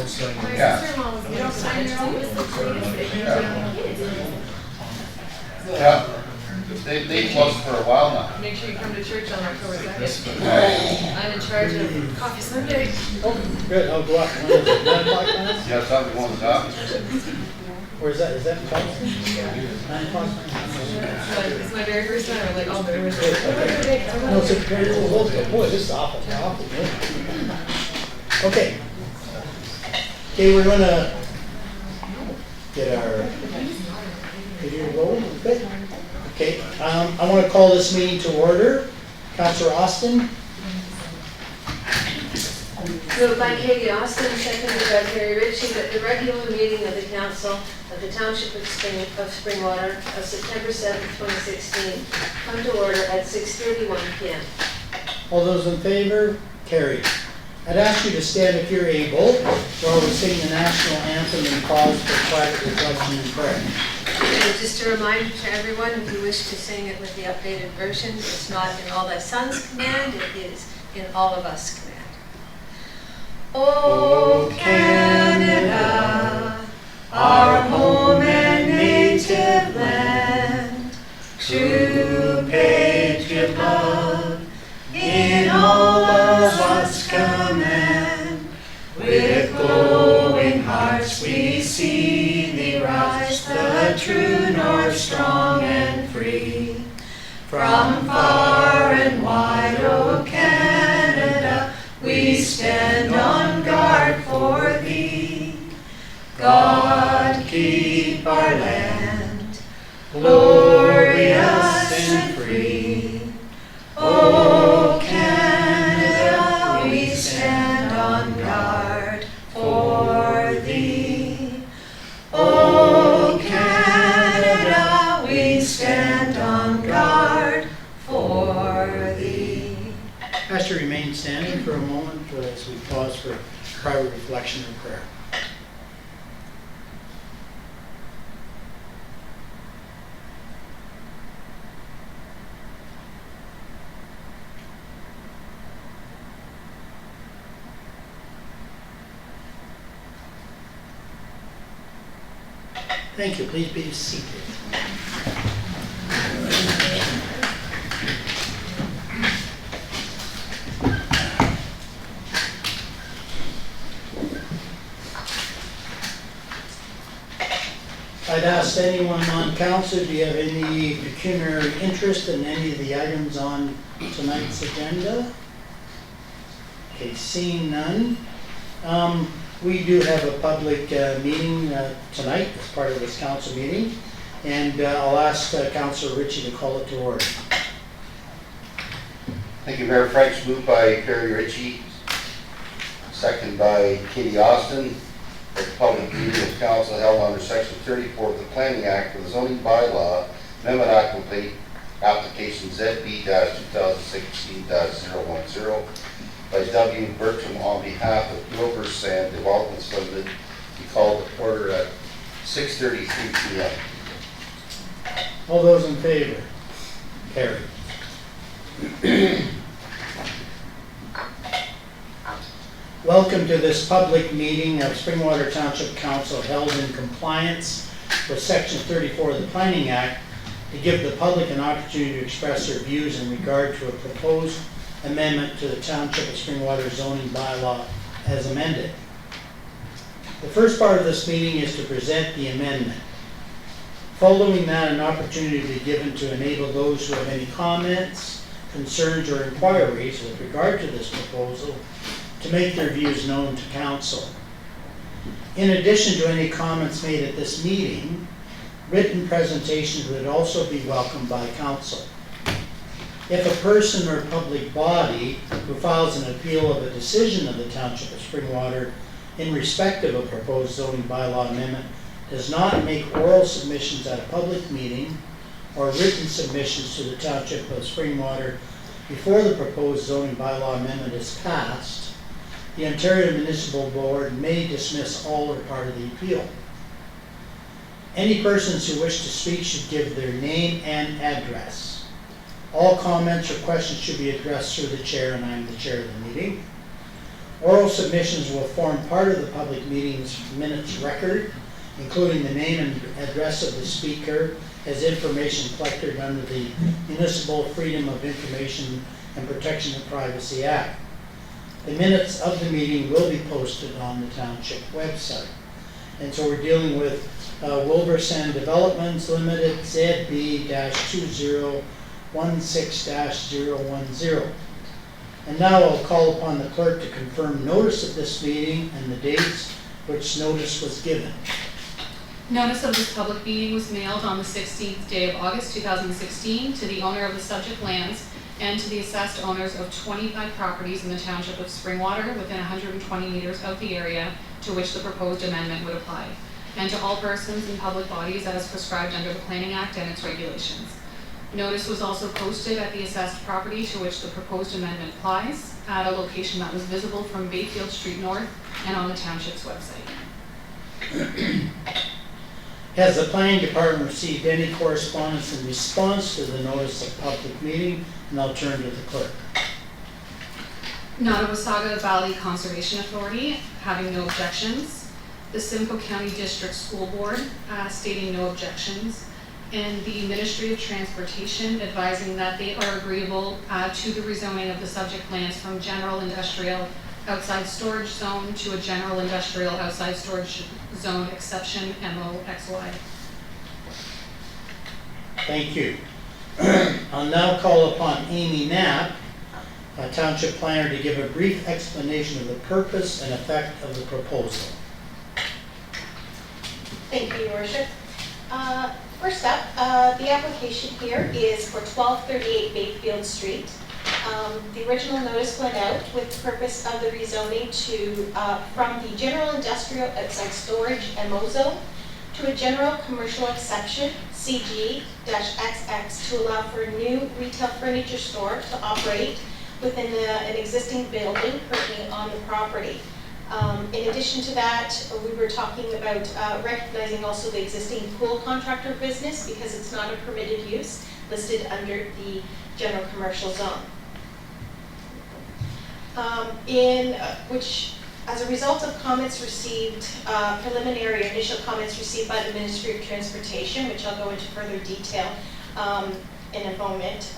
My Yeah. sister-in-law was gonna sign your own list of Yeah. They've lost for a while now. Make sure you come to church on October 2nd. I'm in charge of Coffee Sunday. Oh, good, I'll go out. When is it, 9 o'clock mass? You have something you want to talk? Where's that, is that in Thompson? 9 o'clock? It's my very first time. I'm like, oh, there was a... No, it's a very little local. Boy, this is awful, awful. Okay. Okay, we're gonna get our video rolling a bit. Okay, I want to call this meeting to order. Councillor Austin. Moved by Katie Austin, seconded by Terry Ritchie, that the regular meeting of the council of the Township of Springwater of September 7th, 2016 come to order at 6:31 p.m. All those in favor? Carried. I'd ask you to stand if you're able while we sing the national anthem and pause for quiet reflection and prayer. And just a reminder to everyone, if you wish to sing it with the updated version, it's not in All Thy Sons command, it is in All of Us command. Oh, Canada, our home and native land, true patriot love, in all of us command. With glowing hearts we see thee rise, the true north strong and free. From far and wide, O Canada, we stand on guard for thee. God keep our land glorious and free. O Canada, we stand on guard for thee. O Canada, we stand on guard for thee. Ask you to remain standing for a moment as we pause for private reflection and prayer. Thank you. Please be seated. I'd ask anyone on council, do you have any pecuniary interest in any of the items on tonight's agenda? Okay, seeing none. We do have a public meeting tonight as part of this council meeting, and I'll ask Councillor Ritchie to call it to order. Thank you, Mayor Franks. Moved by Terry Ritchie, second by Katie Austin. The public meeting of council held under section 34 of the Planning Act for the zoning bylaw amendment application ZB-2016-010 by W. Bertram on behalf of Grover Sand Developments Limited. Be called to order at 6:33 p.m. All those in favor? Carried. Welcome to this public meeting of Springwater Township Council held in compliance with Section 34 of the Planning Act to give the public an opportunity to express their views in regard to a proposed amendment to the Township of Springwater zoning bylaw as amended. The first part of this meeting is to present the amendment. Following that, an opportunity will be given to enable those who have any comments, concerns, or inquiries with regard to this proposal to make their views known to council. In addition to any comments made at this meeting, written presentations would also be welcomed by council. If a person or public body who files an appeal of a decision of the Township of Springwater in respect of a proposed zoning bylaw amendment does not make oral submissions at a public meeting or written submissions to the Township of Springwater before the proposed zoning bylaw amendment is passed, the Ontario Municipal Board may dismiss all or part of the appeal. Any persons who wish to speak should give their name and address. All comments or questions should be addressed through the chair, and I'm the chair of the meeting. Oral submissions will form part of the public meeting's minutes record, including the name and address of the speaker as information collected under the Municipal Freedom of Information and Protection of Privacy Act. The minutes of the meeting will be posted on the township website. And so we're dealing with Wilburson Developments Limited ZB-2016-010. And now I'll call upon the clerk to confirm notice of this meeting and the dates which notice was given. Notice of this public meeting was mailed on the 16th day of August 2016 to the owner of the subject lands and to the assessed owners of 25 properties in the township of Springwater within 120 meters of the area to which the proposed amendment would apply, and to all persons and public bodies as prescribed under the Planning Act and its regulations. Notice was also posted at the assessed property to which the proposed amendment applies at a location that was visible from Bayfield Street North and on the township's website. Has the planning department received any correspondence in response to the notice of public meeting? And I'll turn to the clerk. Nottawasaga Valley Conservation Authority having no objections. The Simcoe County District School Board stating no objections. And the Ministry of Transportation advising that they are agreeable to the rezoning of the subject lands from general industrial outside storage zone to a general industrial outside storage zone exception MOXY. Thank you. I'll now call upon Amy Knapp, a township planner, to give a brief explanation of the purpose and effect of the proposal. Thank you, Your Worship. First up, the application here is for 1238 Bayfield Street. The original notice went out with the purpose of the rezoning from the general industrial outside storage MO zone to a general commercial exception CG-XX to allow for a new retail furniture store to operate within an existing building currently on the property. In addition to that, we were talking about recognizing also the existing pool contractor business because it's not a permitted use listed under the general commercial zone. As a result of comments received, preliminary initial comments received by the Ministry of Transportation, which I'll go into further detail in a moment,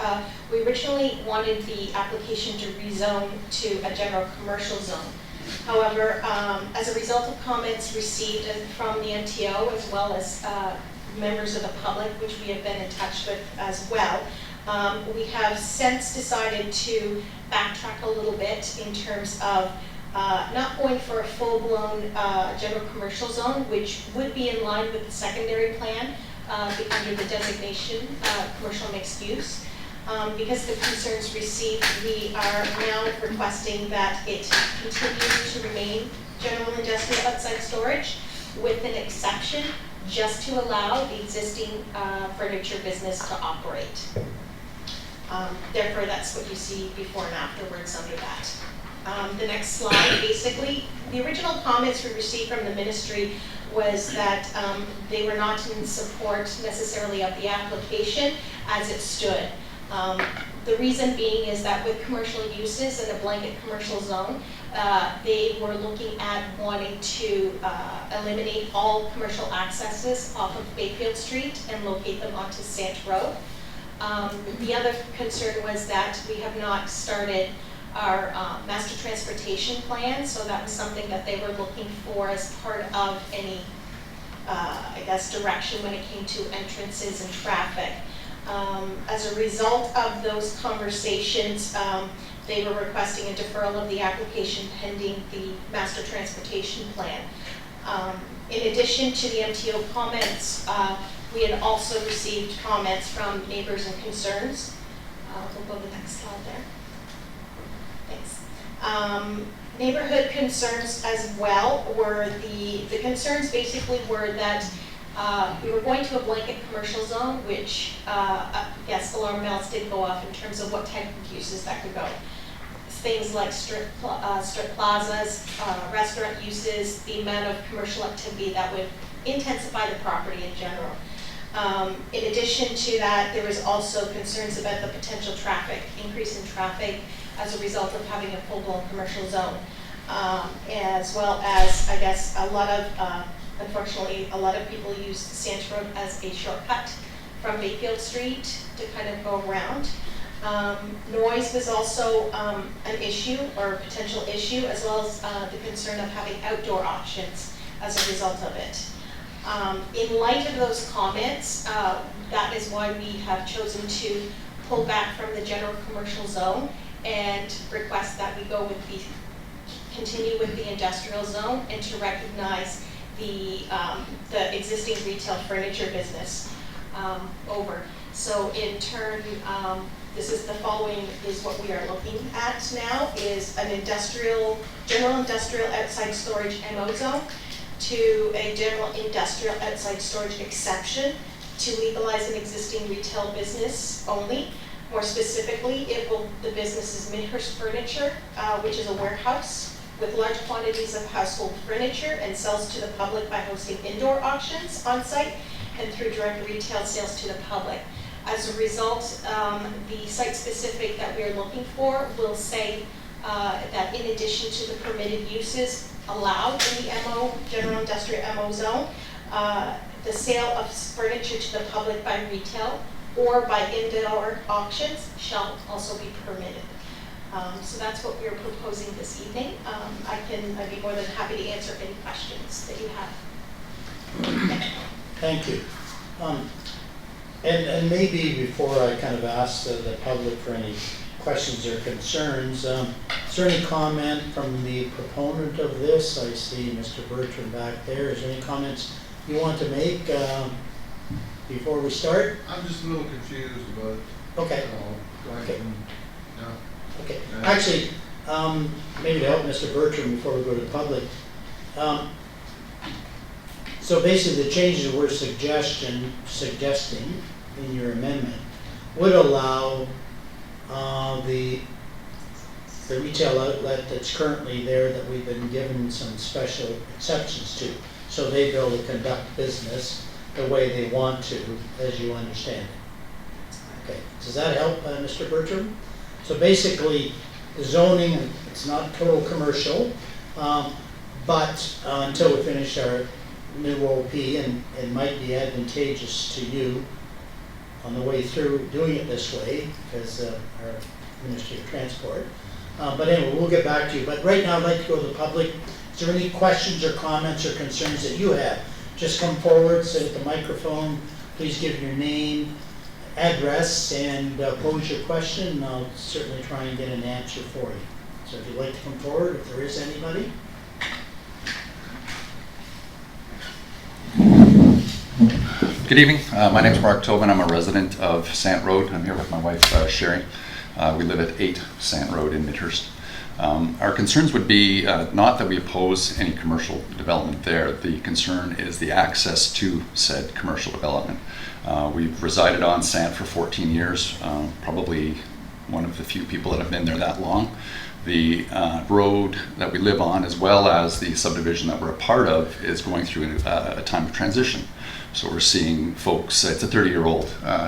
we originally wanted the application to rezone to a general commercial zone. However, as a result of comments received from the MTO as well as members of the public, which we have been in touch with as well, we have since decided to backtrack a little bit in terms of not going for a full-blown general commercial zone, which would be in line with the secondary plan under the designation commercial mixed use. Because of the concerns received, we are now requesting that it continue to remain general industrial outside storage with an exception just to allow the existing furniture business to operate. Therefore, that's what you see before and afterwards under that. The next slide, basically, the original comments we received from the ministry was that they were not in support necessarily of the application as it stood. The reason being is that with commercial uses in a blanket commercial zone, they were looking at wanting to eliminate all commercial accesses off of Bayfield Street and locate them onto Sant Road. The other concern was that we have not started our master transportation plan, so that was something that they were looking for as part of any, direction when it came to entrances and traffic. As a result of those conversations, they were requesting a deferral of the application pending the master transportation plan. In addition to the MTO comments, we had also received comments from neighbors and concerns. We'll go to the next slide there. Thanks. Neighborhood concerns as well were the concerns basically were that we were going to a blanket commercial zone, which yes, alarm bells did go off in terms of what type of uses that could go. Things like strip plazas, restaurant uses, the amount of commercial activity that would intensify the property in general. In addition to that, there was also concerns about the potential increase in traffic as a result of having a full-blown commercial zone. as well as, I guess, unfortunately, a lot of people use Santa Road as a shortcut from Bayfield Street to kind of go around. Noise was also an issue or a potential issue, as well as the concern of having outdoor options as a result of it. In light of those comments, that is why we have chosen to pull back from the general commercial zone and request that we continue with the industrial zone and to recognize the existing retail furniture business over. So in turn, this is the following is what we are looking at now is an general industrial outside storage MO zone to a general industrial outside storage exception to legalize an existing retail business only. More specifically, the business is Midhurst Furniture, which is a warehouse with large quantities of household furniture and sells to the public by hosting indoor auctions on site and through direct retail sales to the public. As a result, the site specific that we are looking for will say that in addition to the permitted uses allowed in the general industrial MO zone, the sale of furniture to the public by retail or by indoor auctions shall also be permitted. So that's what we're proposing this evening. I'd be more than happy to answer any questions that you have. Thank you. And maybe before I kind of ask the public for any questions or concerns, is there any comment from the proponent of this? I see Mr. Bertram back there. Is there any comments you want to make before we start? I'm just a little confused about. Okay. Going Okay. from, no. Okay. Yeah. Actually, maybe to help Mr. Bertram before we go to the public. So basically, the changes we're suggesting in your amendment would allow the retail outlet that's currently there that we've been given some special exceptions to. So they'd be able to conduct business the way they want to, as you understand it. Okay, does that help, Mr. Bertram? So basically, the zoning, it's not total commercial, but until we finish our new OP, and it might be advantageous to you on the way through doing it this way, because our Ministry of Transport. But anyway, we'll get back to you. But right now, I'd like to go to the public. Is there any questions or comments or concerns that you have? Just come forward, sit at the microphone. Please give your name, address, and pose your question, and I'll certainly try and get an answer for you. So if you'd like to come forward, if there is anybody. Good evening. My name is Mark Tobin. I'm a resident of Sant Road. I'm here with my wife, Sherry. We live at 8 Sant Road in Midhurst. Our concerns would be not that we oppose any commercial development there. The concern is the access to said commercial development. We've resided on Sant for 14 years, probably one of the few people that have been there that long. The road that we live on, as well as the subdivision that we're a part of, is going through a time of transition. So we're seeing folks, it's a 30-year-old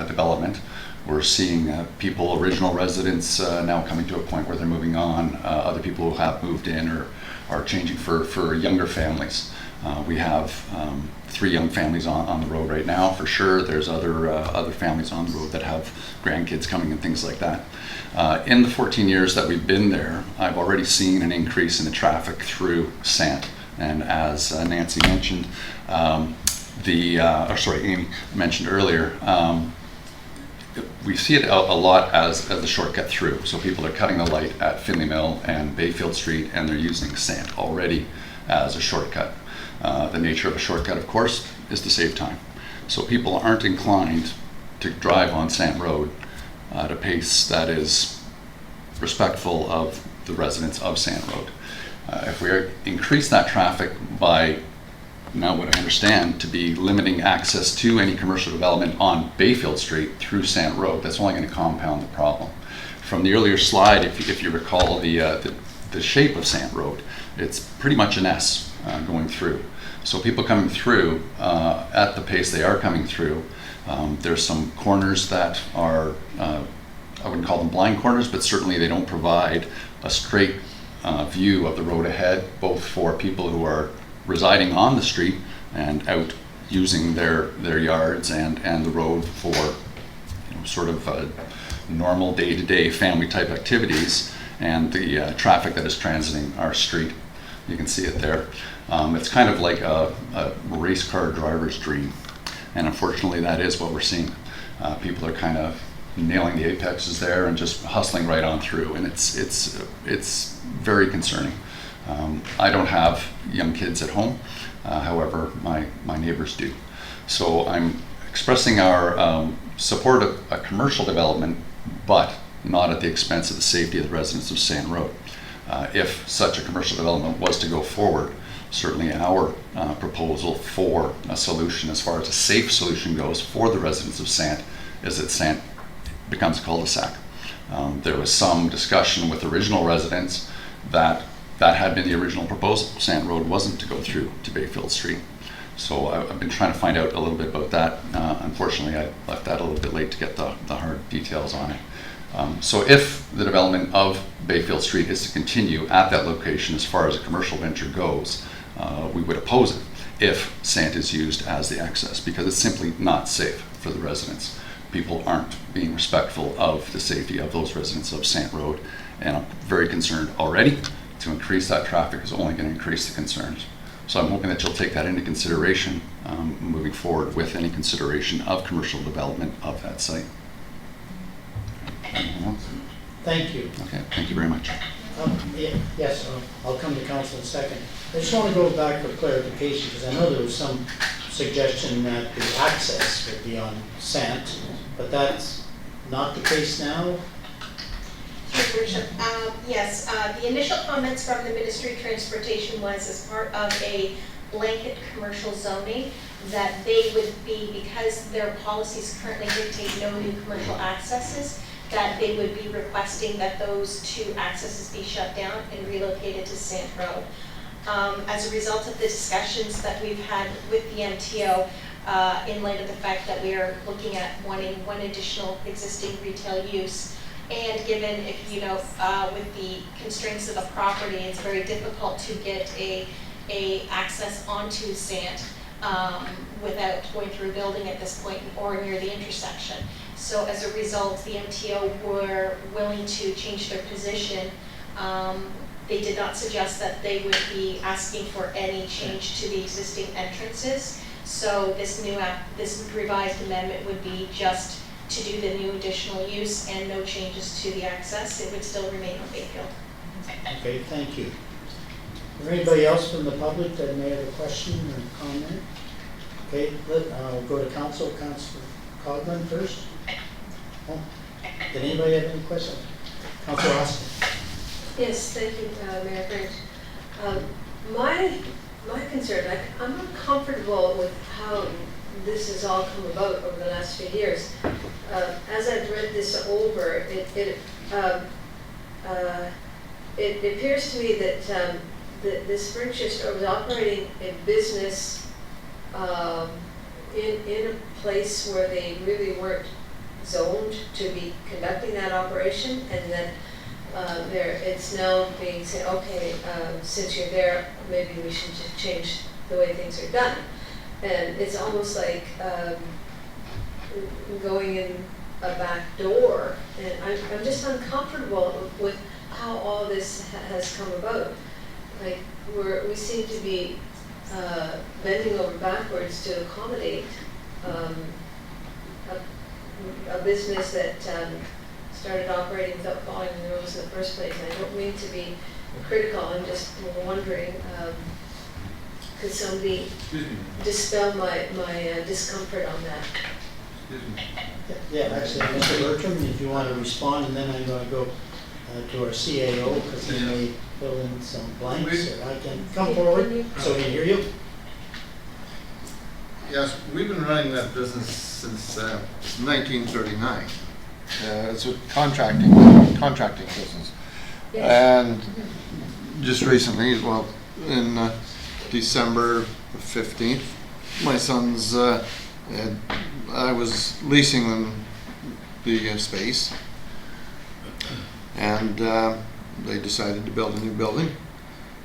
development. We're seeing people, original residents, now coming to a point where they're moving on. Other people who have moved in or are changing for younger families. We have 3 young families on the road right now, for sure. There's other families on the road that have grandkids coming and things like that. In the 14 years that we've been there, I've already seen an increase in the traffic through Sant. And as Nancy mentioned, Amy mentioned earlier, we see it a lot as a shortcut through. So people are cutting the light at Finley Mill and Bayfield Street, and they're using Sant already as a shortcut. The nature of a shortcut, of course, is to save time. So people aren't inclined to drive on Sant Road at a pace that is respectful of the residents of Sant Road. If we increase that traffic by, now what I understand to be limiting access to any commercial development on Bayfield Street through Sant Road, that's only going to compound the problem. From the earlier slide, if you recall the shape of Sant Road, it's pretty much an S going through. So people coming through at the pace they are coming through, there's some corners that are, I wouldn't call them blind corners, but certainly they don't provide a straight view of the road ahead, both for people who are residing on the street and out using their yards and the road for sort of normal day-to-day family type activities, and the traffic that is transiting our street. You can see it there. It's kind of like a race car driver's dream, and unfortunately that is what we're seeing. People are kind of nailing the apexes there and just hustling right on through, and it's very concerning. I don't have young kids at home, however my neighbors do. So I'm expressing our support of a commercial development, but not at the expense of the safety of the residents of Sant Road. If such a commercial development was to go forward, certainly our proposal for a solution as far as a safe solution goes for the residents of Sant is that Sant becomes a cul-de-sac. There was some discussion with original residents that had been the original proposal. Sant Road wasn't to go through to Bayfield Street. So I've been trying to find out a little bit about that. Unfortunately, I left that a little bit late to get the hard details on it. So if the development of Bayfield Street is to continue at that location as far as a commercial venture goes, we would oppose it if Sant is used as the access, because it's simply not safe for the residents. People aren't being respectful of the safety of those residents of Sant Road, and I'm very concerned already. To increase that traffic is only going to increase the concerns. So I'm hoping that you'll take that into consideration moving forward with any consideration of commercial development of that site. Anyone else? Thank you. Okay, thank you very much. Yes, I'll come to council in a second. I just want to go back for clarification, because I know there was some suggestion that the access would be on Sant, but that's not the case now? Your Worship, yes, the initial comments from the Ministry of Transportation was as part of a blanket commercial zoning that they would be, because their policies currently dictate no new commercial accesses, that they would be requesting that those two accesses be shut down and relocated to Sant Road. As a result of the discussions that we've had with the MTO, in light of the fact that we are looking at wanting one additional existing retail use, and given if, with the constraints of the property, it's very difficult to get a access onto Sant without going through a building at this point or near the intersection. So as a result, the MTO were willing to change their position. They did not suggest that they would be asking for any change to the existing entrances. So this revised amendment would be just to do the new additional use and no changes to the access. It would still remain on Bayfield. Okay, thank you. Is there anybody else from the public that may have a question or comment? Okay, I'll go to council. Councilor Coghlan first. Oh, did anybody have any questions? Councilor Austin. Yes, thank you, Mayor French. My concern, I'm uncomfortable with how this has all come about over the last few years. As I've read this over, it appears to me that this furniture store was operating a business in a place where they really weren't zoned to be conducting that operation, and that it's now being said, okay, since you're there, maybe we should just change the way things are done. And it's almost like going in a back door, and I'm just uncomfortable with how all this has come about. Like we seem to be bending over backwards to accommodate a business that started operating without following the rules in the first place. And I don't mean to be critical, I'm just wondering, could somebody dispel my discomfort on that? Yeah, actually, Mr. Bertram, if you want to respond, and then I'm going to go to our CAO, because he may fill in some blanks, or I can come forward so we can hear you. Yes, we've been running that business since 1939. It's a contracting business. Yes. And just recently, well, in December 15th, my sons, I was leasing them the space, and they decided to build a new building.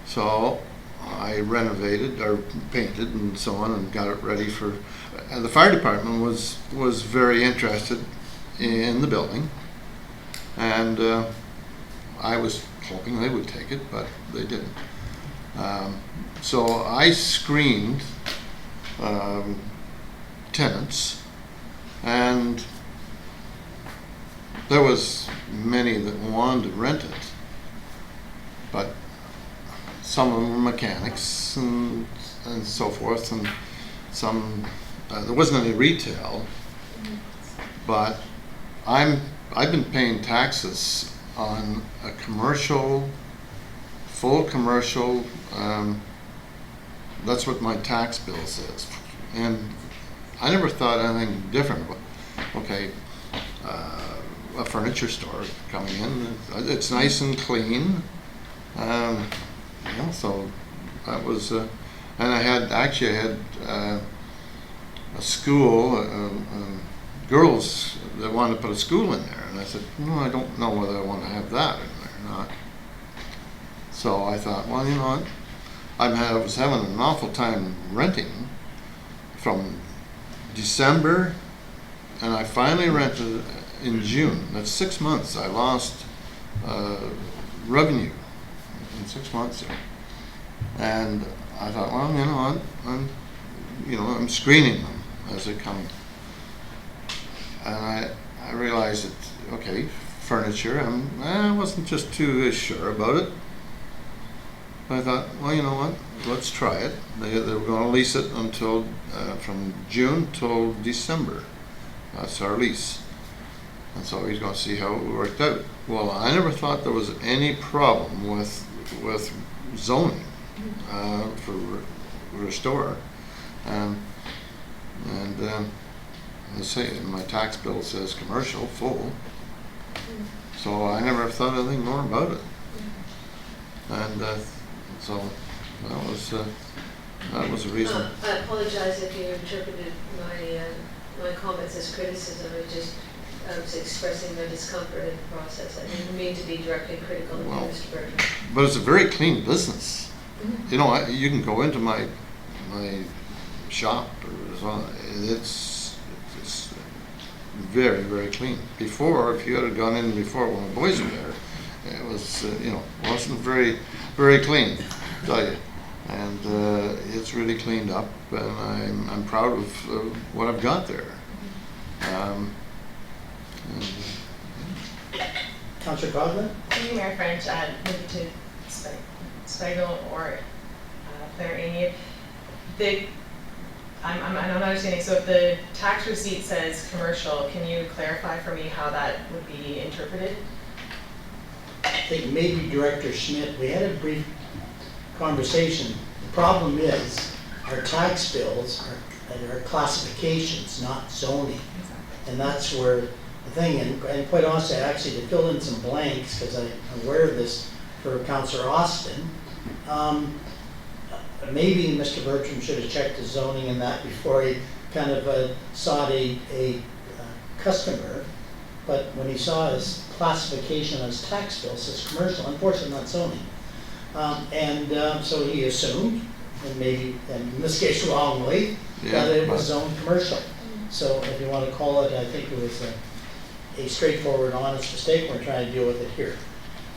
So I renovated or painted and so on and got it ready for, the fire department was very interested in the building. And I was hoping they would take it, but they didn't. So I screened tenants, and there was many that wanted to rent it, but some of them were mechanics and so forth, and some there wasn't any retail. But I've been paying taxes on a commercial, full commercial. That's what my tax bill says, and I never thought anything different. Okay, a furniture store coming in, it's nice and clean. So that was, and I had a school, girls that wanted to put a school in there, and I said, no, I don't know whether I want to have that in there or not. So I thought, well, you know what, I was having an awful time renting from December, and I finally rented in June. That's 6 months. I lost revenue in 6 months there. And I thought, well, you know what, I'm screening them as they come. And I realized that, okay, furniture, I wasn't just too sure about it. But I thought, well, you know what, let's try it. They were going to lease it until, from June till December. That's our lease. And so he's going to see how it worked out. Well, I never thought there was any problem with zoning for a store. And let's say my tax bill says commercial, full. So I never thought anything more about it. And so that was the reason. I apologize if you interpreted my comments as criticism. I was expressing my discomfort in the process. I didn't mean to be directly critical of Well, Mr. Burton. But it's a very clean business. You know, you can go into my shop or so. It's very, very clean. Before, if you had gone in before when the boys were there, it was wasn't very, very clean, I tell you. And it's really cleaned up, and I'm proud of what I've got there. Councillor Coghlan? Thank you, Mayor French. Maybe to Spiegel or Claire Amy. I'm not understanding. So if the tax receipt says commercial, can you clarify for me how that would be interpreted? I think maybe Director Schmidt, we had a brief conversation. The problem is our tax bills are classifications, not zoning. And that's where the thing, and quite honestly, actually to fill in some blanks, because I'm aware of this for Councillor Austin, maybe Mr. Bertram should have checked the zoning and that before he kind of sought a customer. But when he saw his classification on his tax bill, it says commercial, unfortunately not zoning. So he assumed, and maybe, and in this case wrongly, that it was zoned commercial. So if you want to call it, I think it was a straightforward, honest mistake. We're trying to deal with it here.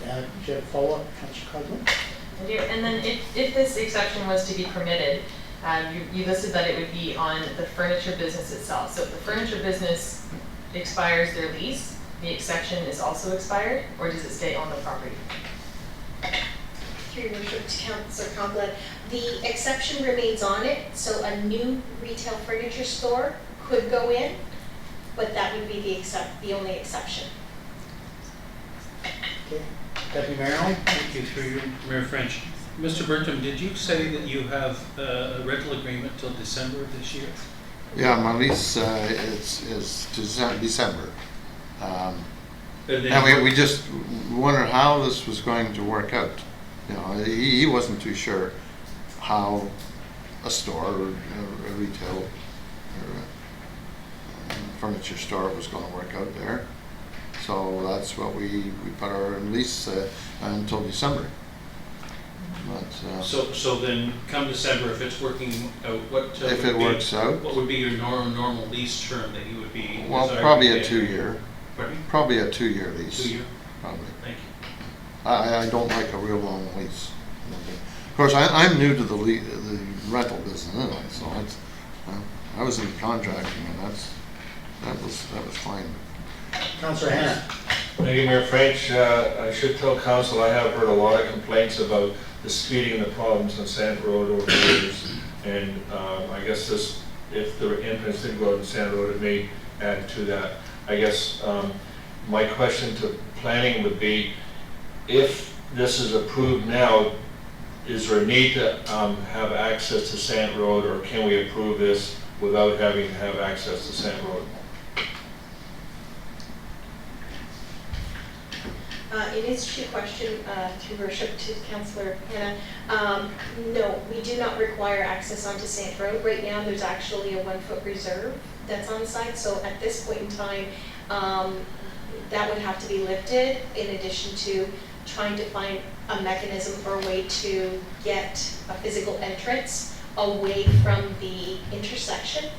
Do you have a follow-up, Councillor Coghlan? I do. And then if this exception was to be permitted, you listed that it would be on the furniture business itself. So if the furniture business expires their lease, the exception is also expired, or does it stay on the property? Through your worship to Councillor Coghlan, the exception remains on it, so a new retail furniture store could go in, but that would be the only exception. Okay. Deputy Mayor Allen? Thank you, through you, Mayor French. Mr. Bertram, did you say that you have a rental agreement till December of this year? Yeah, my lease is December. And we just wondered how this was going to work out. You know, he wasn't too sure how a store or a retail or a furniture store was going to work out there. So that's what we put our lease until December. But, So then, come December, if it's working out, what? if would it be- works out, What would be your normal lease term that you would be? well, desiring probably to a get? 2-year, Pardon me? probably a 2-year lease. 2 year? Probably. Thank you. I don't like a real long lease. Of course, I'm new to the rental business anyway, so it's, I was in contracting and that was fine. Councillor Hannah. Thank you, Mayor French. I should tell council I have heard a lot of complaints about the speeding and the problems on Sant Road over the years. And I guess this, if the entrance did go out on Sant Road, it may add to that. I guess my question to planning would be, if this is approved now, is there a need to have access to Sant Road, or can we approve this without having to have access to Sant Road? In answer to your question, through worship to Councillor Hannah, no, we do not require access onto Sant Road. Right now, there's actually a 1-foot reserve that's on site, so at this point in time, that would have to be lifted in addition to trying to find a mechanism or a way to get a physical entrance away from the intersection.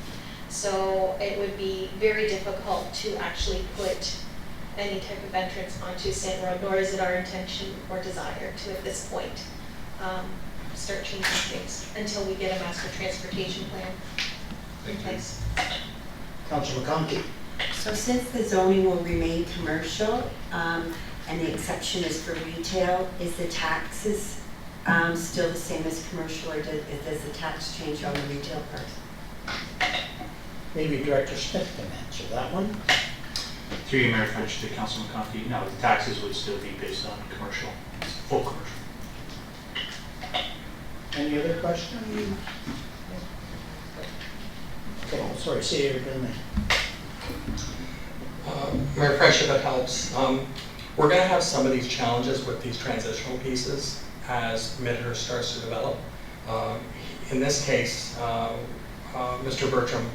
So it would be very difficult to actually put any type of entrance onto Sant Road, nor is it our intention or desire to, at this point, start changing things until we get a master transportation plan in place. Councillor McConkey. So since the zoning will remain commercial, and the exception is for retail, is the taxes still the same as commercial, or does the tax change on the retail part? Maybe Director Smith can answer that one. Through you, Mayor French, to Councilman McConkey, no, the taxes would still be based on commercial, full commercial. Any other questions? Okay, sorry, say it again. Mayor French, if it helps, we're going to have some of these challenges with these transitional pieces as Midhurst starts to develop. In this case, Mr. Bertram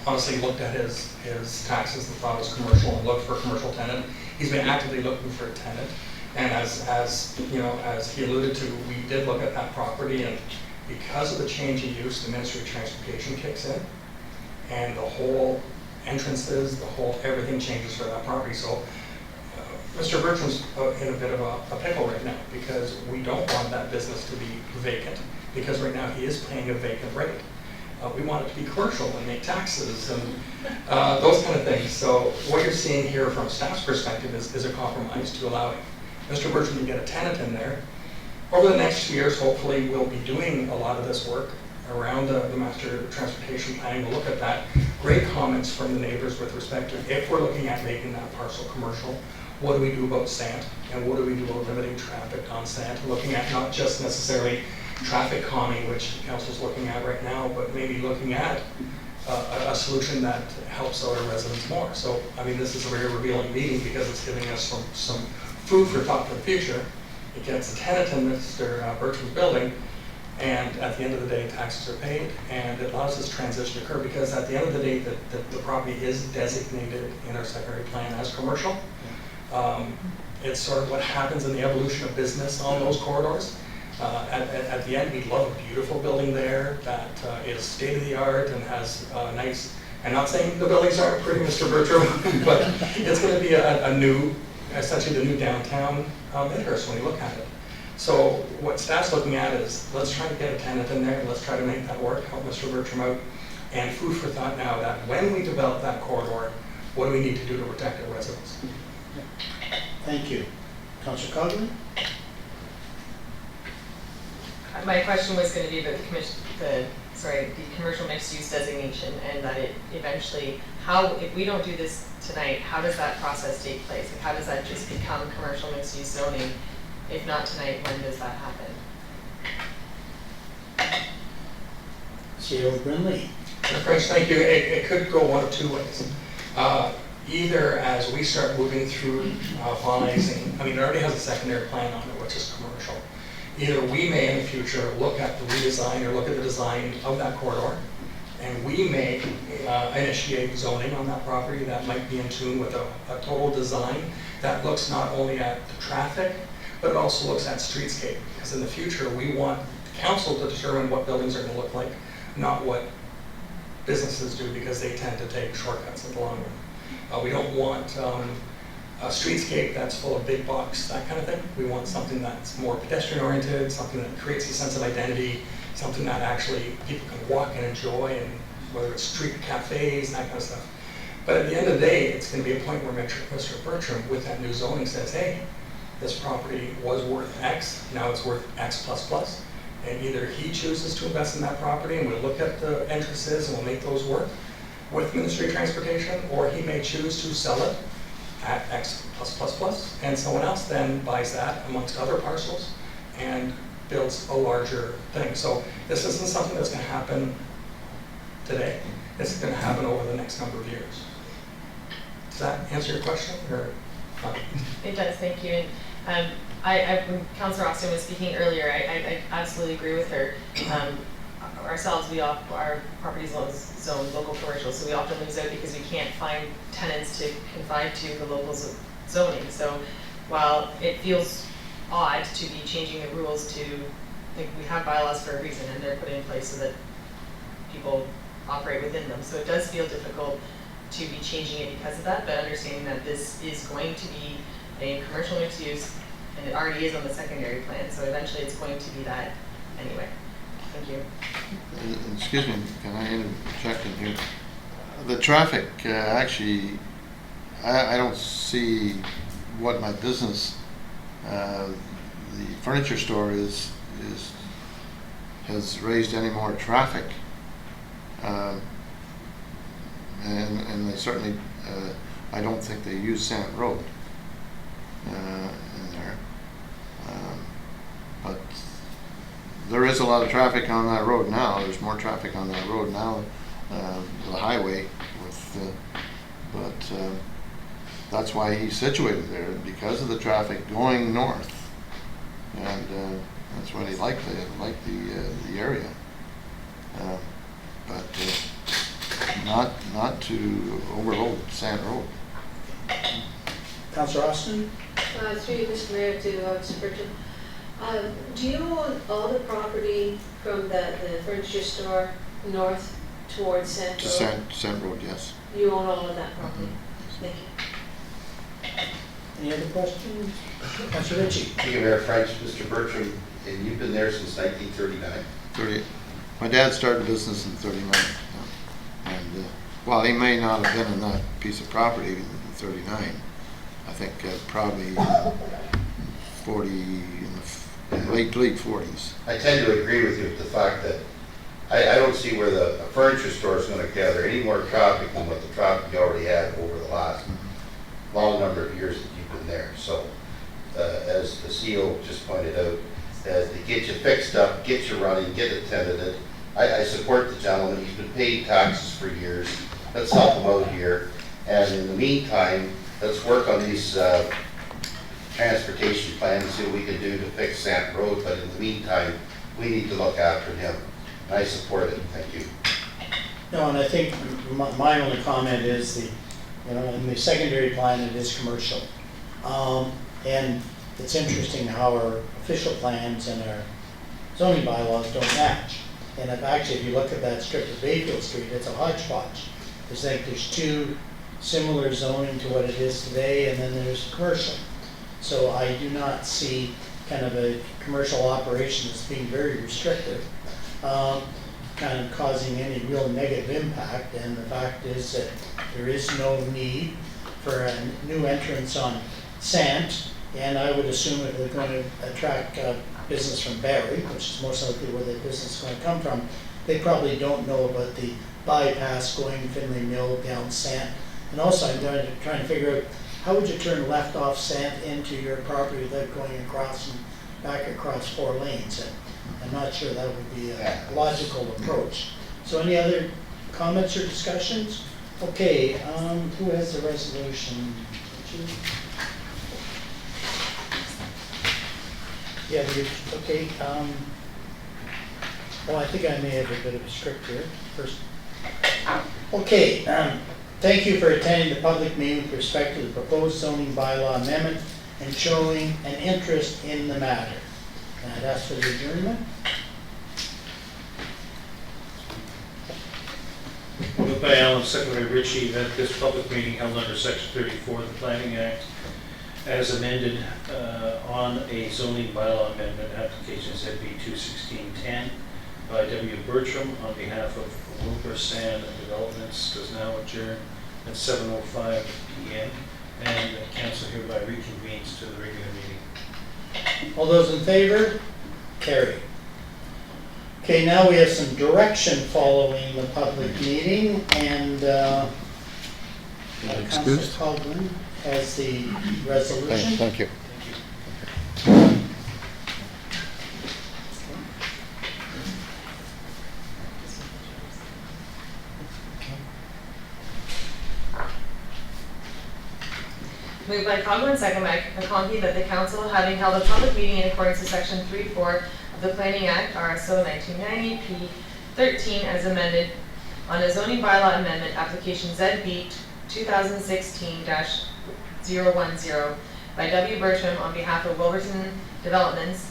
honestly looked at his taxes and thought it was commercial and looked for a commercial tenant. He's been actively looking for a tenant, and as you know, as he alluded to, we did look at that property, and because of the change in use, the Ministry of Transportation kicks in, and the whole entrances, everything changes for that property. So Mr. Bertram's in a bit of a pickle right now, because we don't want that business to be vacant, because right now he is paying a vacant rate. We want it to be commercial and make taxes and those kind of things. So what you're seeing here from staff's perspective is a compromise to allowing Mr. Bertram to get a tenant in there. Over the next 2 years, hopefully, we'll be doing a lot of this work around the master transportation plan. We'll look at that. Great comments from the neighbors with respect to if we're looking at making that parcel commercial, what do we do about Sant, and what do we do about limiting traffic on Sant? Looking at not just necessarily traffic calming, which council's looking at right now, but maybe looking at a solution that helps out our residents more. So, I mean, this is a very revealing meeting because it's giving us some food for thought for the future. It gets a tenant in Mr. Bertram's building, and at the end of the day, taxes are paid, and it allows this transition to occur because at the end of the day, the property is designated in our secondary plan as commercial. It's sort of what happens in the evolution of business on those corridors. At the end, we love a beautiful building there that is state-of-the-art and has nice, I'm not saying the buildings aren't pretty, Mr. Bertram, but it's going to be a new, essentially the new downtown Midhurst when you look at it. So what staff's looking at is, let's try to get a tenant in there, and let's try to make that work, help Mr. Bertram out, and food for thought now that when we develop that corridor, what do we need to do to protect our residents? Thank you. Councillor Coghlan? My question was going to be about the commercial mixed use designation, and that it eventually, if we don't do this tonight, how does that process take place? Like, how does that just become commercial mixed use zoning? If not tonight, when does that happen? CEO Brindley. French, thank you. It could go one of two ways. Either as we start moving through finalizing, I mean, it already has a secondary plan on it, which is commercial. Either we may in the future look at the redesign or look at the design of that corridor And we may initiate zoning on that property that might be in tune with a total design that looks not only at the traffic, but it also looks at streetscape. Because in the future, we want the council to determine what buildings are going to look like, not what businesses do, because they tend to take shortcuts in the long run. We don't want a streetscape that's full of big box, that kind of thing. We want something that's more pedestrian oriented, something that creates a sense of identity, something that actually people can walk and enjoy, and whether it's street cafes and that kind of stuff. But at the end of the day, it's going to be a point where Mr. Bertram, with that new zoning, says, hey, this property was worth X, now it's worth X plus plus. And either he chooses to invest in that property and we'll look at the entrances and we'll make those work with Ministry of Transportation, or he may choose to sell it at X plus plus plus, and someone else then buys that amongst other parcels and builds a larger thing. So this isn't something that's going to happen today. This is going to happen over the next number of years. Does that answer your question, or not? It does, thank you. And when Councillor Austin was speaking earlier, I absolutely agree with her. Ourselves, our property zone local commercial, so we often lose out because we can't find tenants to confide to the local zoning. So while it feels odd to be changing the rules to, like, we have bylaws for a reason and they're put in place so that people operate within them. So it does feel difficult to be changing it because of that, but understanding that this is going to be a commercial mixed use, and it already is on the secondary plan, so eventually it's going to be that anyway. Thank you. Excuse me, can I interject in here? The traffic, actually, I don't see what my business, the furniture store has raised any more traffic. And they certainly, I don't think they use Sant Road in there. But there is a lot of traffic on that road now. There's more traffic on that road now, the highway, but that's why he's situated there, because of the traffic going north, and that's what he liked the area, but not to overload Sant Road. Councillor Austin? Through you, Mr. Mayor, to Mr. Bertram. Do you own all the property from the furniture store north towards Sant To Road? Sant Road, yes. You own all of that property? Thank you. Any other questions? Councillor Ritchie? Thank you, Mayor French. Mr. Bertram, and you've been there since 1939. My dad started business in 39. And while he may not have been in that piece of property in 39, I think probably 40, in the late 40s. I tend to agree with you with the fact that I don't see where the furniture store is going to gather any more traffic than what the traffic you already had over the last long number of years that you've been there. So as the CEO just pointed out, to get you fixed up, get you running, get it tenanted. I support the gentleman. He's been paying taxes for years. Let's help him out here. And in the meantime, let's work on these transportation plans, see what we can do to fix Sant Road. But in the meantime, we need to look after him. And I support it. Thank you. No, and I think my only comment is in the secondary plan, it is commercial. And it's interesting how our official plans and our zoning bylaws don't match. And if you look at that strip of Bayfield Street, it's a hodgepodge. There's two similar zoning to what it is today, and then there's commercial. So I do not see kind of a commercial operation as being very restrictive, kind of causing any real negative impact. And the fact is that there is no need for a new entrance on Sant, and I would assume if they're going to attract business from Barrie, which is most likely where the business is going to come from, they probably don't know about the bypass going Finlay Mill down Sant. And also I'm trying to figure out, how would you turn left off Sant into your property without going across and back across 4 lanes? And I'm not sure that would be a logical approach. So any other comments or discussions? Okay, who has the resolution? Yeah, okay. Well, I think I may have a bit of a script here. First, Okay, thank you for attending the public meeting with respect to the proposed zoning bylaw amendment and showing an interest in the matter. And I'd ask for the adjournment. Moved by Allen, second by Ritchie, that this public meeting held under Section 34 of the Planning Act as amended on a zoning bylaw amendment application ZB 21610 by W. Bertram on behalf of Wilbur Sand Developments does now adjourn at 7:05 p.m. and the council hereby reconvenes to the regular meeting. All those in favor? Carried. Okay, now we have some direction following the public meeting, and Councilor Coghlan has the resolution. Thank you. Moved by Coghlan, second by McConkey, that the council, having held a public meeting in accordance with Section 3(4) of the Planning Act, RSO 1990 P13 as amended, on a zoning bylaw amendment application ZB 2016-010 by W. Bertram on behalf of Wilburton Developments,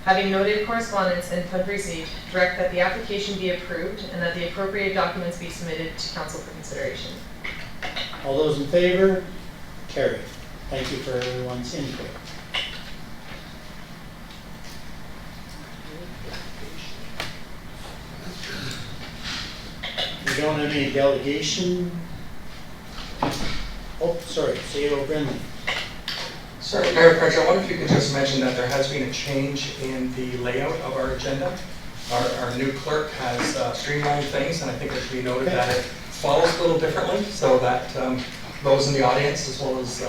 having noted correspondence and put received, direct that the application be approved and that the appropriate documents be submitted to council for consideration. All those in favor? Carried. Thank you for everyone's input. We don't have any delegation. Oh, sorry, C.O. Brennan. Sorry, Mayor French, I wonder if you could just mention that there has been a change in the layout of our agenda. Our new clerk has streamlined things, and I think it should be noted that it follows a little differently, so that those in the audience, as well as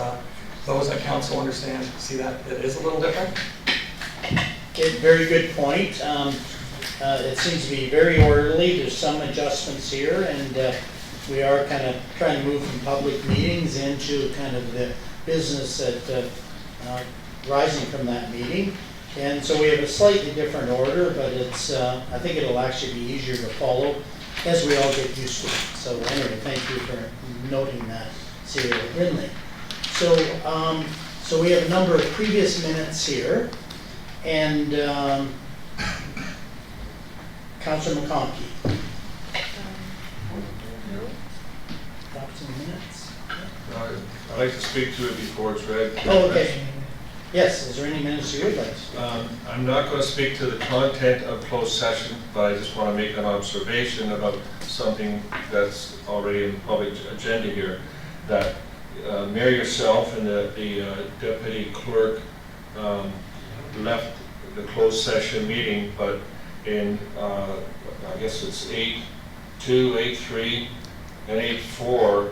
those at council understand, see that it is a little different. Okay, very good point. It seems to be very orderly. There's some adjustments here, and we are kind of trying to move from public meetings into kind of the business that rising from that meeting. And so we have a slightly different order, but it's I think it'll actually be easier to follow as we all get used to it. So anyway, thank you for noting that, C.O. Brindley. So we have a number of previous minutes here, and Councilor McConkey. Adopts in minutes. I'd like to speak to it before it's read. Oh, okay. Yes, is there any minutes you would like to speak? I'm not going to speak to the content of closed session, but I just want to make an observation about something that's already in the public agenda here, that Mayor, yourself and the deputy clerk left the closed session meeting, but in, I guess it's 8.2, 8.3, and 8.4,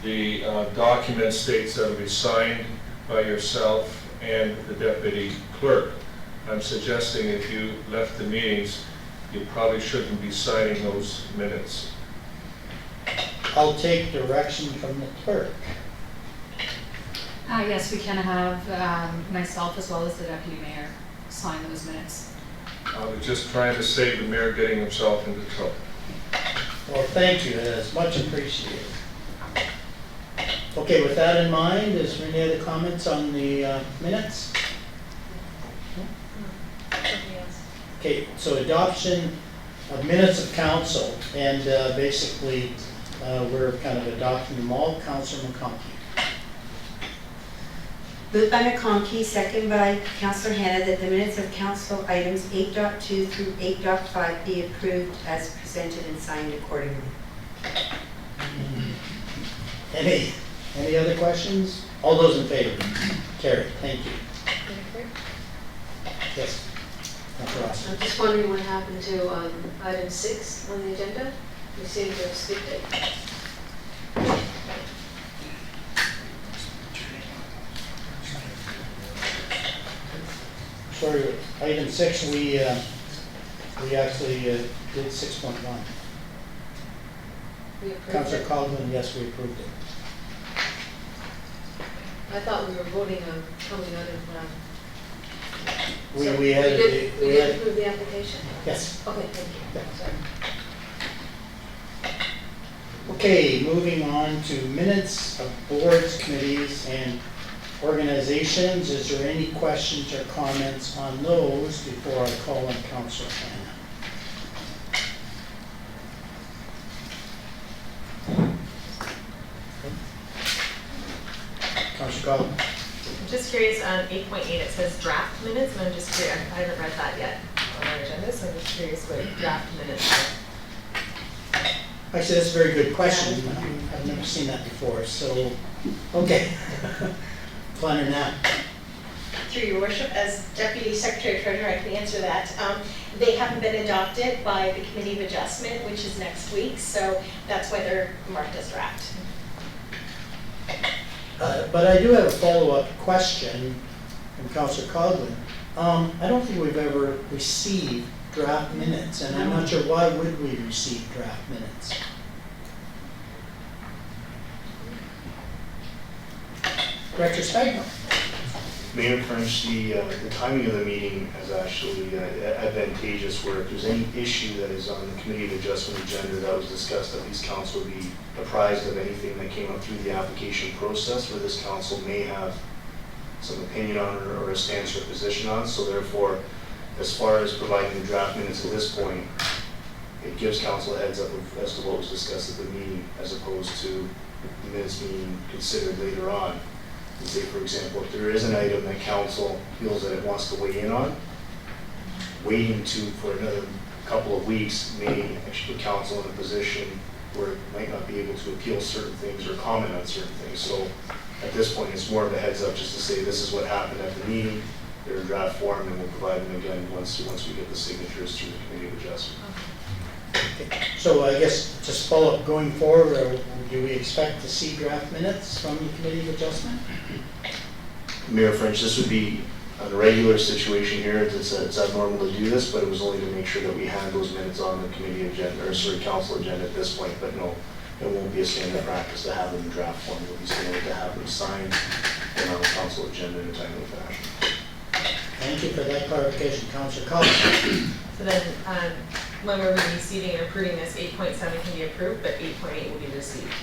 the document states that it'll be signed by yourself and the deputy clerk. I'm suggesting if you left the meetings, you probably shouldn't be signing those minutes. I'll take direction from the clerk. Yes, we can have myself as well as the deputy mayor sign those minutes. I was just trying to save the mayor getting himself into trouble. Well, thank you, that's much appreciated. Okay, with that in mind, is there any other comments on the minutes? Okay, so adoption of minutes of council, and basically we're kind of adopting them all. Councilor McConkey. Moved by McConkey, second by Councillor Hannah, that the minutes of council items 8.2 through 8.5 be approved as presented and signed accordingly. Any other questions? All those in favor? Carried. Thank you. Yes. Councilor Ross. I'm just wondering what happened to item 6 on the agenda. We seem to have skipped it. Sorry, item 6, we actually did 6.1. We approved Councilor it. Coghlan, yes, we approved it. I thought we were voting on coming out of. We so had we did, we we had- did approve the application? Yes. Okay, thank you. Yeah. Sorry. Okay, moving on to minutes of boards, committees, and organizations. Is there any questions or comments on those before I call on Councillor Hannah? Councillor Collins? I'm just curious, on 8.8, it says draft minutes, and I'm just curious, I haven't read that yet on our agenda, so I'm just curious what draft minutes are. Actually, that's a very good question. I've never seen that before, so, okay. Planner Knapp. Through your worship, as Deputy Secretary Treasurer, I can answer that. They haven't been adopted by the Committee of Adjustment, which is next week, so that's why they're marked as draft. But I do have a follow-up question from Councillor Coghlan. I don't think we've ever received draft minutes, and I'm not sure why would we receive draft minutes. Director Spagno. Mayor French, the timing of the meeting is actually advantageous, where if there's any issue that is on the Committee of Adjustment agenda that was discussed, that these council would be apprised of anything that came up through the application process, where this council may have some opinion on or a stance or position on. So therefore, as far as providing the draft minutes at this point, it gives council a heads up as to what was discussed at the meeting, as opposed to the minutes being considered later on. And say, for example, if there is an item that council feels that it wants to weigh in on, waiting for another couple of weeks may actually put council in a position where it might not be able to appeal certain things or comment on certain things. So at this point, it's more of a heads up just to say this is what happened at the meeting. They're in draft form, and we'll provide them again once we get the signatures through the Committee of Adjustment. Okay. So I guess just follow up going forward, or do we expect to see draft minutes from the Committee of Adjustment? Mayor French, this would be a regular situation here. It's abnormal to do this, but it was only to make sure that we had those minutes on the committee agenda, or sorry, council agenda at this point. But no, it won't be a standard practice to have them in draft form. It will be standard to have them signed and on the council agenda in a timely fashion. Thank you for that clarification, Councillor Collins. So then, when we're receiving and approving this, 8.7 can be approved, but 8.8 will be received.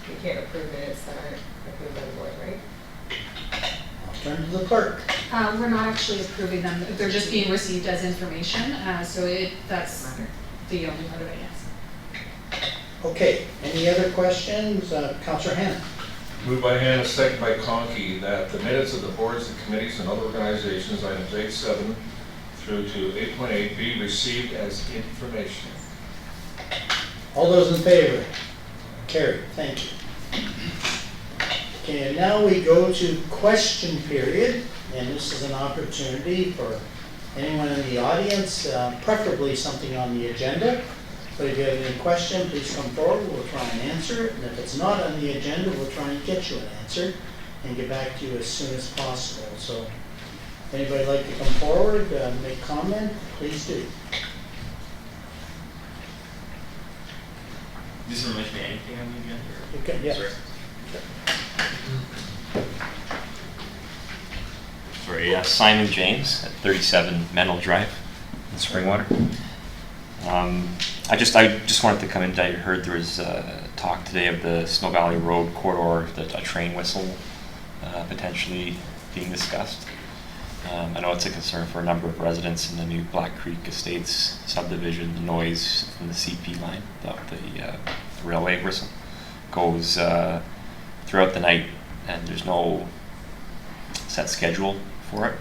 We can't approve minutes that aren't approved by the board, right? I'll turn to the clerk. We're not actually approving them, they're just being received as information, so that's the only part of it, yes. Okay, any other questions? Councillor Hannah. Moved by Hannah, second by Conkey, that the minutes of the boards and committees and other organizations, items 8.7 through to 8.8, be received as information. All those in favor? Carried, thank you. Okay, and now we go to question period, and this is an opportunity for anyone in the audience, preferably something on the agenda. But if you have any question, please come forward, we'll try and answer it. And if it's not on the agenda, we'll try and get you an answer and get back to you as soon as possible. So if anybody would like to come forward, make comment, please do. Does it mention anything on the agenda? You can, yes. Sorry, Simon James at 37 Mennel Drive in Springwater. I just wanted to come in. I heard there was talk today of the Snow Valley Road corridor, a train whistle potentially being discussed. I know it's a concern for a number of residents in the new Black Creek Estates subdivision. The noise from the CP line, the railway whistle, goes throughout the night, and there's no set schedule for it.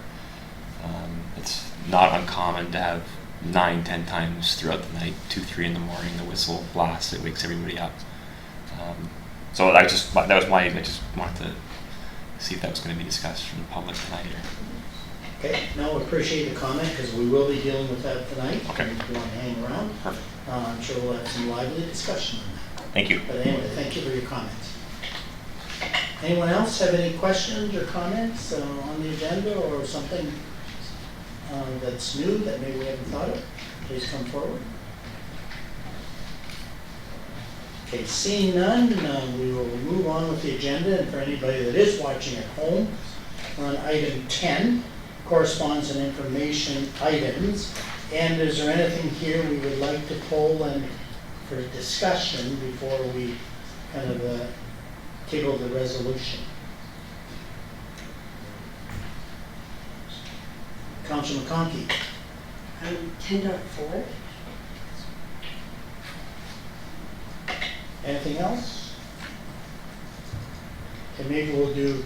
It's not uncommon to have 9-10 times throughout the night, 2-3 in the morning, the whistle blasts, it wakes everybody up. So I just wanted to see if that was going to be discussed from the public tonight here. Okay, no, appreciate the comment because we will be dealing with that tonight. Okay. If you want to hang around, Perfect. I'm sure we'll have some lively discussion on that. Thank you. But anyway, thank you for your comments. Anyone else have any questions or comments on the agenda or something that's new that maybe we haven't thought of? Please come forward. Okay, seeing none, we will move on with the agenda. And for anybody that is watching at home, we're on item 10, correspondence and information items. And is there anything here we would like to pull and for discussion before we kind of table the resolution? Councilor McConkey? 10.4. Anything else? Okay, maybe we'll do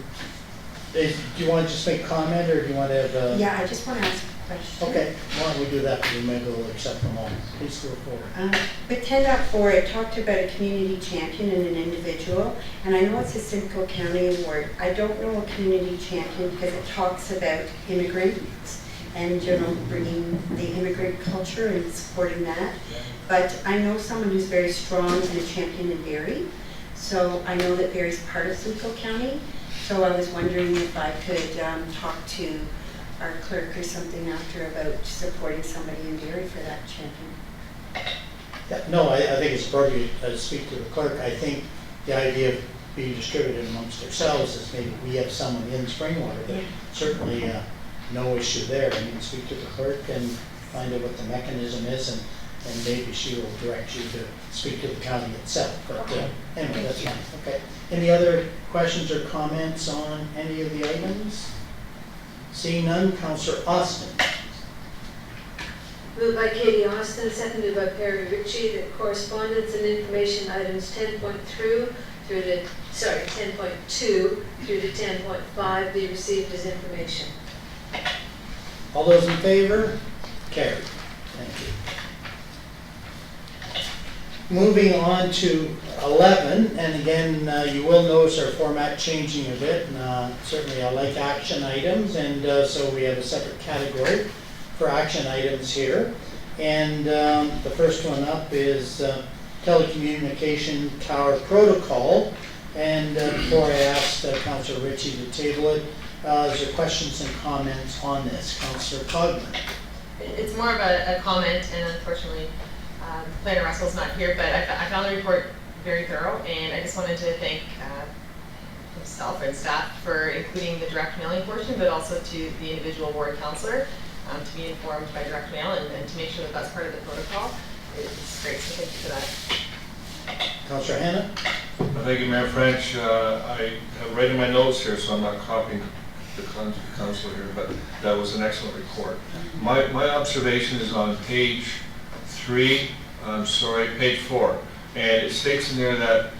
you want to just make a comment, or do you want to have Yeah, I just want to ask a question. Okay, why don't we do that, and maybe we'll accept them all. Please go forward. With 10.4, it talked about a community champion and an individual, and I know it's a Simcoe County award. I don't know a community champion because it talks about immigrants and, you know, bringing the immigrant culture and supporting that. But I know someone who's very strong and a champion in Barrie. So I know that Barrie's part of Simcoe County. So I was wondering if I could talk to our clerk or something after about supporting somebody in Barrie for that champion. Yeah, no, I think it's appropriate to speak to the clerk. I think the idea of being distributed amongst ourselves is maybe we have someone in Springwater, but certainly no issue there. I mean, speak to the clerk and find out what the mechanism is, and maybe she will direct you to speak to the county itself. But anyway, that's fine. Okay. Any other questions or comments on any of the items? Seeing none, Councillor Austin. Moved by Katie Austin, seconded by Perry Ritchie, that correspondence and information items 10.2 through to 10.5 be received as information. All those in favor? Carried. Thank you. Moving on to 11, and again, you will notice our format changing a bit. Certainly I like action items, and so we have a separate category for action items here. And the first one up is telecommunication tower protocol. And before I ask Councillor Ritchie to table it, is there questions and comments on this? Councillor Cogman. It's more of a comment, and unfortunately, Planner Russell's not here, but I found the report very thorough, and I just wanted to thank himself and staff for including the direct mailing portion, but also to the individual ward councillor to be informed by direct mail and to make sure that that's part of the protocol. It's great, so thank you for that. Councillor Hanna. Thank you, Mayor French. I have right in my notes here, so I'm not copying the council here, but that was an excellent report. My observation is on page 4, and it states in there that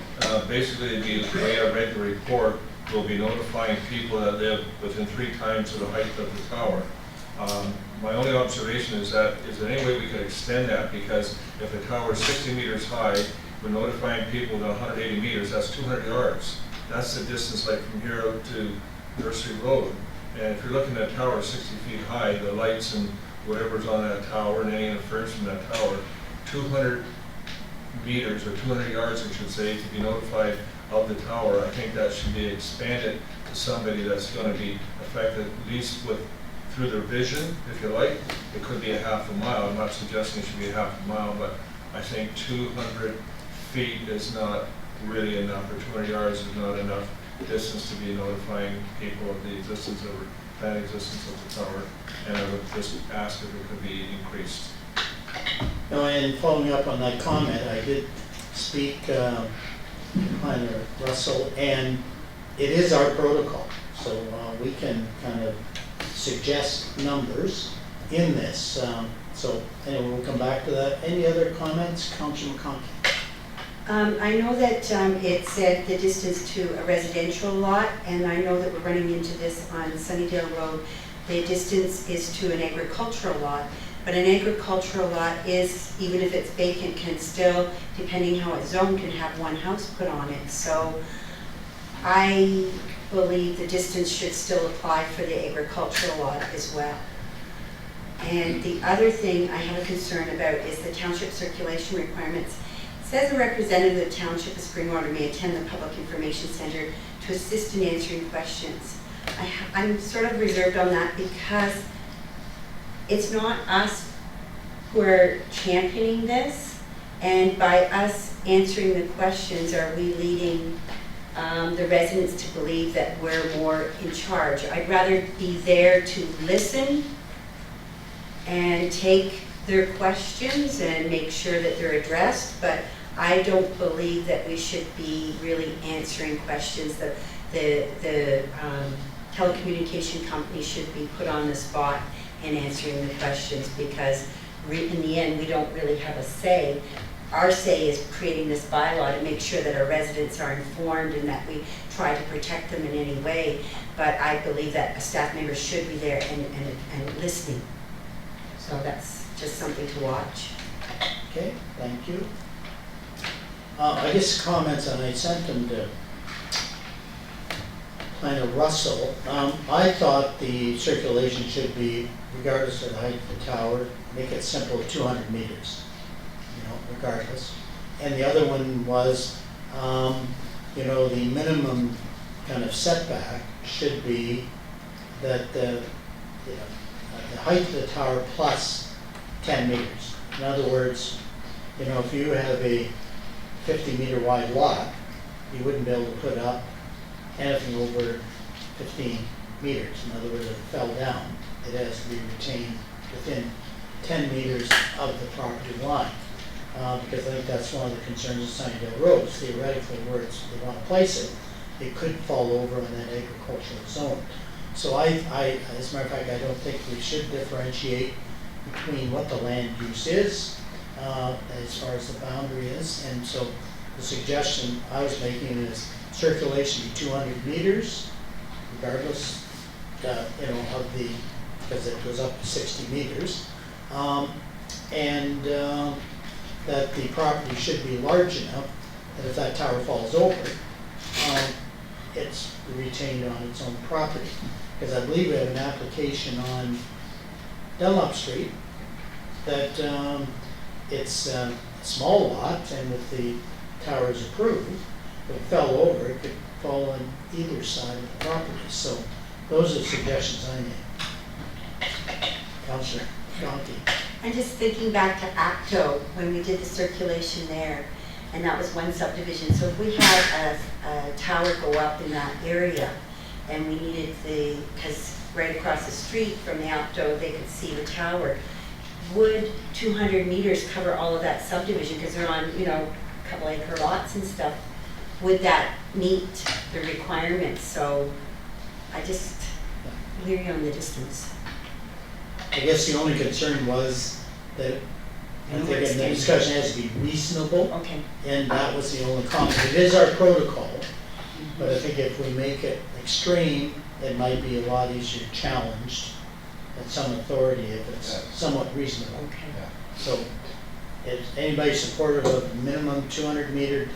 basically the way I read the report will be notifying people that live within 3 times of the height of the tower. My only observation is that, is there any way we could extend that? Because if the tower is 60 meters high, we're notifying people within 180 meters, that's 200 yards. That's the distance like from here out to Nursery Road. And if you're looking at a tower 60 feet high, the lights and whatever's on that tower and any interference from that tower, 200 meters or 200 yards, I should say, to be notified of the tower. I think that should be expanded to somebody that's going to be affected at least through their vision, if you like. It could be a half a mile. I'm not suggesting it should be a half a mile, but I think 200 feet is not really enough, or 200 yards is not enough distance to be notifying people of the existence of planned existence of the tower. And I would just ask if it could be increased. No, and following up on that comment, I did speak to Planner Russell, and it is our protocol. So we can kind of suggest numbers in this. So anyway, we'll come back to that. Any other comments? Councillor McConkey. I know that it said the distance to a residential lot, and I know that we're running into this on Sunnydale Road. The distance is to an agricultural lot, but an agricultural lot is, even if it's vacant, can still, depending how it's zoned, can have one house put on it. So I believe the distance should still apply for the agricultural lot as well. And the other thing I have a concern about is the township circulation requirements. It says a representative of the Township of Springwater may attend the Public Information Center to assist in answering questions. I'm sort of reserved on that because it's not us who are championing this, and by us answering the questions, are we leading the residents to believe that we're more in charge? I'd rather be there to listen and take their questions and make sure that they're addressed, but I don't believe that we should be really answering questions. The telecommunication company should be put on the spot in answering the questions, because in the end, we don't really have a say. Our say is creating this bylaw to make sure that our residents are informed and that we try to protect them in any way. But I believe that a staff member should be there and listening. So that's just something to watch. Okay, thank you. I guess comments, and I sent them to Planner Russell. I thought the circulation should be, regardless of the height of the tower, make it simple, 200 meters, regardless. And the other one was, the minimum kind of setback should be that the height of the tower plus 10 meters. In other words, if you have a 50-meter wide lot, you wouldn't be able to put up anything over 15 meters. In other words, if it fell down, it has to be retained within 10 meters of the property line. Because I think that's one of the concerns of Sunnydale Road. Theoretically, where they want to place it, it could fall over in that agricultural zone. So as a matter of fact, I don't think we should differentiate between what the land use is, as far as the boundary is. And so the suggestion I was making is circulation be 200 meters, regardless, because it goes up to 60 meters. That the property should be large enough that if that tower falls over, it's retained on its own property. Because I believe we have an application on Dunlop Street that it's a small lot, and with the towers approved, if it fell over, it could fall on either side of the property. So those are suggestions I made. Councillor Donkey. I'm just thinking back to Acto, when we did the circulation there, and that was one subdivision. So if we had a tower go up in that area, and we needed because right across the street from the Acto, they could see the tower, would 200 meters cover all of that subdivision? Because they're on, a couple acre lots and stuff. Would that meet the requirements? So I just leery on the distance. I guess the only concern was that I think the discussion has to be reasonable. Okay. And that was the only comment. It is our protocol, but I think if we make it extreme, it might be a lot easier challenged at some authority if it's somewhat reasonable. Okay. So, is anybody supportive of minimum 200 meter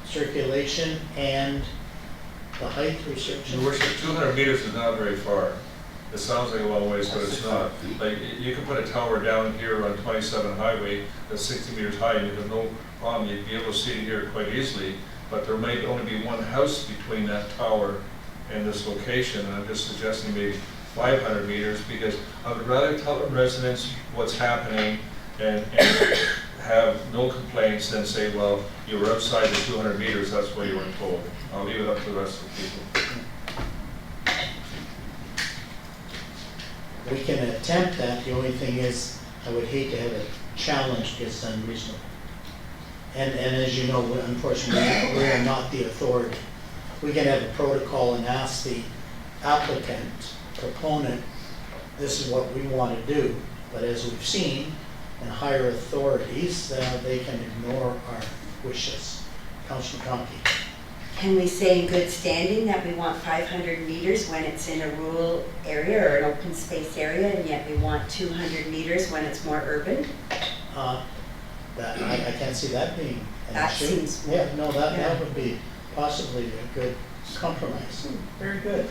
circulation and the height restriction? Your worship, 200 meters is not very far. It sounds like a long ways, but it's not. Like, you can put a tower down here on 27 Highway that's 60 meters high, and you have no problem. You'd be able to see it here quite easily, but there may only be one house between that tower and this location, and I'm just suggesting maybe 500 meters, because I would rather tell the residents what's happening and have no complaints than say, well, you were outside the 200 meters, that's what you were told. I'll leave it up to the rest of the people. We can attempt that. The only thing is, I would hate to have a challenge that's unreasonable. And as you know, unfortunately, we are not the authority. We can have a protocol and ask the applicant, proponent, this is what we want to do. But as we've seen in higher authorities, they can ignore our wishes. Councillor Conkey. Can we say in good standing that we want 500 meters when it's in a rural area or an open space area, and yet we want 200 meters when it's more urban? I can't see that being an That issue. seems more- Yeah, no, that would be possibly a good compromise. Very good.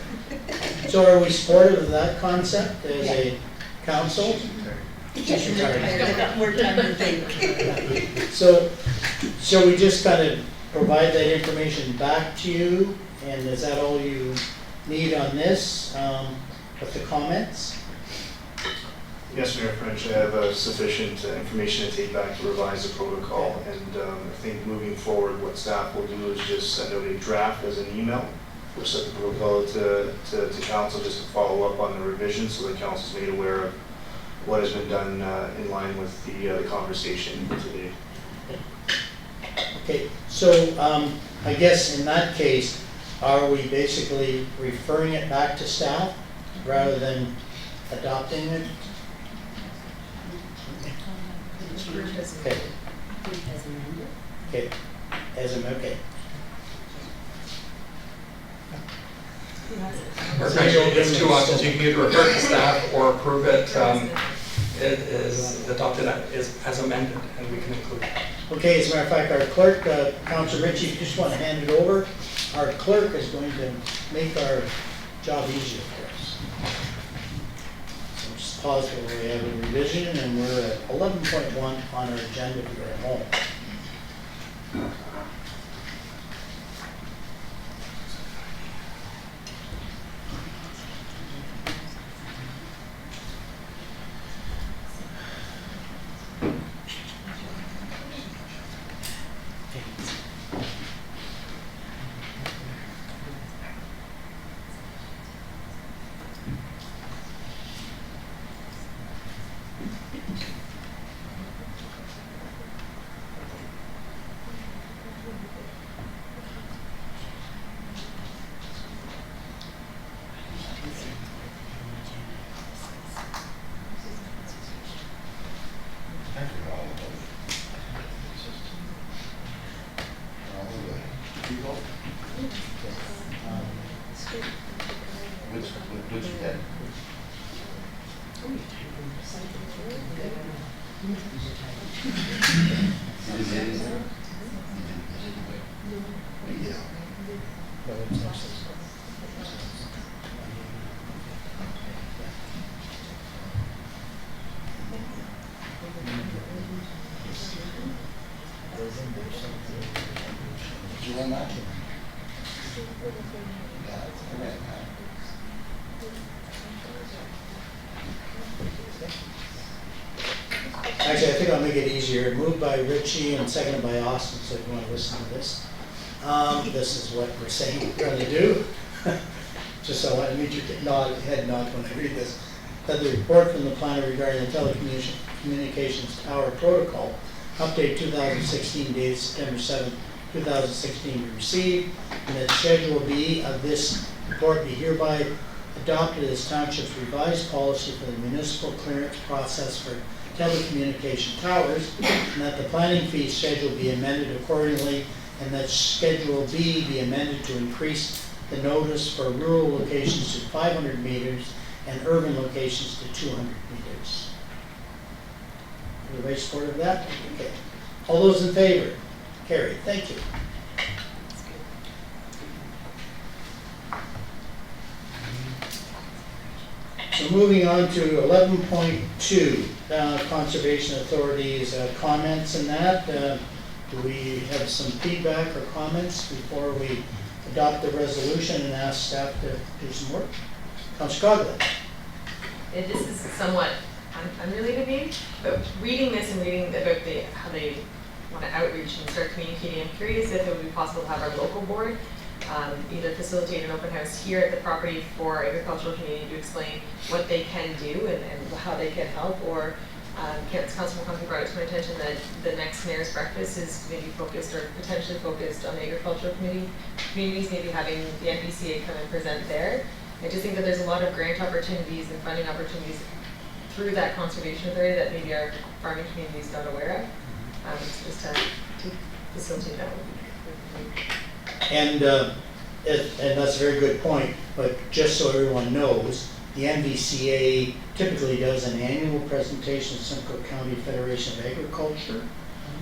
So are we supportive of that concept as a council? Yes, I got more time to think. So, shall we just kind of provide that information back to you? And is that all you need on this, with the comments? Yes, Mayor French, I have sufficient information to take back to revise the protocol. And I think moving forward, what staff will do is just send out a draft as an email. We'll set the protocol to council just to follow up on the revision so the council's made aware of what has been done in line with the conversation today. Okay, so I guess in that case, are we basically referring it back to staff rather than adopting it? Okay. Okay, okay. Or essentially, it's two options, you can either refer to staff or approve it, it is adopted as amended, and we can include it. Okay, as a matter of fact, our clerk, Councilor Ritchie, if you just want to hand it over, our clerk is going to make our job easier for us. So just pause while we have a revision, and we're at 11.1 on our agenda if you're at home. Which head? Did you run that? Actually, I think I'll make it easier. Moved by Ritchie and seconded by Austin, so if you want to listen to this. This is what we're saying we're going to do. Just so I want to meet your head nod when I read this. That the report from the planner regarding the telecommunications tower protocol, update 2016, dated September 7, 2016, be received, and that Schedule B of this report be hereby adopted as Township's revised policy for the municipal clearance process for telecommunication towers, and that the planning fee schedule be amended accordingly, and that Schedule B be amended to increase the notice for rural locations to 500 meters and urban locations to 200 meters. Everybody supportive of that? Okay. All those in favor? Carried. Thank you. So moving on to 11.2, Conservation Authority's comments and that. Do we have some feedback or comments before we adopt the resolution and ask staff to do some work? Councilor Coghlan. This is somewhat unrelated maybe, but reading this and reading about how they want to outreach and start communicating, I'm curious if it would be possible to have our local board either facilitate an open house here at the property for our agricultural community to explain what they can do and how they can help, or Councilor McConkie brought it to my attention that the next mayor's breakfast is maybe focused or potentially focused on the agricultural communities, maybe having the NPCA come and present there. I just think that there's a lot of grant opportunities and funding opportunities through that conservation authority that maybe our farming community is not aware of. Just to facilitate that would be great. And that's a very good point, but just so everyone knows, the MVCA typically does an annual presentation to Simcoe County Federation of Agriculture,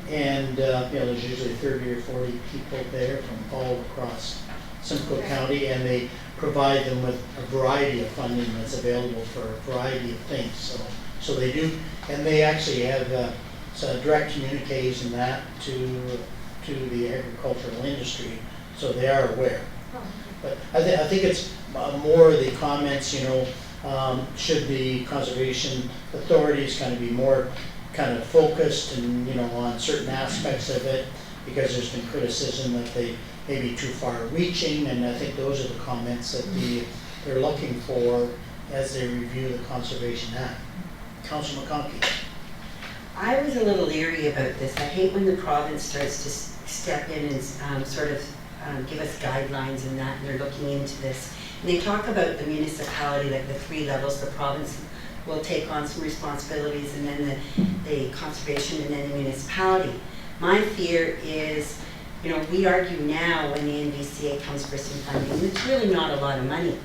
and there's usually 30 or 40 people there from all across Simcoe County, and they provide them with a variety of funding that's available for a variety of things. So they do, and they actually have direct communication that to the agricultural industry, so they are aware. But I think it's more the comments, should the conservation authorities kind of be more kind of focused and, on certain aspects of it, because there's been criticism that they may be too far reaching, and I think those are the comments that they're looking for as they review the Conservation Act. Councilor McConkey. I was a little leery about this. I hate when the province starts to step in and sort of give us guidelines and that, and they're looking into this. And they talk about the municipality, like the 3 levels. The province will take on some responsibilities, and then the conservation, and then the municipality. My fear is, you know, we argue now when the NVCA comes for some funding, and it's really not a lot of money.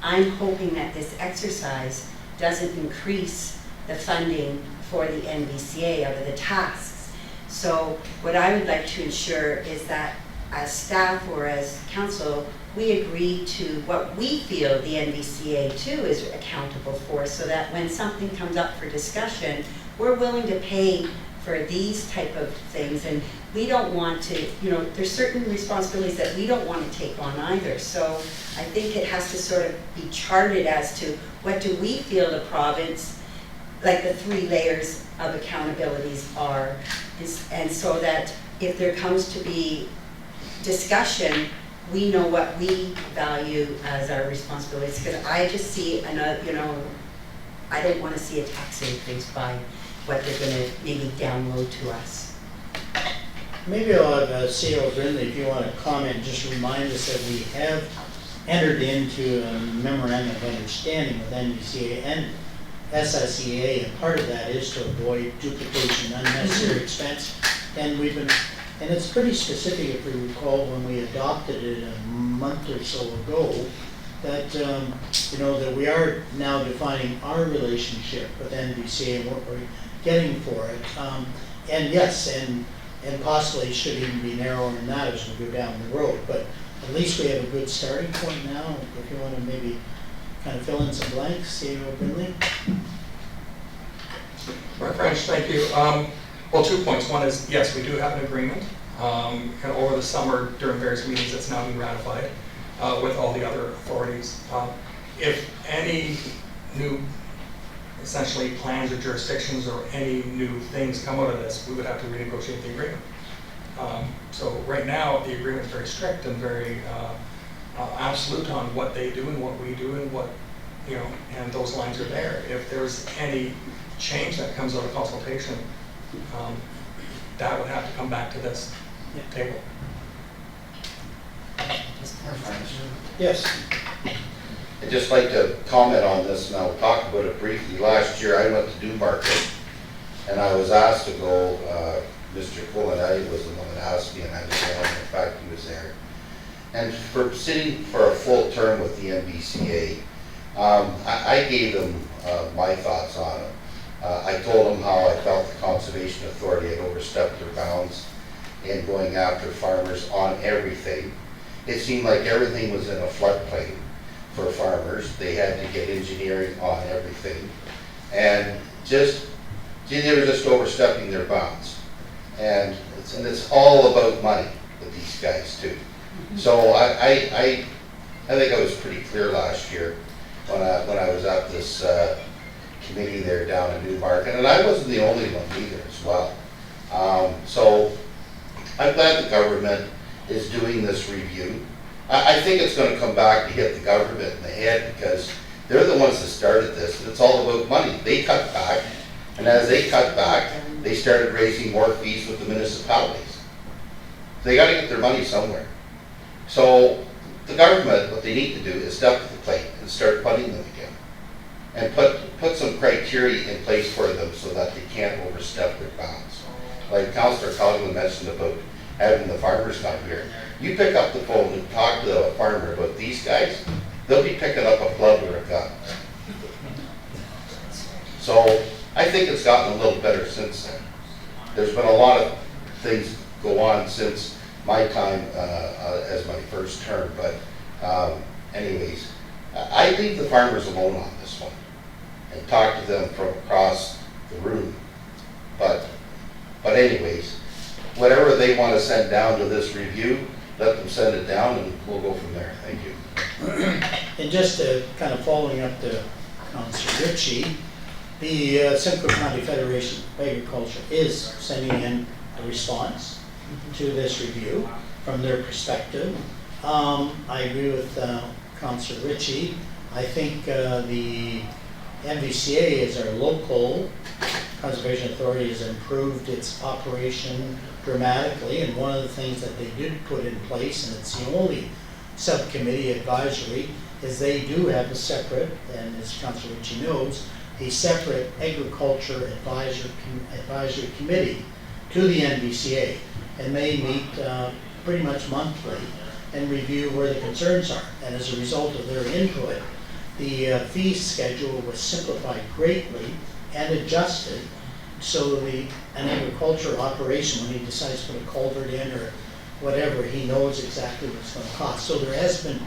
I'm hoping that this exercise doesn't increase the funding for the NVCA out of the tasks. So what I would like to ensure is that as staff or as council, we agree to what we feel the NVCA too is accountable for, so that when something comes up for discussion, we're willing to pay for these type of things. And we don't want to, you know, there's certain responsibilities that we don't want to take on either. So I think it has to sort of be charted as to what do we feel the province, like the 3 layers of accountabilities are. And so that if there comes to be discussion, we know what we value as our responsibilities. Because I just see another, you know, I don't want to see a tax increase by what they're going to maybe download to us. Maybe I'll have C.O. Brindley, if you want to comment, just remind us that we have entered into a memorandum of understanding with NVCA and SSEA, and part of that is to avoid duplication, unnecessary expense. And it's pretty specific, if we recall, when we adopted it a month or so ago, that, you know, that we are now defining our relationship with NVCA and what we're getting for it. And yes, and possibly should even be narrower than that as we go down the road. But at least we have a good starting point now. If you want to maybe kind of fill in some blanks, C.O. Brindley. Mark French, thank you. Well, 2 points. One is, yes, we do have an agreement. And over the summer, during various meetings, it's now been ratified with all the other authorities. If any new, essentially, plans or jurisdictions or any new things come out of this, we would have to renegotiate the agreement. So right now, the agreement is very strict and very absolute on what they do and what we do and what, you know, and those lines are there. If there's any change that comes out of consultation, that would have to come back to this table. Yes. I'd just like to comment on this, and I'll talk about it briefly. Last year, I went to Newmarket, and I was asked to go. Mr. Culinelli was the one that asked me, and I was there. In fact, he was there. And for sitting for a full term with the NVCA, I gave them my thoughts on it. I told them how I felt the Conservation Authority had overstepped their bounds in going after farmers on everything. It seemed like everything was in a floodplain for farmers. They had to get engineering on everything. And they were just overstepping their bounds. And it's all about money with these guys too. So I think I was pretty clear last year when I was at this committee there down in Newmarket, and I wasn't the only one either as well. So I'm glad the government is doing this review. I think it's going to come back to hit the government in the head, because they're the ones that started this, and it's all about money. They cut back, and as they cut back, they started raising more fees with the municipalities. They got to get their money somewhere. So the government, what they need to do is step to the plate and start funding them again, and put some criteria in place for them so that they can't overstep their bounds. Like Councillor Coghlan mentioned about having the farmers come here. You pick up the phone and talk to a farmer about these guys, they'll be picking up a club or a gun. So I think it's gotten a little better since then. There's been a lot of things go on since my time as my first term, but anyways, I leave the farmers alone on this one and talk to them from across the room. But anyways, whatever they want to send down to this review, let them send it down and we'll go from there. Thank you. And just kind of following up to Councillor Ritchie, the Simcoe County Federation of Agriculture is sending in a response to this review from their perspective. I agree with Councillor Ritchie. I think the MVCA is our local conservation authority, has improved its operation dramatically, and one of the things that they did put in place, and it's the only subcommittee advisory, is they do have a separate, and as Councilor Ritchie knows, a separate agriculture advisory committee to the NVCA, and they meet pretty much monthly and review where the concerns are. And as a result of their input, the fee schedule was simplified greatly and adjusted so an agriculture operation, when he decides to put a culvert in or whatever, he knows exactly what it's going to cost. So there has been,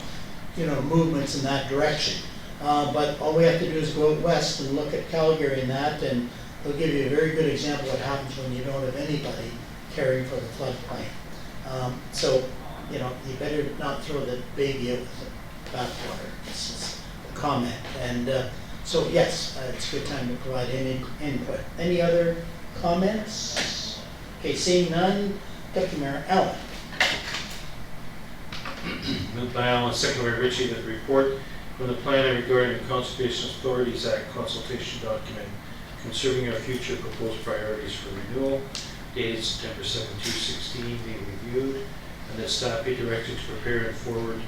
movements in that direction. But all we have to do is go out west and look at Calgary and that, and they'll give you a very good example of what happens when you don't have anybody caring for the floodplain. So, you better not throw the baby out with the bathwater. This is a comment. And so, yes, it's a good time to provide any input. Any other comments? Okay, seeing none, Deputy Mayor Allen. Moved by Allen, second by Ritchie, that the report from the planner regarding the Conservation Authorities Act consultation document concerning our future proposed priorities for renewal, dated September 7, 2016, be reviewed, and that staff be directed to prepare and forward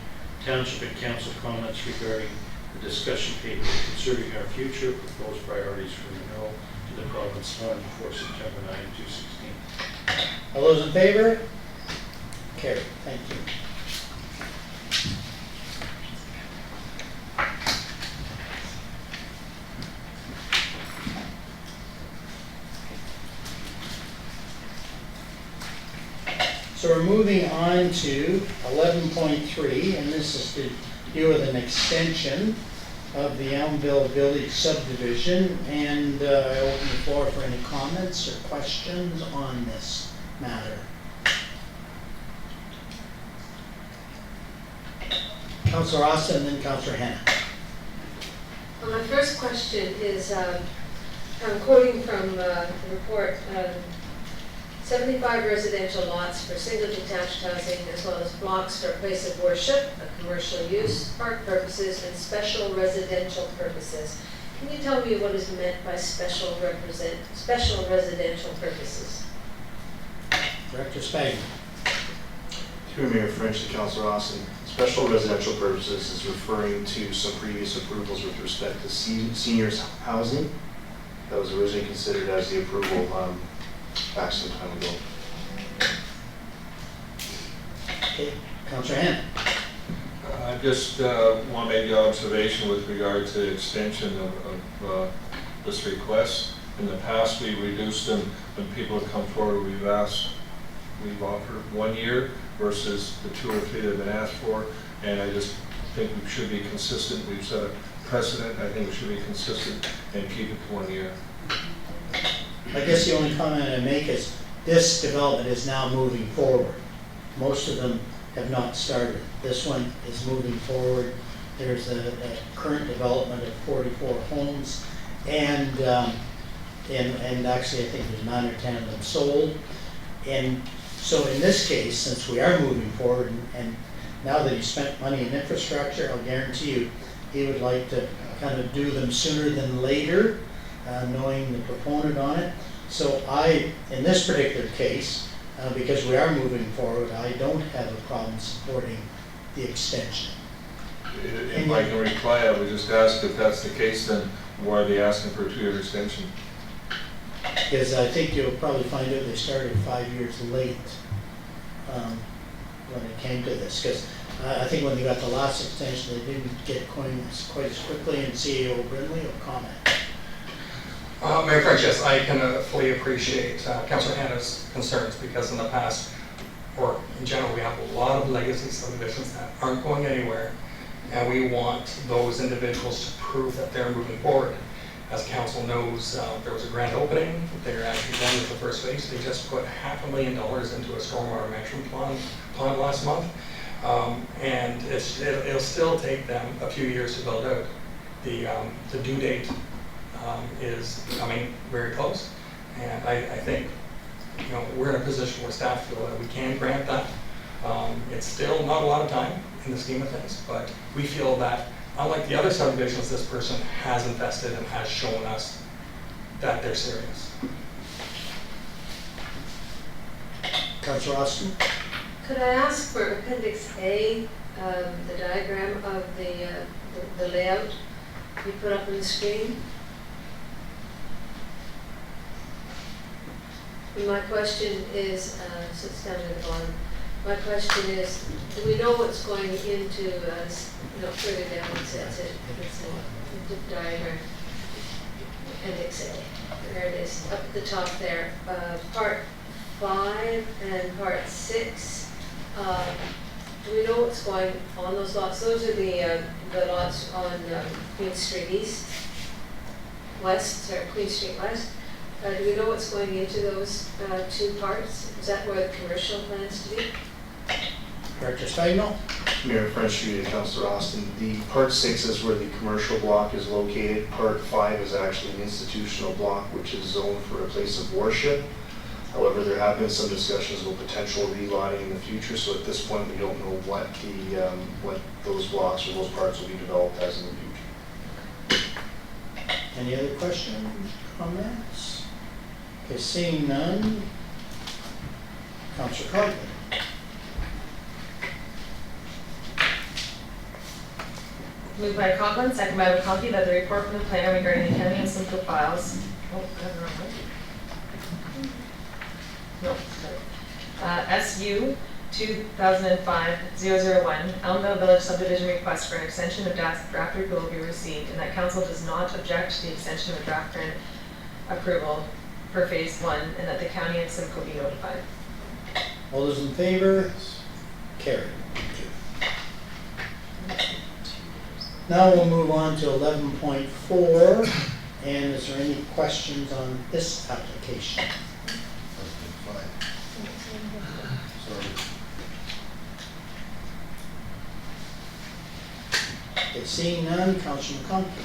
township and council comments regarding the discussion paper concerning our future proposed priorities for renewal to the province on before September 9, 2016. All those in favor? Carried. Thank you. So we're moving on to 11.3, and this is to deal with an extension of the Elmville Village subdivision. And I open the floor for any comments or questions on this matter. Councillor Austin and then Councillor Hanna. My first question is, I'm quoting from the report, 75 residential lots for single detached housing, as well as blocks for a place of worship, a commercial use, park purposes, and special residential purposes. Can you tell me what is meant by special residential purposes? Director Spagna. Through Mayor French to Councilor Austin, special residential purposes is referring to some previous approvals with respect to seniors housing that was originally considered as the approval back some time ago. Okay, Councillor Hanna. I just want to make the observation with regard to extension of this request. In the past, we reduced them when people have come forward. We've offered 1 year versus the 2 or 3 that have been asked for. And I just think we should be consistent. We've set a precedent. I think we should be consistent and keep it to 1 year. I guess the only comment I make is this development is now moving forward. Most of them have not started. This one is moving forward. There's a current development of 44 homes, and actually I think there's 9 or 10 of them sold. And so in this case, since we are moving forward, and now that he spent money in infrastructure, I'll guarantee you he would like to kind of do them sooner than later, knowing the proponent on it. So in this particular case, because we are moving forward, I don't have a problem supporting the extension. If I can reply, I would just ask if that's the case, then why are they asking for a 2-year extension? Because I think you'll probably find out they started 5 years late when it came to this. Because I think when they got the last extension, they didn't get going quite as quickly, and CEO Brindley will comment. Mayor French, yes, I can fully appreciate Councillor Hanna's concerns, because in the past, or in general, we have a lot of legacy subdivisions that aren't going anywhere, and we want those individuals to prove that they're moving forward. As council knows, there was a grand opening. They're actually done with the first phase. They just put $500,000 into a stormwater management plan last month, and it'll still take them a few years to build out. The due date is coming very close, and I think we're in a position where staff feel that we can grant that. It's still not a lot of time in the scheme of things, but we feel that unlike the other subdivisions, this person has invested and has shown us that they're serious. Councillor Austin? Could I ask for Appendix A, the diagram of the layout you put up on the screen? And my question is, so it's down at the bottom, my question is, do we know what's going into, further down, it's a diagram, Appendix A, there it is, up at the top there, Part 5 and Part 6. Do we know what's going on those lots? Those are the lots on Queen Street East, Queen Street West. Do we know what's going into those two parts? Is that where the commercial plans to be? Director Spagno? Mayor French, through you to Councillor Austin. The Part 6 is where the commercial block is located. Part 5 is actually an institutional block, which is zoned for a place of worship. However, there have been some discussions about potential relotting in the future, so at this point, we don't know what what those blocks or those parts will be developed as in the future. Any other questions, comments? Okay, seeing none. Councillor Cartman? Moved by Conklin, second by McConkey, that the report from the planner regarding the county and Simcoe files. Oh, I have the wrong one. No, sorry. SU 2005-001, Elmville Village subdivision request for an extension of draft approval will be received, and that council does not object to the extension of draft grant approval for phase 1, and that the county and Simcoe be notified. All those in favor? Carried. Now we'll move on to 11.4, and is there any questions on this application? Okay, seeing none, Councillor McConkey.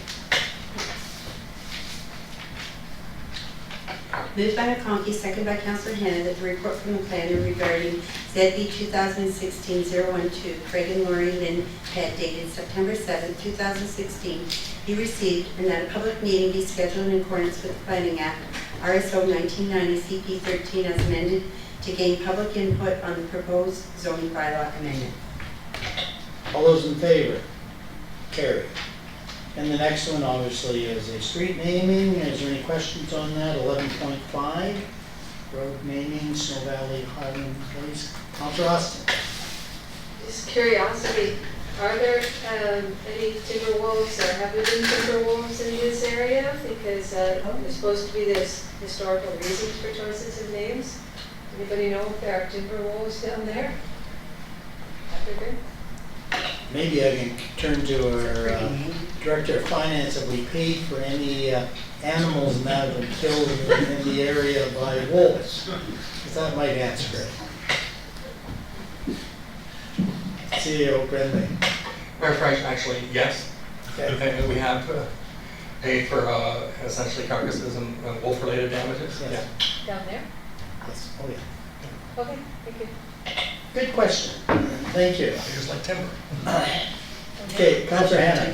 Moved by McConkey, second by Councillor Hannan, that the report from the planner regarding ZB 2016-012, Craig and Lori Lynn Pett dated September 7, 2016, be received, and that a public meeting be scheduled in accordance with the Planning Act, RSO 1990 CP 13 as amended, to gain public input on the proposed zoning bylaw amendment. All those in favor? Carried. And the next one obviously is a street naming. Is there any questions on that? 11.5, road naming, Snow Valley Highland Place. Councillor Austin. Just curiosity, are there any timber wolves or have there been timber wolves in this area? Because there's supposed to be this historical reasons for choices of names. Anybody know if there are timber wolves down there? Have there been? Maybe I can turn to our Director of Finance. Have we paid for any animals that have been killed in the area by wolves? Because that might answer it. CEO Brindley. Mayor French, actually, yes. Okay. And we have paid for essentially carcasses and wolf-related damages. Yes. Yeah. Down there? Yes. Oh, yeah. Okay, thank you. Good question. Thank you. Just like timber. Okay, Councillor Hannan.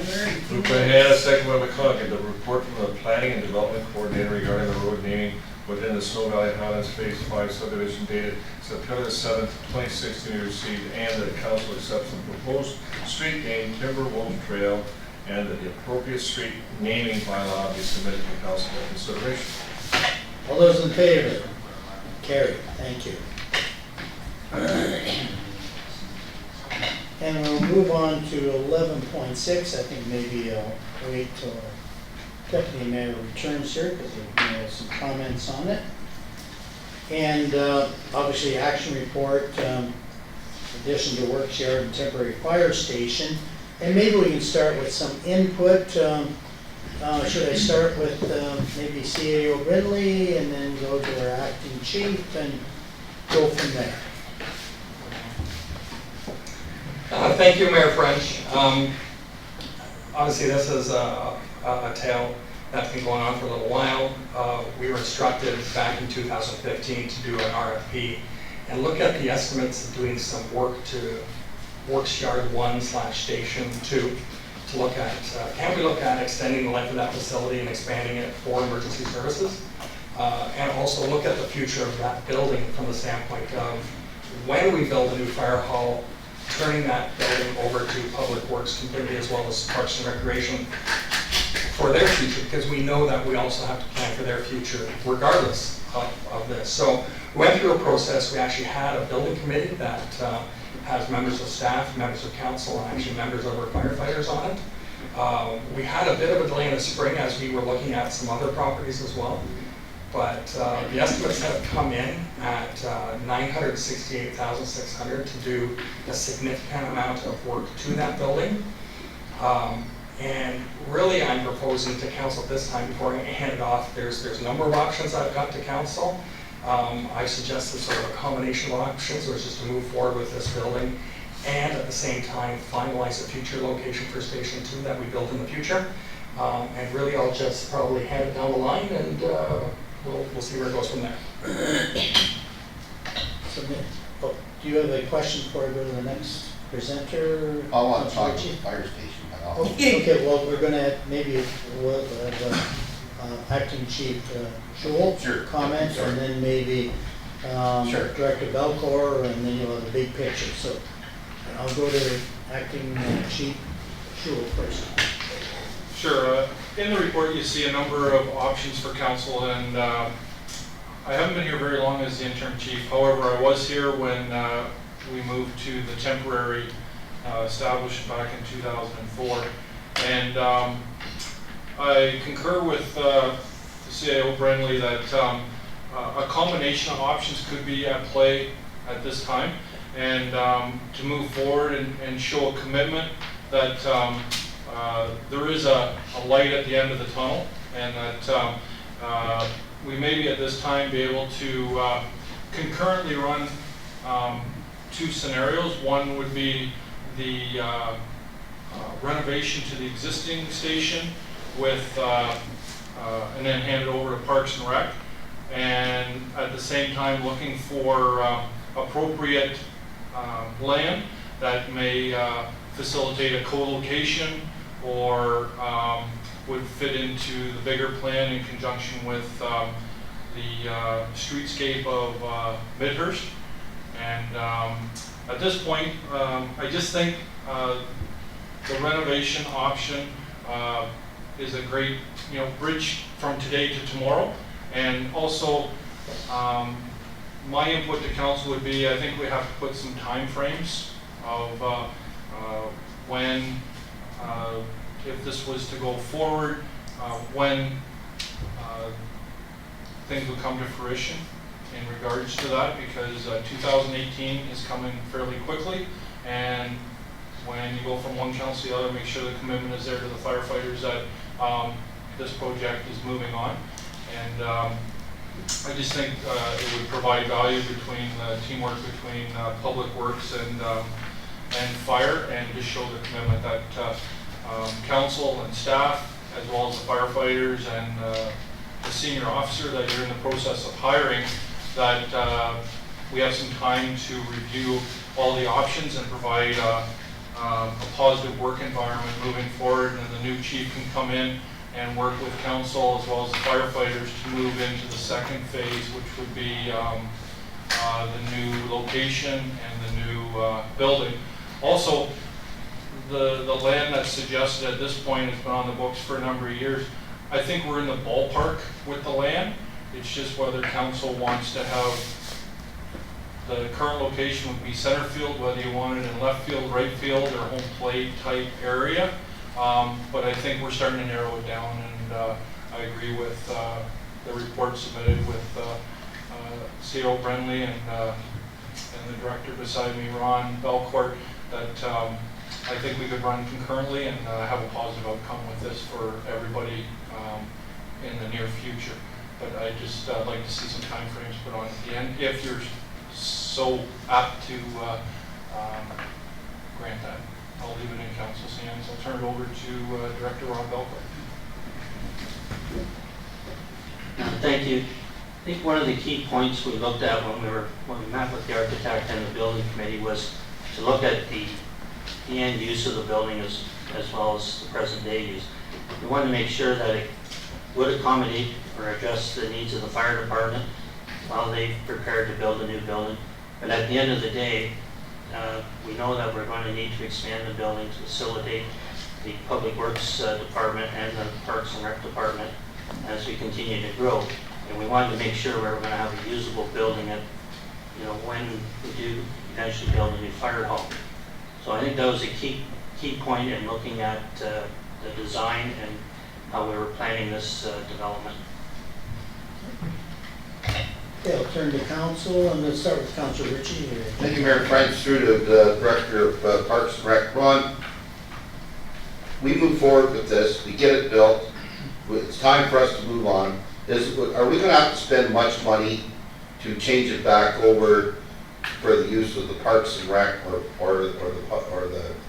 Moved by Hannan, second by McConkey, the report from the Planning and Development Coordinator regarding the road naming within the Snow Valley Highlands Phase 5 subdivision dated September 7, 2016 be received, and that council accepts the proposed street name Timber Wolf Trail, and that the appropriate street naming bylaw be submitted to the council for consideration. All those in favor? Carried. Thank you. And we'll move on to 11.6. I think maybe I'll wait till our Deputy Mayor returns here because he has some comments on it. And obviously action report, addition to works yard and temporary fire station. And maybe we can start with some input. Should I start with maybe CAO Brindley and then go to our acting chief and go from there? Thank you, Mayor French. Obviously, this is a tale that's been going on for a little while. We were instructed back in 2015 to do an RFP and look at the estimates of doing some work to Works Yard 1/Station 2. to look at, can we look at extending the life of that facility and expanding it for emergency services? And also look at the future of that building from the standpoint of when we build a new fire hall, turning that building over to Public Works completely as well as Parks and Recreation for their future, because we know that we also have to plan for their future regardless of this. So we went through a process. We actually had a building committee that has members of staff, members of council, and actually members of our firefighters on it. We had a bit of a delay in the spring as we were looking at some other properties as well. But the estimates have come in at $968,600 to do a significant amount of work to that building. And really, I'm proposing to council this time before I hand it off. There's a number of options I've got to council. I suggested sort of a combination of options, which is to move forward with this building and at the same time finalize a future location for Station 2 that we build in the future. And really, I'll just probably hand it down the line and we'll see where it goes from there. So, do you have a question before I go to the next presenter? I want to talk about Councilor the Ritchie? fire station. Okay, well, we're gonna maybe Acting Chief Schul comment, and then maybe Director Belcourt, and then you'll have a big picture. So I'll go to Acting Chief Schul first. Sure. In the report, you see a number of options for council, and I haven't been here very long as the interim chief. However, I was here when we moved to the temporary established back in 2004. And I concur with the CIO Brenly that a combination of options could be at play at this time, and to move forward and show a commitment that there is a light at the end of the tunnel, and that we maybe at this time be able to concurrently run two scenarios. One would be the renovation to the existing station with, and then hand it over to Parks and Rec, and at the same time looking for appropriate land that may facilitate a co-location or would fit into the bigger plan in conjunction with the streetscape of Midhurst. And at this point, I just think the renovation option is a great, bridge from today to tomorrow. And also, my input to council would be, I think we have to put some time frames of when, if this was to go forward, when things would come to fruition in regards to that, because 2018 is coming fairly quickly, and when you go from one council to the other, make sure the commitment is there to the firefighters that this project is moving on. And I just think it would provide value between teamwork between Public Works and fire, and just show the commitment that council and staff, as well as the firefighters and the senior officer that you're in the process of hiring, that we have some time to review all the options and provide a positive work environment moving forward, and the new chief can come in and work with council as well as the firefighters to move into the second phase, which would be the new location and the new building. Also, the land that's suggested at this point has been on the books for a number of years. I think we're in the ballpark with the land. It's just whether council wants to have the current location would be center field, whether you want it in left field, right field, or home plate type area. But I think we're starting to narrow it down, and I agree with the report submitted with CO Brenly and the director beside me, Ron Belcourt, that I think we could run concurrently and have a positive outcome with this for everybody in the near future. But I just like to see some time frames put on at the end, if you're so apt to grant that. I'll leave it in council's hands. I'll turn it over to Director Ron Belcourt. Thank you. I think one of the key points we looked at when we met with the architect and the building committee was to look at the the end use of the building as well as the present day use. We wanted to make sure that it would accommodate or address the needs of the fire department while they prepared to build a new building. But at the end of the day, we know that we're going to need to expand the building to facilitate the Public Works Department and the Parks and Rec Department as we continue to grow. And we wanted to make sure we were going to have a usable building at, when we do eventually build a new fire hall. So I think that was a key point in looking at the design and how we were planning this development. Okay, I'll turn to council, and let's start with Councilor Ritchie. Thank you, Mayor French, through to the Director of Parks and Rec. Ron, we move forward with this, we get it built, it's time for us to move on. Are we going to have to spend much money to change it back over for the use of the Parks and Rec or the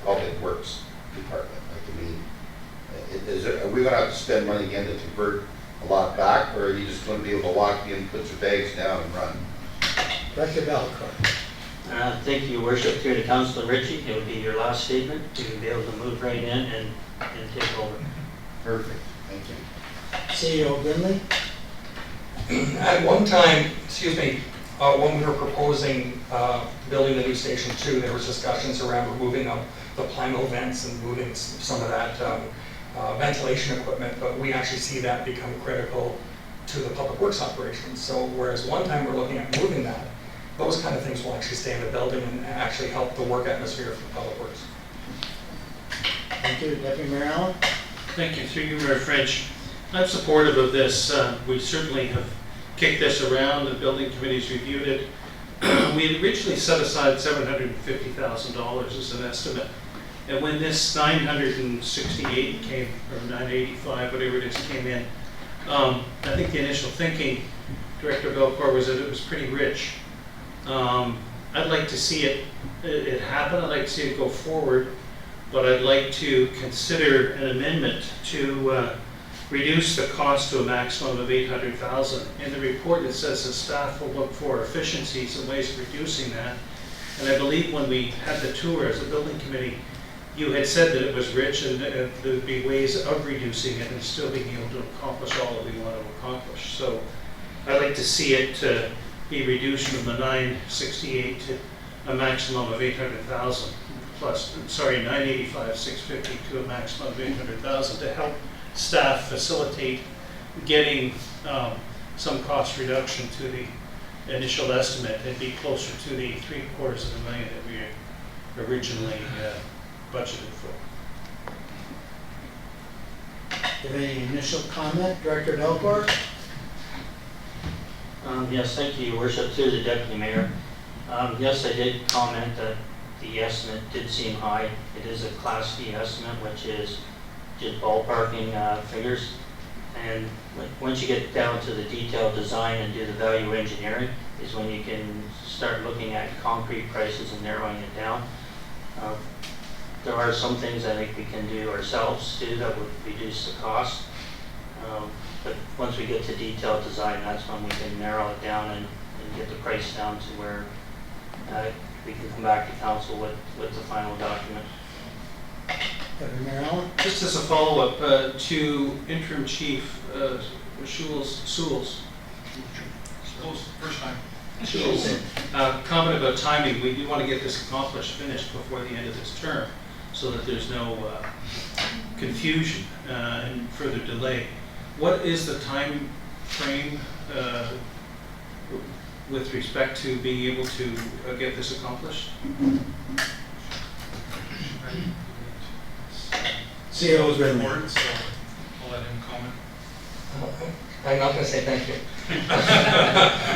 Public Works Department? Are we going to have to spend money again to convert a lot back, or are you just going to be able to walk in, put your bags down, and run? Director Belcourt. Thank you, Your Worship. Through to Councilor Ritchie, it would be your last statement. You can be able to move right in and take over. Perfect. Thank you. CEO Grinley. At one time, when we were proposing building the new Station 2, there was discussions around removing the Plano vents and moving some of that ventilation equipment, but we actually see that become critical to the public works operations. So whereas one time we're looking at moving that, those kind of things will actually stay in the building and actually help the work atmosphere for public works. Thank you. Deputy Mayor Allen. Thank you. Through you, Mayor French. I'm supportive of this. We certainly have kicked this around. The building committee's reviewed it. We had originally set aside $750,000 as an estimate. And when this 968 came, or 985, whatever it is, came in, I think the initial thinking, Director Belcourt, was that it was pretty rich. I'd like to see it happen. I'd like to see it go forward, but I'd like to consider an amendment to reduce the cost to a maximum of $800,000. In the report, it says the staff will look for efficiencies and ways of reducing that. And I believe when we had the tour as a building committee, you had said that it was rich and there would be ways of reducing it and still being able to accomplish all that we want to accomplish. So I'd like to see it be reduced from the 968 to a maximum of 800,000 plus, sorry, 985, 650 to a maximum of 800,000 to help staff facilitate getting some cost reduction to the initial estimate and be closer to the $750,000 that we originally budgeted for. Do you have any initial comment, Director Belcourt? Yes, thank you, Your Worship. Through the Deputy Mayor. Yes, I did comment that the estimate did seem high. It is a Class D estimate, which is just ballparking figures. And once you get down to the detailed design and do the value engineering is when you can start looking at concrete prices and narrowing it down. There are some things I think we can do ourselves too that would reduce the cost. But once we get to detailed design, that's when we can narrow it down and get the price down to where we can come back to council with the final document. Deputy Mayor Allen. Just as a follow-up to Interim Chief Sewell's first time. Comment about timing. We do want to get this finished before the end of this term so that there's no confusion and further delay. What is the time frame with respect to being able to get this accomplished? CEO Grinley. So I'll let him comment. I'm not going to say thank you.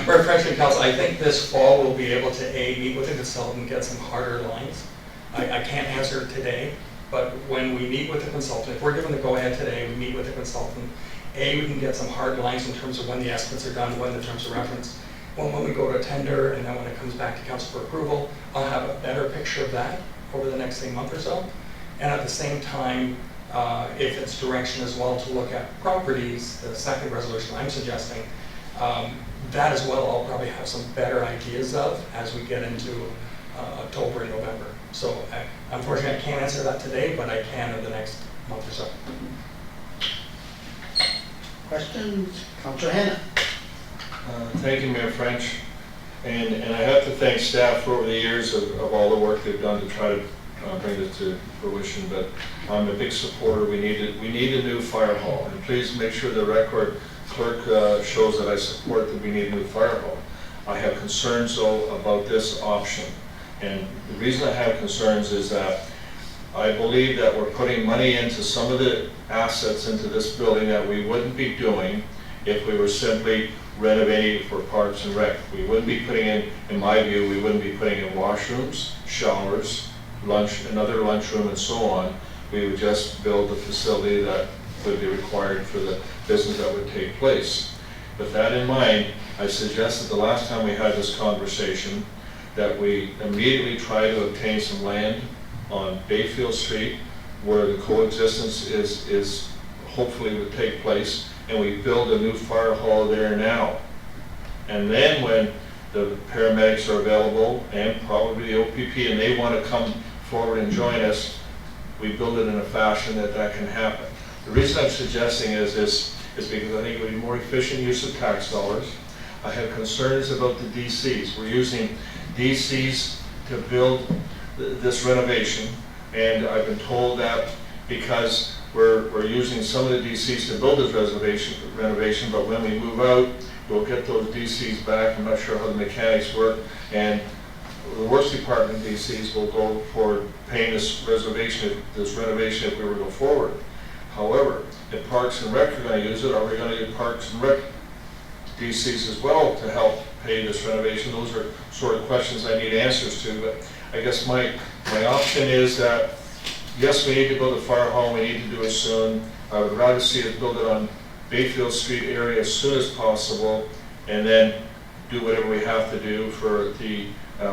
For Refreshment Council, I think this fall we'll be able to meet with the consultant and get some harder lines. I can't answer today, but when we meet with the consultant, if we're given the go-ahead today, we meet with the consultant, we can get some hard lines in terms of when the estimates are done, when the terms of reference. When we go to tender and then when it comes back to council for approval, I'll have a better picture of that over the next month or so. And at the same time, if it's direction as well to look at properties, the second resolution I'm suggesting, that as well I'll probably have some better ideas of as we get into October and November. So unfortunately, I can't answer that today, but I can in the next month or so. Questions? Councillor Hannah? Thank you, Mayor French. And I have to thank staff for over the years of all the work they've done to try to bring this to fruition. But I'm a big supporter. We need a new fire hall. And please make sure the record clerk shows that I support that we need a new fire hall. I have concerns, though, about this option. And the reason I have concerns is that I believe that we're putting money into some of the assets into this building that we wouldn't be doing if we were simply renovating for Parks and Rec. We wouldn't be putting in my view, we wouldn't be putting in washrooms, showers, another lunchroom, and so on. We would just build the facility that would be required for the business that would take place. With that in mind, I suggested the last time we had this conversation that we immediately try to obtain some land on Bayfield Street where the coexistence is hopefully would take place, and we build a new fire hall there now. And then when the paramedics are available and probably the OPP and they want to come forward and join us, we build it in a fashion that can happen. The reason I'm suggesting is because I think it would be more efficient use of tax dollars. I have concerns about the DCs. We're using DCs to build this renovation, and I've been told that because we're using some of the DCs to build this renovation, but when we move out, we'll get those DCs back. I'm not sure how the mechanics work, and the Works Department DCs will go for paying this renovation if we were to go forward. However, if Parks and Rec are going to use it, are we going to get Parks and Rec DCs as well to help pay this renovation? Those are sort of questions I need answers to, but I guess my option is that, yes, we need to build a fire hall, we need to do it soon. I would rather see us build it on Bayfield Street area as soon as possible, and then do whatever we have to do for the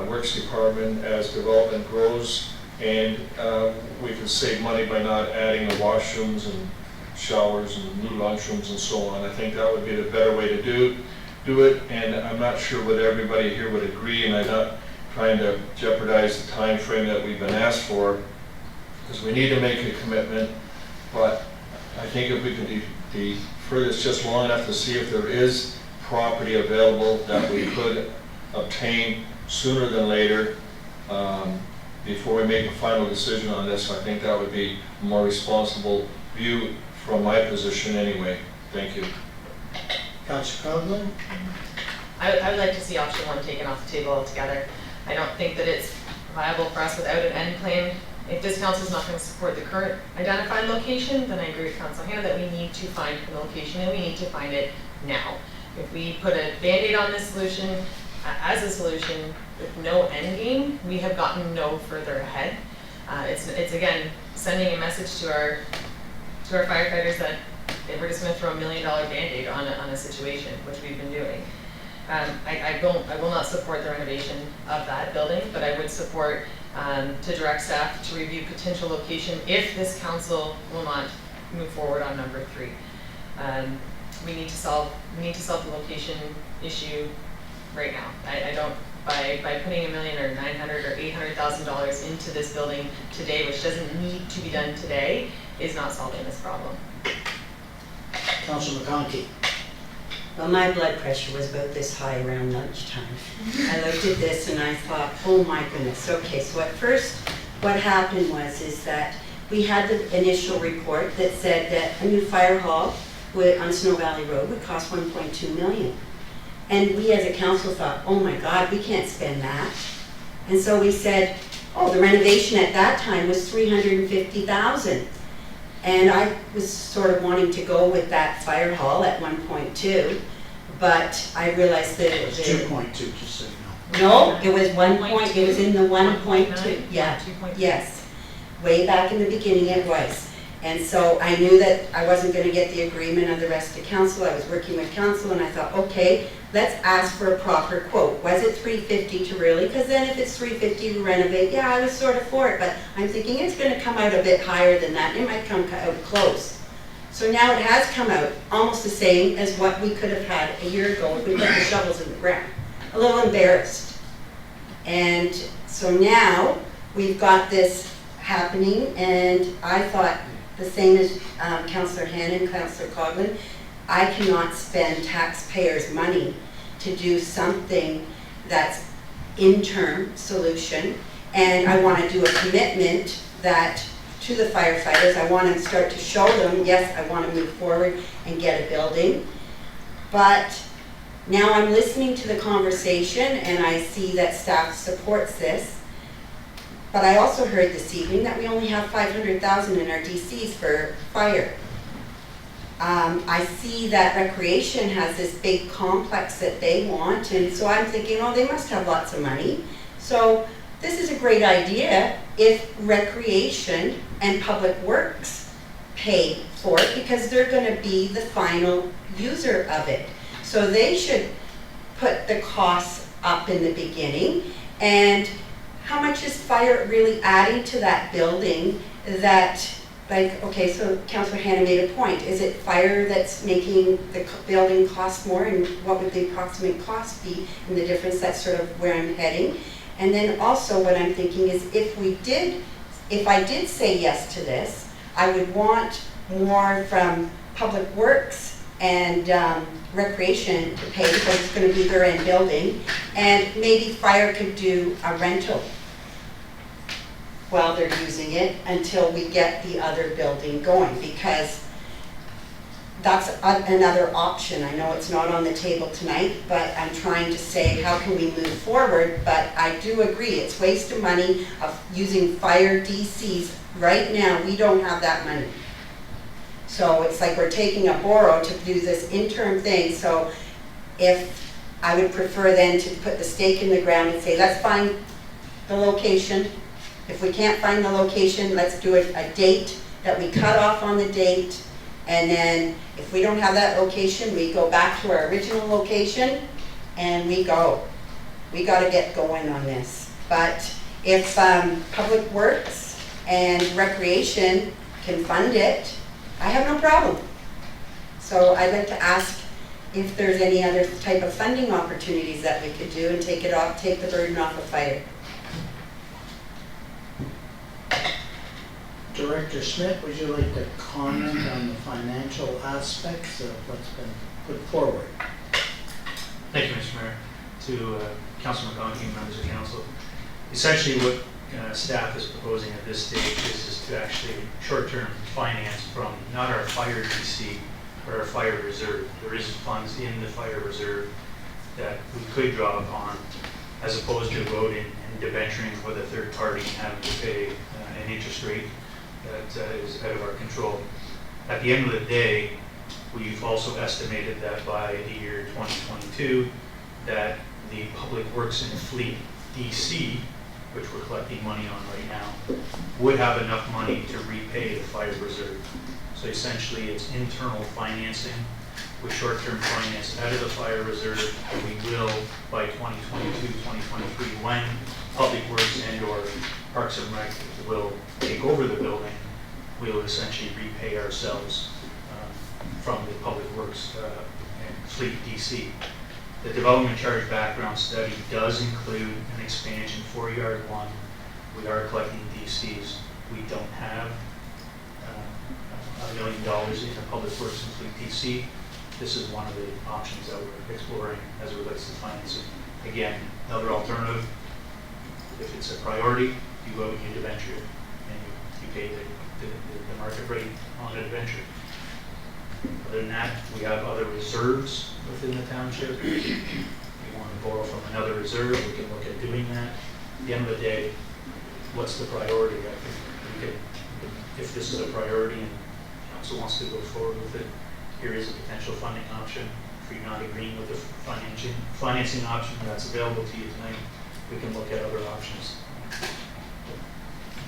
Works Department as development grows, and we can save money by not adding the washrooms and showers and new lunchrooms and so on. I think that would be the better way to do it, and I'm not sure whether everybody here would agree, and I'm not trying to jeopardize the time frame that we've been asked for, because we need to make a commitment. But I think if we can defer this just long enough to see if there is property available that we could obtain sooner than later, before we make a final decision on this, I think that would be a more responsible view from my position anyway. Thank you. Councillor Coghlan? I would like to see option one taken off the table altogether. I don't think that it's viable for us without an end plan. If this council is not going to support the current identified location, then I agree with Councillor Hannah that we need to find a location, and we need to find it now. If we put a Band-Aid on this solution as a solution with no end game, we have gotten no further ahead. It's again sending a message to our firefighters that we're just going to throw $1 million Band-Aid on a situation, which we've been doing. I will not support the renovation of that building, but I would support to direct staff to review potential location if this council will not move forward on number 3. We need to solve the location issue right now. I don't by putting $1 million or $900,000 or $800,000 into this building today, which doesn't need to be done today, is not solving this problem. Councillor McConkey. Well, my blood pressure was about this high around lunchtime. I looked at this and I thought, oh my goodness. Okay, so at first what happened is that we had the initial report that said that a new fire hall on Snow Valley Road would cost $1.2 million. And we as a council thought, oh my God, we can't spend that. And so we said, oh, the renovation at that time was $350,000. And I was sort of wanting to go with that fire hall at 1.2, but I realized that It was 2.2, just so you know. No, it was 1 point, it was in the 1.2, yeah, 2.2. yes. Way back in the beginning it was. And so I knew that I wasn't gonna get the agreement of the rest of council. I was working with council and I thought, okay, let's ask for a proper quote. Was it $350 to really? Because then if it's $350 to renovate, yeah, I was sort of for it, but I'm thinking it's gonna come out a bit higher than that. It might come out close. So now it has come out almost the same as what we could have had a year ago if we put the shovels in the ground. A little embarrassed. And so now we've got this happening, and I thought the same as Councillor Hannan, Councillor Coghlan, I cannot spend taxpayers' money to do something that's interim solution, and I want to do a commitment that to the firefighters, I want to start to show them, yes, I want to move forward and get a building. But now I'm listening to the conversation and I see that staff supports this. But I also heard this evening that we only have 500,000 in our DCs for fire. I see that recreation has this big complex that they want, and so I'm thinking, oh, they must have lots of money. So this is a great idea if recreation and public works pay for it, because they're going to be the final user of it. So they should put the costs up in the beginning. And how much is fire really adding to that building that, like, okay, so Councillor Hannan made a point. Is it fire that's making the building cost more, and what would the approximate cost be, and the difference? That's sort of where I'm heading. And then also what I'm thinking is if I did say yes to this, I would want more from Public Works and Recreation to pay, because it's going to be their end building, and maybe fire could do a rental while they're using it until we get the other building going, because that's another option. I know it's not on the table tonight, but I'm trying to say how can we move forward. But I do agree, it's waste of money of using fire DCs. Right now, we don't have that money. So it's like we're taking a borrow to do this interim thing. So if I would prefer then to put the stake in the ground and say, let's find the location. If we can't find the location, let's do a date that we cut off on the date. And then if we don't have that location, we go back to our original location and we go. We got to get going on this. But if Public Works and Recreation can fund it, I have no problem. So I'd like to ask if there's any other type of funding opportunities that we could do and take the burden off of fire. Director Schmidt, would you like to comment on the financial aspects of what's been put forward? Thank you, Mr. Mayor. To Councilor McConaughey and members of council. Essentially what staff is proposing at this stage is to actually short-term finance from not our fire DC, but our fire reserve. There is funds in the fire reserve that we could draw upon, as opposed to voting and debenturing with a third party and having to pay an interest rate that is out of our control. At the end of the day, we've also estimated that by the year 2022, that the Public Works and Fleet DC, which we're collecting money on right now, would have enough money to repay the fire reserve. So essentially it's internal financing with short-term finance out of the fire reserve, and we will by 2022, 2023, when Public Works and or Parks and Rec will take over the building, we will essentially repay ourselves from the Public Works and Fleet DC. The development charge background study does include an expansion for Yard 1. We are collecting DCs. We don't have $1 million in the Public Works and Fleet DC. This is one of the options that we're exploring as it relates to financing. Again, another alternative, if it's a priority, you go and you debenture it, and you pay the market rate on a debenture. Other than that, we have other reserves within the township. If we want to borrow from another reserve, we can look at doing that. At the end of the day, what's the priority? I think we could, if this is a priority and council wants to go forward with it, here is a potential funding option. If you're not agreeing with the financing option that's available to you tonight, we can look at other options.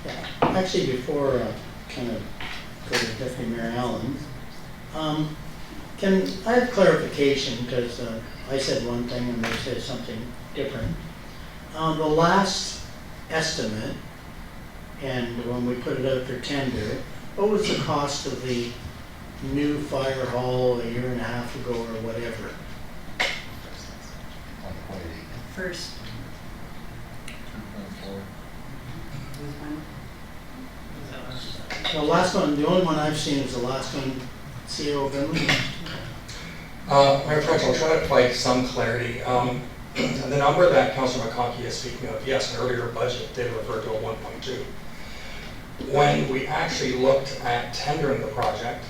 Yeah. Actually, before kind of go to Deputy Mayor Allen, can I have clarification, because I said one thing and they said something different. The last estimate, and when we put it out for tender, what was the cost of the new fire hall a year and a half ago or whatever? First. The last one, the only one I've seen is the last one, CEO Vinley. Mayor French, I'll try to provide some clarity. The number that Councilor McConkey is speaking of, yes, an earlier budget did refer to a 1.2. When we actually looked at tendering the project,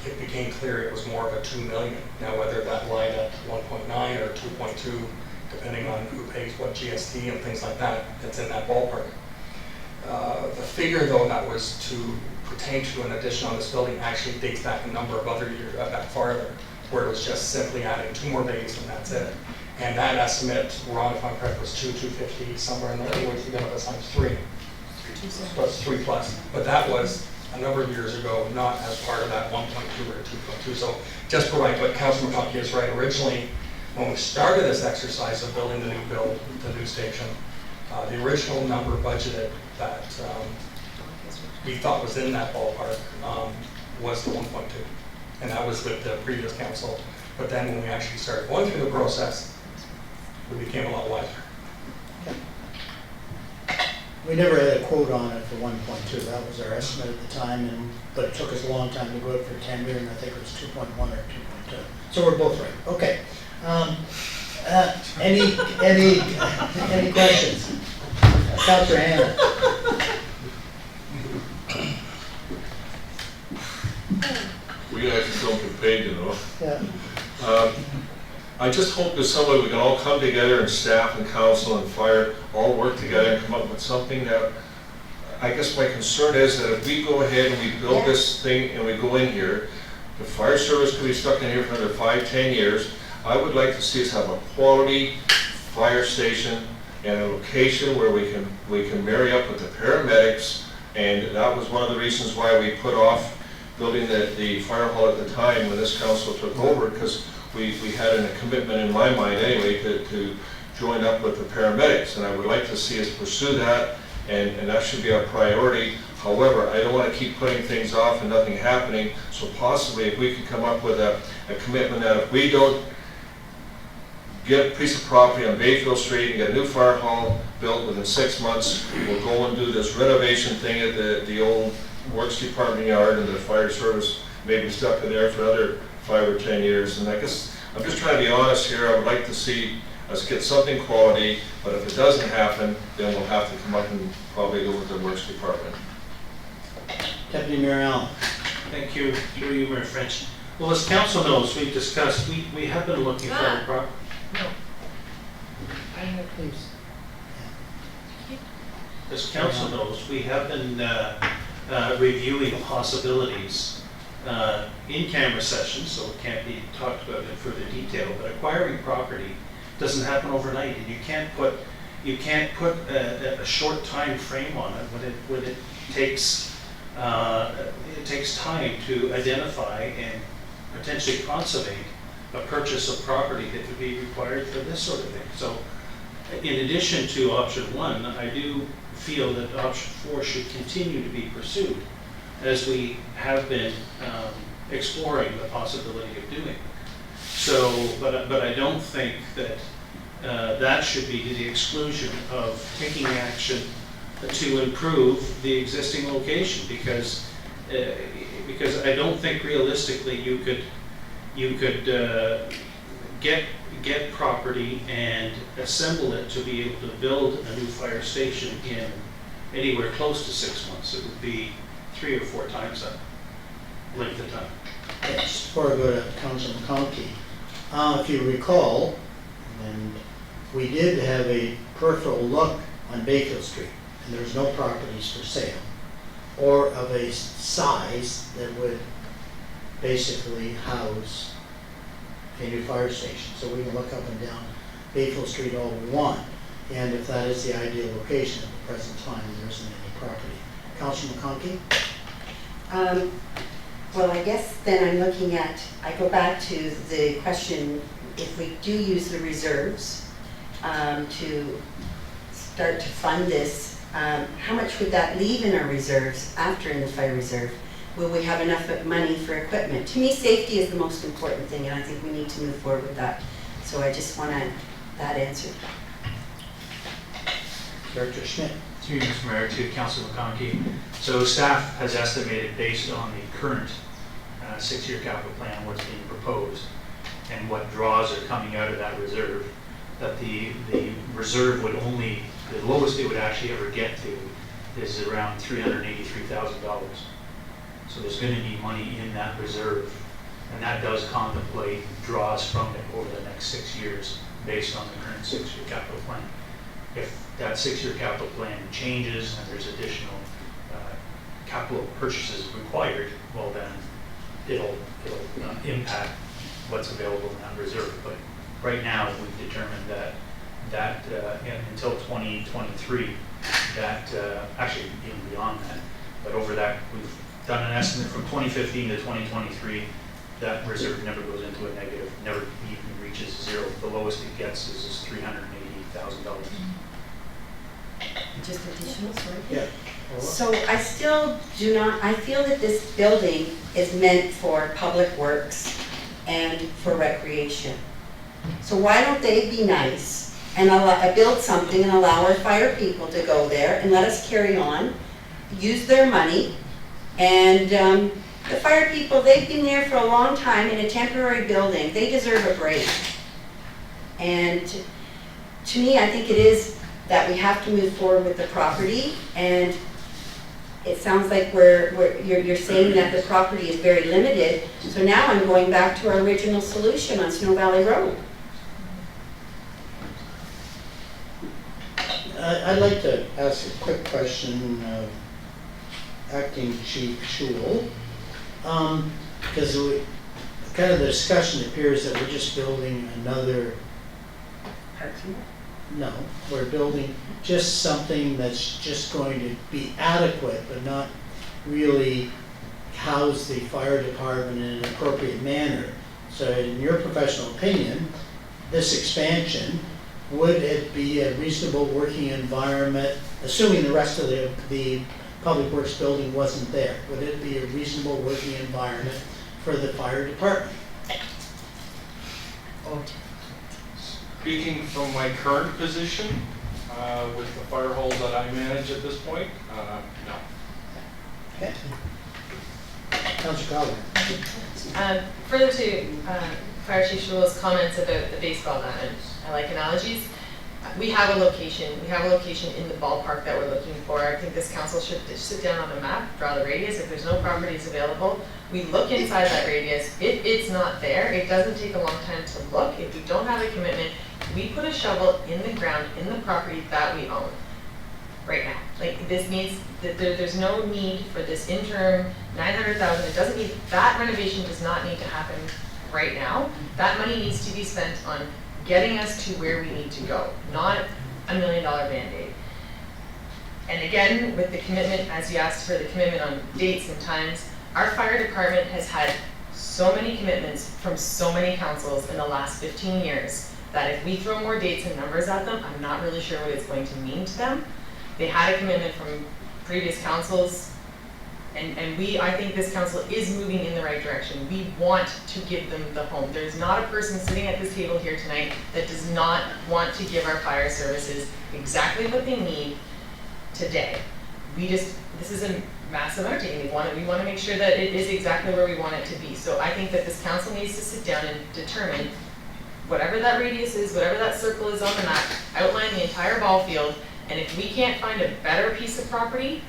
it became clear it was more of a 2 million. Now, whether that lied at 1.9 or 2.2, depending on who pays what GST and things like that, it's in that ballpark. The figure, though, that was to pertain to an addition on this building actually dates back a number of other years, back farther, where it was just simply adding 2 more bays and that's it. And that estimate, Ron, if I'm correct, was 250, somewhere in there, which we got up as times 3. Plus 3 plus. But that was a number of years ago, not as part of that 1.2 or 2.2. So just provide, but Councilor McConkey is right. Originally, when we started this exercise of building the new station, the original number budgeted that we thought was in that ballpark was the 1.2. And that was with the previous council. But then when we actually started going through the process, we became a lot wiser. We never had a quote on it for 1.2. That was our estimate at the time, but it took us a long time to go out for tender, and I think it was 2.1 or 2.2. So we're both right. Okay. Any questions? Councilor Hanna. We guys don't get paid, you know. Yeah. I just hope that some way we can all come together, and staff and council and fire all work together and come up with something that, I guess my concern is that if we go ahead and we build this thing and we go in here, the fire service could be stuck in here for another 5-10 years. I would like to see us have a quality fire station and a location where we can marry up with the paramedics, and that was one of the reasons why we put off building the fire hall at the time when this council took over, because we had a commitment in my mind anyway to join up with the paramedics, and I would like to see us pursue that, and that should be our priority. However, I don't want to keep putting things off and nothing happening, so possibly if we could come up with a commitment that if we don't get a piece of property on Bayfield Street and get a new fire hall built within 6 months, we'll go and do this renovation thing at the old Works Department yard, and the fire service may be stuck in there for another 5 or 10 years. And I guess I'm just trying to be honest here. I would like to see us get something quality, but if it doesn't happen, then we'll have to come up and probably go with the Works Department. Deputy Mayor Allen. Thank you, through you, Mayor French. Well, as council knows, we've discussed, we have been looking for a property. No. I have Please. As council knows, we have been reviewing possibilities in camera sessions, so it can't be talked about in further detail, but acquiring property doesn't happen overnight, and you can't put a short time frame on it when it takes time to identify and potentially consummate a purchase of property that would be required for this sort of thing. So in addition to option 1, I do feel that option 4 should continue to be pursued, as we have been exploring the possibility of doing. So, but I don't think that that should be to the exclusion of taking action to improve the existing location, because I don't think realistically you could get property and assemble it to be able to build a new fire station in anywhere close to 6 months. It would be 3 or 4 times that length of time. Yes, before I go to Councilor McConkey, if you recall, and we did have a peripheral look on Bayfield Street, and there's no properties for sale or of a size that would basically house a new fire station. So we can look up and down Bayfield Street all we want, and if that is the ideal location at the present time, there isn't any property. Councilor McConkey? Well, I guess then I'm looking at, I go back to the question, if we do use the reserves to start to fund this, how much would that leave in our reserves after in the fire reserve? Will we have enough money for equipment? To me, safety is the most important thing, and I think we need to move forward with that. So I just want that answered. Director Schmidt. Through you, Mr. Mayor, to Councilor McConkey. So staff has estimated, based on the current 6-year capital plan, what's being proposed, and what draws are coming out of that reserve, that the reserve would only, the lowest it would actually ever get to is around $383,000. So there's going to be money in that reserve, and that does contemplate draws from it over the next 6 years based on the current 6-year capital plan. If that 6-year capital plan changes and there's additional capital purchases required, well then it'll impact what's available in that reserve. But right now, we've determined that until 2023, that actually even beyond that, but over that, we've done an estimate from 2015 to 2023, that reserve never goes into a negative, never even reaches zero. The lowest it gets is $380,000. Just additional, sorry? Yeah. So I still do not, I feel that this building is meant for public works and for recreation. So why don't they be nice and build something and allow our fire people to go there and let us carry on, use their money, and the fire people, they've been there for a long time in a temporary building. They deserve a break. And to me, I think it is that we have to move forward with the property, and it sounds like you're saying that the property is very limited. So now I'm going back to our original solution on Snow Valley Road. I'd like to ask a quick question, Acting Chief Schul. Because kind of the discussion appears that we're just building another parking lot? No, we're building just something that's just going to be adequate, but not really house the fire department in an appropriate manner. So in your professional opinion, this expansion, would it be a reasonable working environment, assuming the rest of the Public Works building wasn't there? Would it be a reasonable working environment for the fire department? Speaking from my current position, with the fire hall that I manage at this point, no. Okay. Councilor Calvin. Further to Fire Chief Schul's comments about the baseball diamond, I like analogies. We have a location in the ballpark that we're looking for. I think this council should sit down on a map, draw the radius. If there's no properties available, we look inside that radius. If it's not there, it doesn't take a long time to look. If we don't have a commitment, we put a shovel in the ground in the property that we own right now. Like, this means that there's no need for this interim $900,000. It doesn't need, that renovation does not need to happen right now. That money needs to be spent on getting us to where we need to go, not $1 million Band-Aid. And again, with the commitment, as you asked for the commitment on dates and times, our fire department has had so many commitments from so many councils in the last 15 years that if we throw more dates and numbers at them, I'm not really sure what it's going to mean to them. They had a commitment from previous councils, and I think this council is moving in the right direction. We want to give them the home. There's not a person sitting at this table here tonight that does not want to give our fire services exactly what they need today. This is a massive undertaking. We want to make sure that it is exactly where we want it to be. So I think that this council needs to sit down and determine whatever that radius is, whatever that circle is on the map, outline the entire ball field, and if we can't find a better piece of property,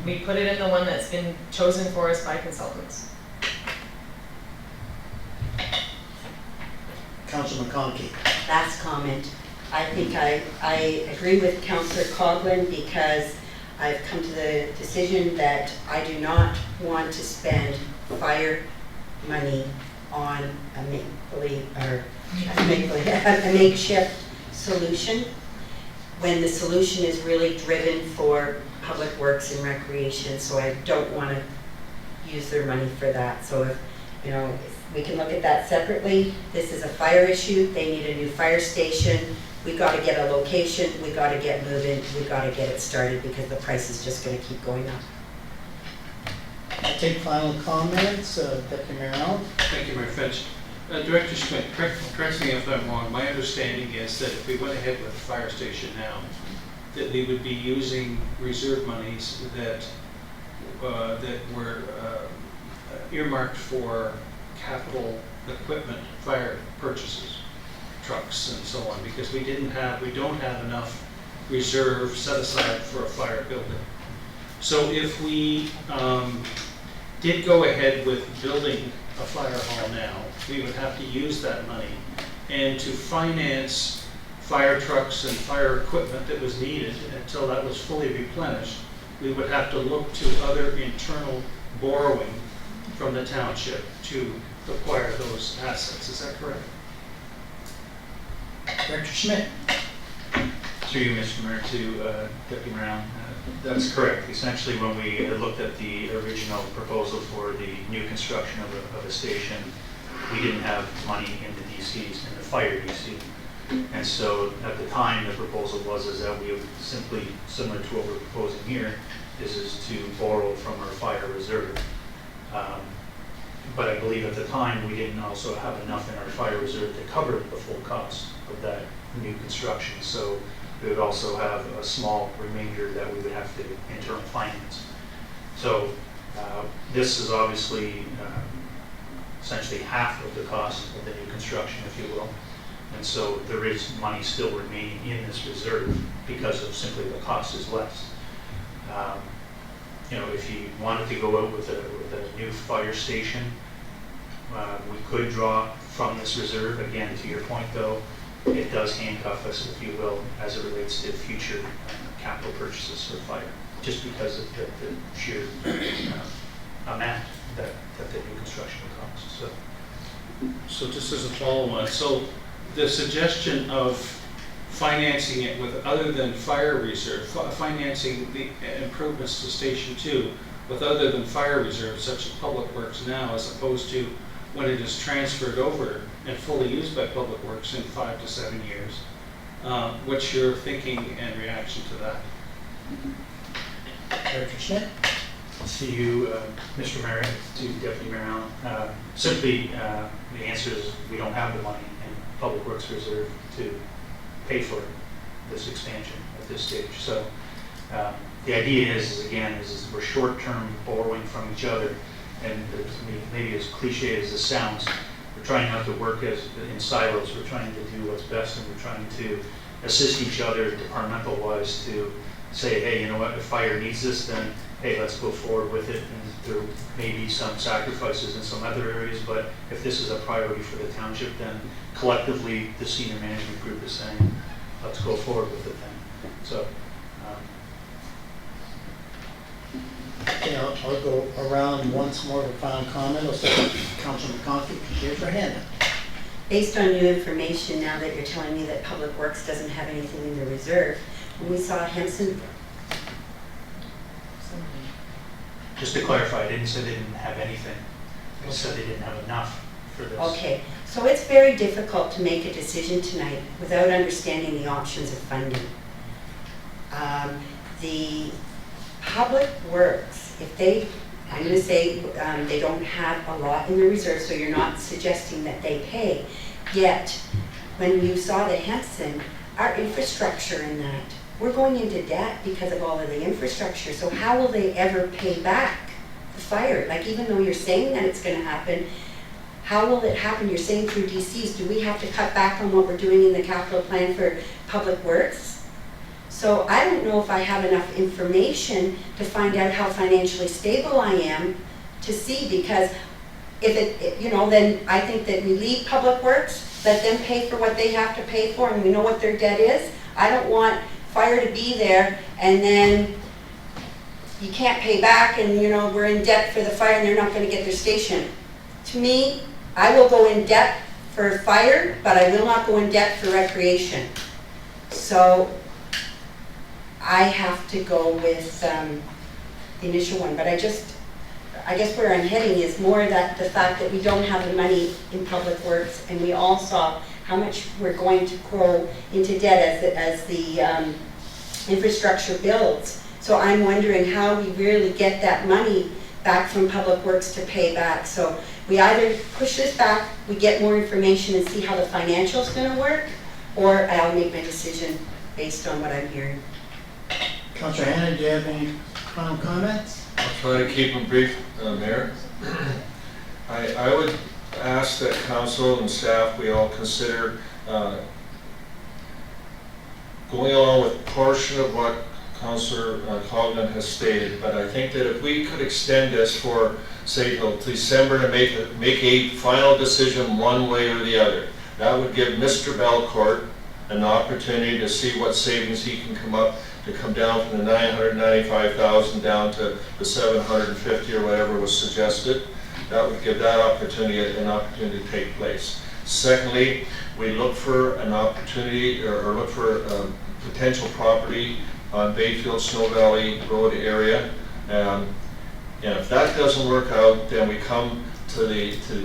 we put it in the one that's been chosen for us by consultants. Councilor McConkey. Last comment. I think I agree with Councillor Coghlan, because I've come to the decision that I do not want to spend fire money on a makeshift solution when the solution is really driven for public works and recreation. So I don't want to use their money for that. So if we can look at that separately. This is a fire issue. They need a new fire station. We got to get a location. We got to get moving. We got to get it started, because the price is just going to keep going up. I'll take final comments. Deputy Mayor Allen. Thank you, Mayor Finch. Director Schmidt, correct me if I'm wrong. My understanding is that if we went ahead with the fire station now, that we would be using reserve monies that were earmarked for capital equipment, fire purchases, trucks and so on, because we don't have enough reserve set aside for a fire building. So if we did go ahead with building a fire hall now, we would have to use that money. And to finance fire trucks and fire equipment that was needed until that was fully replenished, we would have to look to other internal borrowing from the township to acquire those assets. Is that correct? Director Schmidt? Through you, Mr. Mayor, to Deputy Brown. That's correct. Essentially, when we had looked at the original proposal for the new construction of a station, we didn't have money in the DCs, in the fire DC. And so at the time, the proposal was that we would simply, similar to what we're proposing here, is to borrow from our fire reserve. But I believe at the time, we didn't also have enough in our fire reserve to cover the full cost of that new construction. So we would also have a small remainder that we would have to internal finance. So this is obviously essentially half of the cost of the new construction, if you will. And so there is money still remaining in this reserve because of simply the cost is less. You know, if you wanted to go out with a new fire station, we could draw from this reserve. Again, to your point though, it does handcuff us, if you will, as it relates to future capital purchases for fire, just because of the sheer amount that the new construction will cost. So just as a follow-on, so the suggestion of financing it with other than fire reserve, financing the improvements to Station 2 with other than fire reserve, such as Public Works now, as opposed to when it is transferred over and fully used by Public Works in 5 to 7 years. What's your thinking and reaction to that? Director Schmidt? To you, Mr. Mayor, to Deputy Mayor Allen, simply the answer is we don't have the money in Public Works Reserve to pay for this expansion at this stage. So the idea is we're short-term borrowing from each other, and maybe as cliche as this sounds, we're trying not to work in silos. We're trying to do what's best, and we're trying to assist each other departmental-wise to say, hey, you know what, if fire needs this, then hey, let's go forward with it. And there may be some sacrifices in some other areas, but if this is a priority for the township, then collectively the senior management group is saying, let's go forward with it then. So. Okay, I'll go around once more for final comment. I'll start with Councilor McConkey, because she has her hand up. Based on new information, now that you're telling me that Public Works doesn't have anything in the reserve, when we saw Henson. Just to clarify, I didn't say they didn't have anything. I said they didn't have enough for this. Okay, so it's very difficult to make a decision tonight without understanding the options of funding. The Public Works, if they, I'm going to say they don't have a lot in the reserve, so you're not suggesting that they pay. Yet, when you saw the Henson, our infrastructure in that, we're going into debt because of all of the infrastructure. So how will they ever pay back the fire? Like, even though you're saying that it's going to happen, how will it happen? You're saying through DCs, do we have to cut back on what we're doing in the capital plan for Public Works? So I don't know if I have enough information to find out how financially stable I am to see, because if it, you know, then I think that we leave Public Works, let them pay for what they have to pay for, and we know what their debt is. I don't want fire to be there and then you can't pay back, and you know we're in debt for the fire and they're not going to get their station. To me, I will go in debt for fire, but I will not go in debt for recreation. So I have to go with the initial one, but I guess where I'm heading is more that the fact that we don't have the money in Public Works, and we all saw how much we're going to grow into debt as the infrastructure builds. So I'm wondering how we really get that money back from Public Works to pay back. So we either push this back, we get more information and see how the financials going to work, or I'll make my decision based on what I'm hearing. Councilor Hannan, do you have any final comments? I'll try to keep them brief, Mayor. I would ask that council and staff, we all consider going along with portion of what Councilor Cogman has stated, but I think that if we could extend this for, say, till December to make a final decision one way or the other, that would give Mr. Belcourt an opportunity to see what savings he can come up to come down from the 995,000 down to the 750 or whatever was suggested. That would give that opportunity an opportunity to take place. Secondly, we look for an opportunity or look for potential property on Bayfield Snow Valley Road area. And if that doesn't work out, then we come to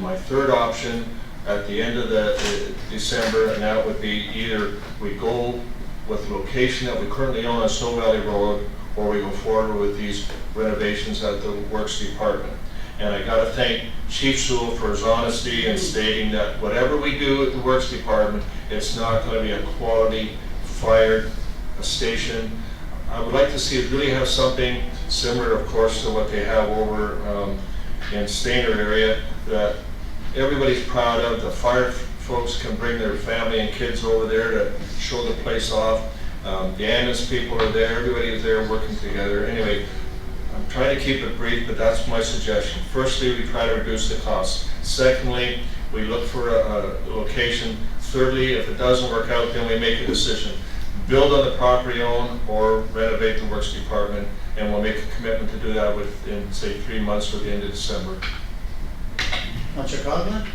my third option at the end of the December, and that would be either we go with the location that we currently own on Snow Valley Road, or we go forward with these renovations at the Works Department. And I got to thank Chief Sewell for his honesty in stating that whatever we do at the Works Department, it's not going to be a quality fire station. I would like to see it really have something similar, of course, to what they have over in Stainer area that everybody's proud of. The fire folks can bring their family and kids over there to show the place off. The ambulance people are there. Everybody is there working together. Anyway, I'm trying to keep it brief, but that's my suggestion. Firstly, we try to reduce the costs. Secondly, we look for a location. Thirdly, if it doesn't work out, then we make a decision. Build on the property owned or renovate the Works Department, and we'll make a commitment to do that within, say, 3 months or the end of December. Councilor Cogman?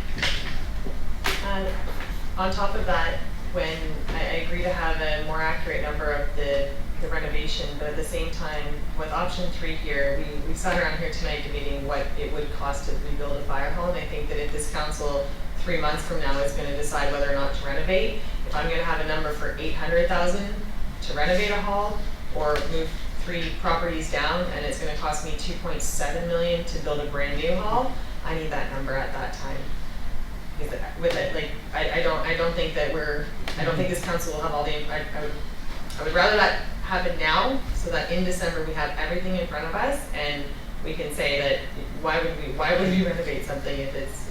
On top of that, when I agree to have a more accurate number of the renovation, but at the same time, with option 3 here, we sat around here tonight debating what it would cost to rebuild a fire hall, and I think that if this council 3 months from now is going to decide whether or not to renovate, if I'm going to have a number for 800,000 to renovate a hall, or move 3 properties down, and it's going to cost me 2.7 million to build a brand new hall, I need that number at that time. Because with it, like, I don't think that I don't think this council will have all the, I would rather that happen now, so that in December we have everything in front of us, and we can say that why would we renovate something if it's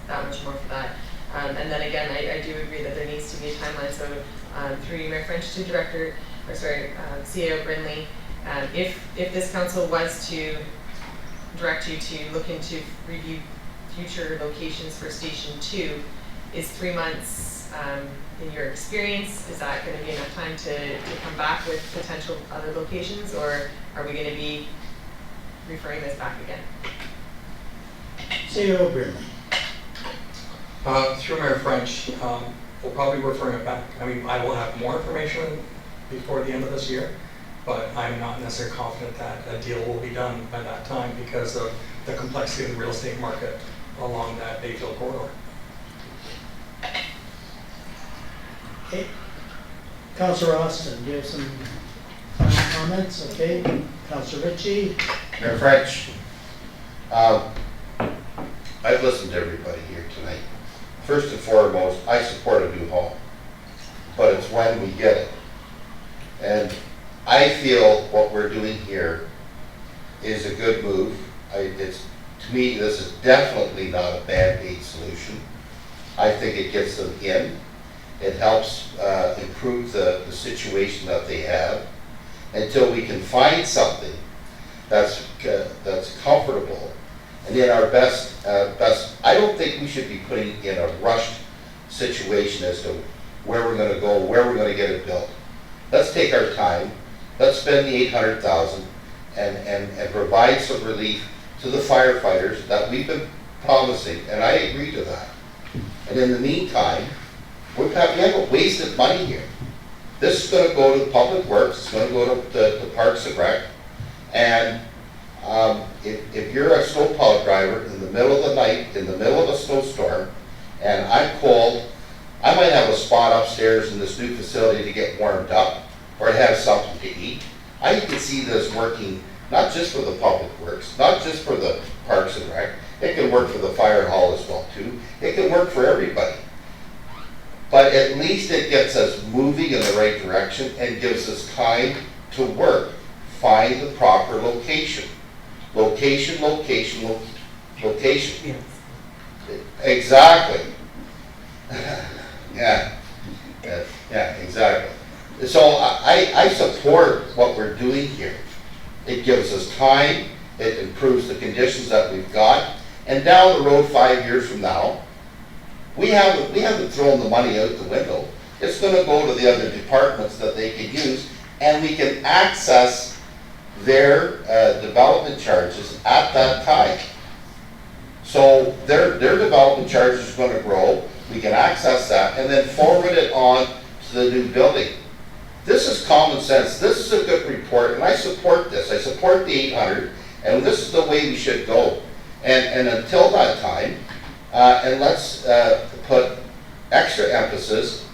that much more for that. And then again, I do agree that there needs to be a timeline. So through you, Mayor French, to CAO Brindley, if this council was to direct you to look into review future locations for Station 2, is 3 months, in your experience, is that going to be enough time to come back with potential other locations, or are we going to be referring this back again? CAO Brindley. Through Mayor French, we'll probably refer it back. I mean, I will have more information before the end of this year, but I'm not necessarily confident that a deal will be done by that time because of the complexity of the real estate market along that Bayfield corridor. Okay. Councilor Austin, do you have some final comments? Okay. Councilor Ritchie. Mayor French, I've listened to everybody here tonight. First and foremost, I support a new hall, but it's when we get it. And I feel what we're doing here is a good move. To me, this is definitely not a Band-Aid solution. I think it gets them in. It helps improve the situation that they have until we can find something that's comfortable. And in our best, I don't think we should be putting in a rushed situation as to where we're going to go, where we're going to get it built. Let's take our time. Let's spend the 800,000 and provide some relief to the firefighters that we've been promising, and I agree to that. And in the meantime, we have wasted money here. This is going to go to Public Works. It's going to go to Parks and Rec. And if you're a snowplow driver in the middle of the night, in the middle of a snowstorm, and I'm cold, I might have a spot upstairs in this new facility to get warmed up or to have something to eat. I can see this working not just for the Public Works, not just for the Parks and Rec. It can work for the fire hall as well too. It can work for everybody. But at least it gets us moving in the right direction and gives us time to work. find the proper location. Location, location, location. Exactly. Yeah, exactly. So I support what we're doing here. It gives us time, it improves the conditions that we've got, and down the road, 5 years from now, we haven't thrown the money out the window. It's gonna go to the other departments that they can use, and we can access their development charges at that time. So their development charges are gonna grow, we can access that, and then forward it on to the new building. This is common sense, this is a good report, and I support this. I support the 800, and this is the way we should go. And until that time, and let's put extra emphasis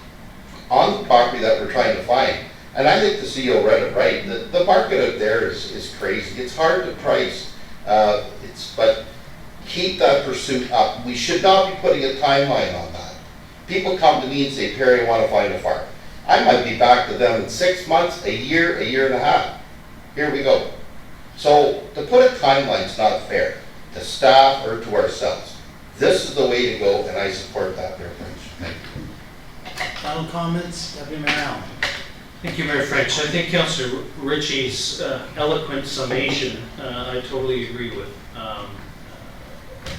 on the property that we're trying to find. And I think the CEO read it right. The market out there is crazy. It's hard to price, but keep that pursuit up. We should not be putting a timeline on that. People come to me and say, Perry, I want to find a farm. I might be back to them in 6 months, a year and a half. Here we go. So to put a timeline is not fair to staff or to ourselves. This is the way to go, and I support that very much. Thank you. Final comments, Deputy Mayor Allen. Thank you, Mayor French. I think Councillor Ritchie's eloquent summation, I totally agree with.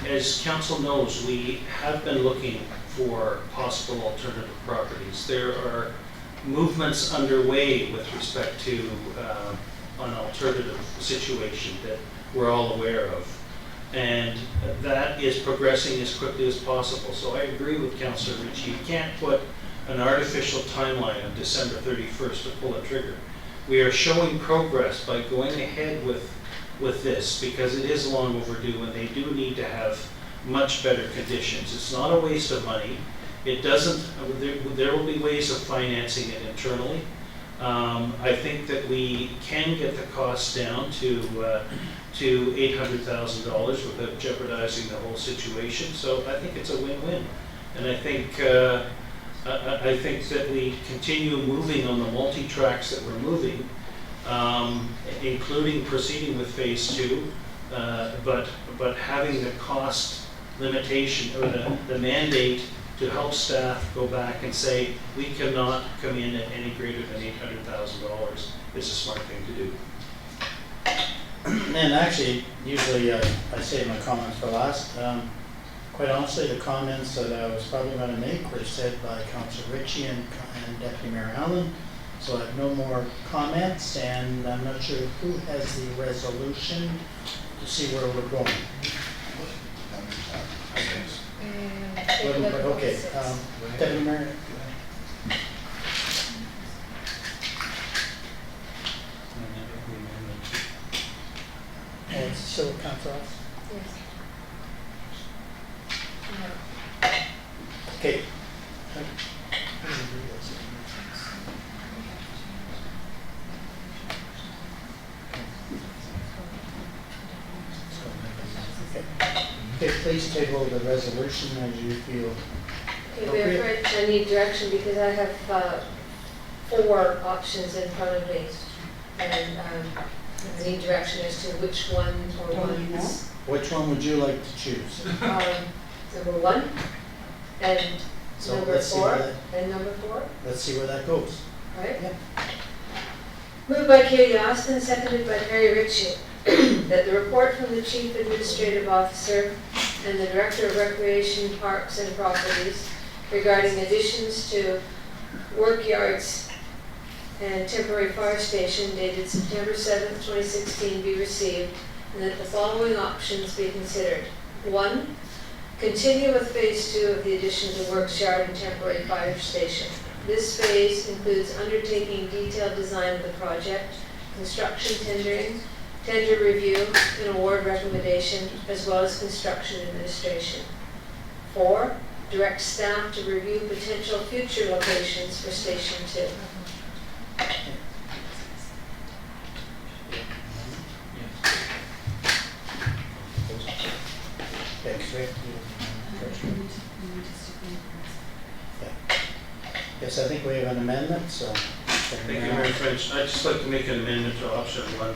As council knows, we have been looking for possible alternative properties. There are movements underway with respect to an alternative situation that we're all aware of. And that is progressing as quickly as possible. So I agree with Councillor Ritchie. You can't put an artificial timeline of December 31st to pull a trigger. We are showing progress by going ahead with this because it is long overdue and they do need to have much better conditions. It's not a waste of money. It doesn't, there will be ways of financing it internally. I think that we can get the costs down to $800,000 without jeopardizing the whole situation. So I think it's a win-win. And I think that we continue moving on the multi-tracks that we're moving, including proceeding with phase 2, but having the cost limitation or the mandate to help staff go back and say we cannot come in at any greater than $800,000 is a smart thing to do. And actually, usually I save my comments for last. Quite honestly, the comments that I was probably going to make were said by Councillor Ritchie and Deputy Mayor Allen. So I have no more comments, and I'm not sure who has the resolution to see where we're going. Okay, Deputy Mayor. It's still Councillor Ross? Yes. Okay. Okay, please table the resolution as you feel Okay, Mayor French, I need direction because I have 4 options in front of me. And I need direction as to which one or ones. Which one would you like to choose? Number 1 and So number let's see 4 where that- and number 4. Let's see where that goes. Right? Moved by Katie Austin, seconded by Harry Ritchie, that the report from the Chief Administrative Officer and the Director of Recreation, Parks and Properties regarding additions to work yards and temporary fire station dated September 7th, 2016 be received, and that the following options be considered. 1, continue with phase 2 of the addition to works yard and temporary fire station. This phase includes undertaking detailed design of the project, construction tendering, tender review, and award recommendation, as well as construction administration. 4, direct staff to review potential future locations for Station 2. Yes, I think we have an amendment, so Thank you, Mayor French. I'd just like to make an amendment to option 1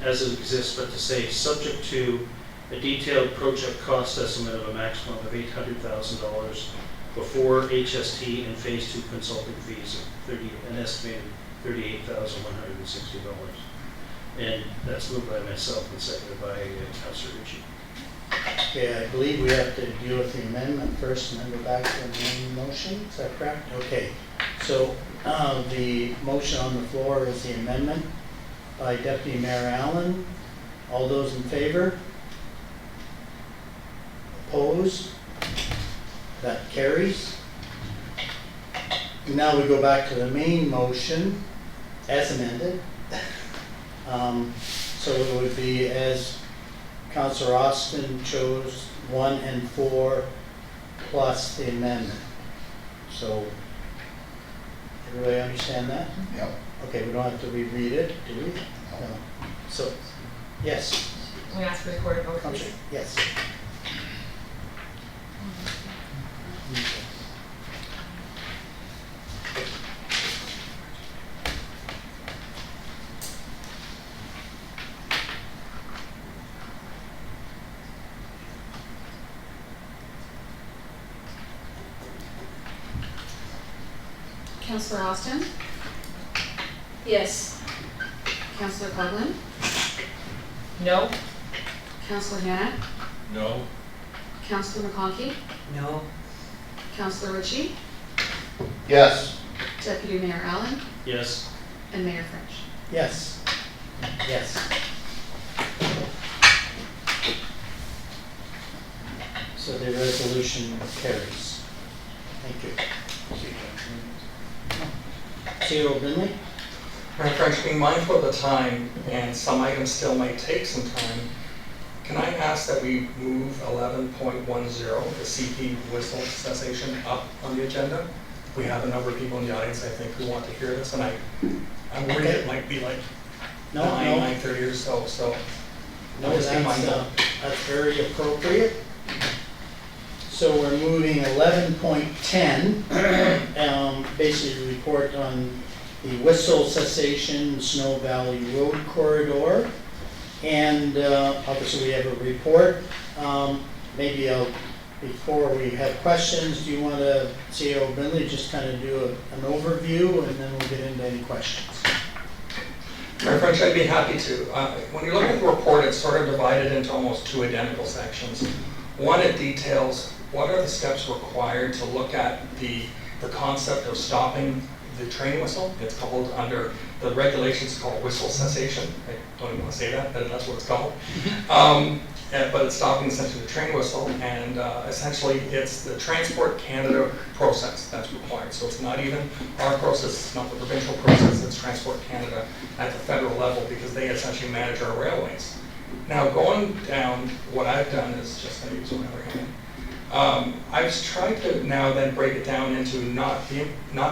as it exists, but to say, subject to a detailed project cost estimate of a maximum of $800,000 before HST and Phase 2 consulting fees of an estimated $38,160. And that's moved by myself and seconded by Councillor Ritchie. Okay, I believe we have to deal with the amendment first and then go back to the main motion. Is that correct? Okay. So the motion on the floor is the amendment by Deputy Mayor Allen. All those in favor? Opposed? That carries. Now we go back to the main motion as amended. So it would be as Councillor Austin chose 1 and 4 plus the amendment. So everybody understand that? Yep. Okay, we don't have to reread it, do we? No. So, yes. Can we ask for a recorded vote, Councillor, please? yes. Councillor Austin, Yes. Councillor Coghlan, No? Councillor Hannah, No? Councillor McConkey, No. Councillor Ritchie, Yes. Deputy Mayor Allen, Yes. and Mayor French. Yes. Yes. So the resolution carries. Thank you. Cyril Binley? Mayor French, being mindful of the time, and some items still may take some time, can I ask that we move 11.10, the CP whistle cessation, up on the agenda? We have a number of people in the audience, I think, who want to hear this, and I'm worried it might be like 9:30 or so. No, that's very appropriate. So we're moving 11.10, basically report on the whistle cessation Snow Valley Road corridor. And obviously we have a report. Maybe before we have questions, do you want to, CEO Binley, just kind of do an overview and then we'll get into any questions? Mayor French, I'd be happy to. When you look at the report, it's sort of divided into almost 2 identical sections. One, it details what are the steps required to look at the concept of stopping the train whistle. It's called under the regulations called whistle cessation. I don't even want to say that, but that's what it's called. But it's stopping essentially the train whistle, and essentially it's the Transport Canada process that's required. So it's not even our process, it's not the provincial process, it's Transport Canada at the federal level because they essentially manage our railways. Now going down, what I've done is just going to use one other hand. I've tried to now then break it down into not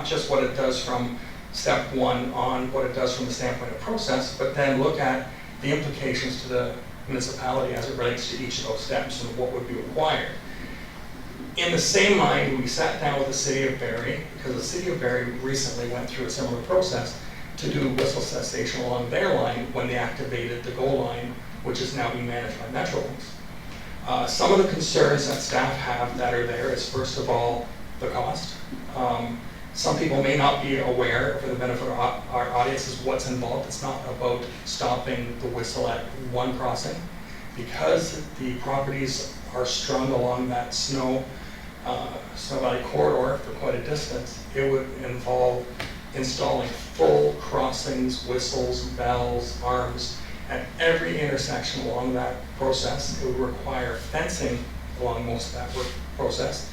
just what it does from step 1 on what it does from the standpoint of process, but then look at the implications to the municipality as it relates to each of those steps and what would be required. In the same line, we sat down with the City of Barrie, because the City of Barrie recently went through a similar process to do whistle cessation along their line when they activated the GO line, which is now being managed by Metrolinx. Some of the concerns that staff have that are there is, first of all, the cost. Some people may not be aware, for the benefit of our audience, is what's involved. It's not about stopping the whistle at one crossing. Because the properties are strung along that Snow Valley corridor for quite a distance, it would involve installing full crossings, whistles, bells, arms, at every intersection along that process. It would require fencing along most of that process.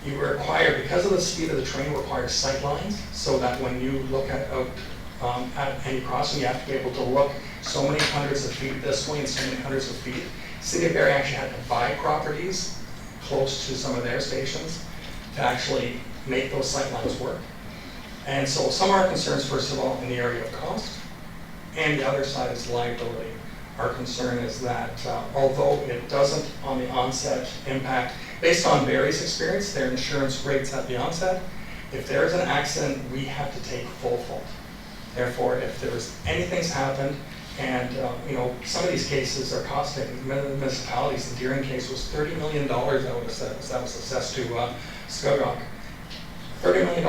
You require, because of the speed of the train, require sight lines so that when you look at any crossing, you have to be able to look so many hundreds of feet this way and so many hundreds of feet. City of Barrie actually had to buy properties close to some of their stations to actually make those sight lines work. And so some of our concerns, first of all, in the area of cost, and the other side is liability. Our concern is that although it doesn't on the onset impact, based on Barrie's experience, their insurance rates at the onset, If there's an accident, we have to take full fault. Therefore, if there's anything's happened, and some of these cases are costing municipalities. The Deering case was $30 million that was assessed to Scugog. $30 million,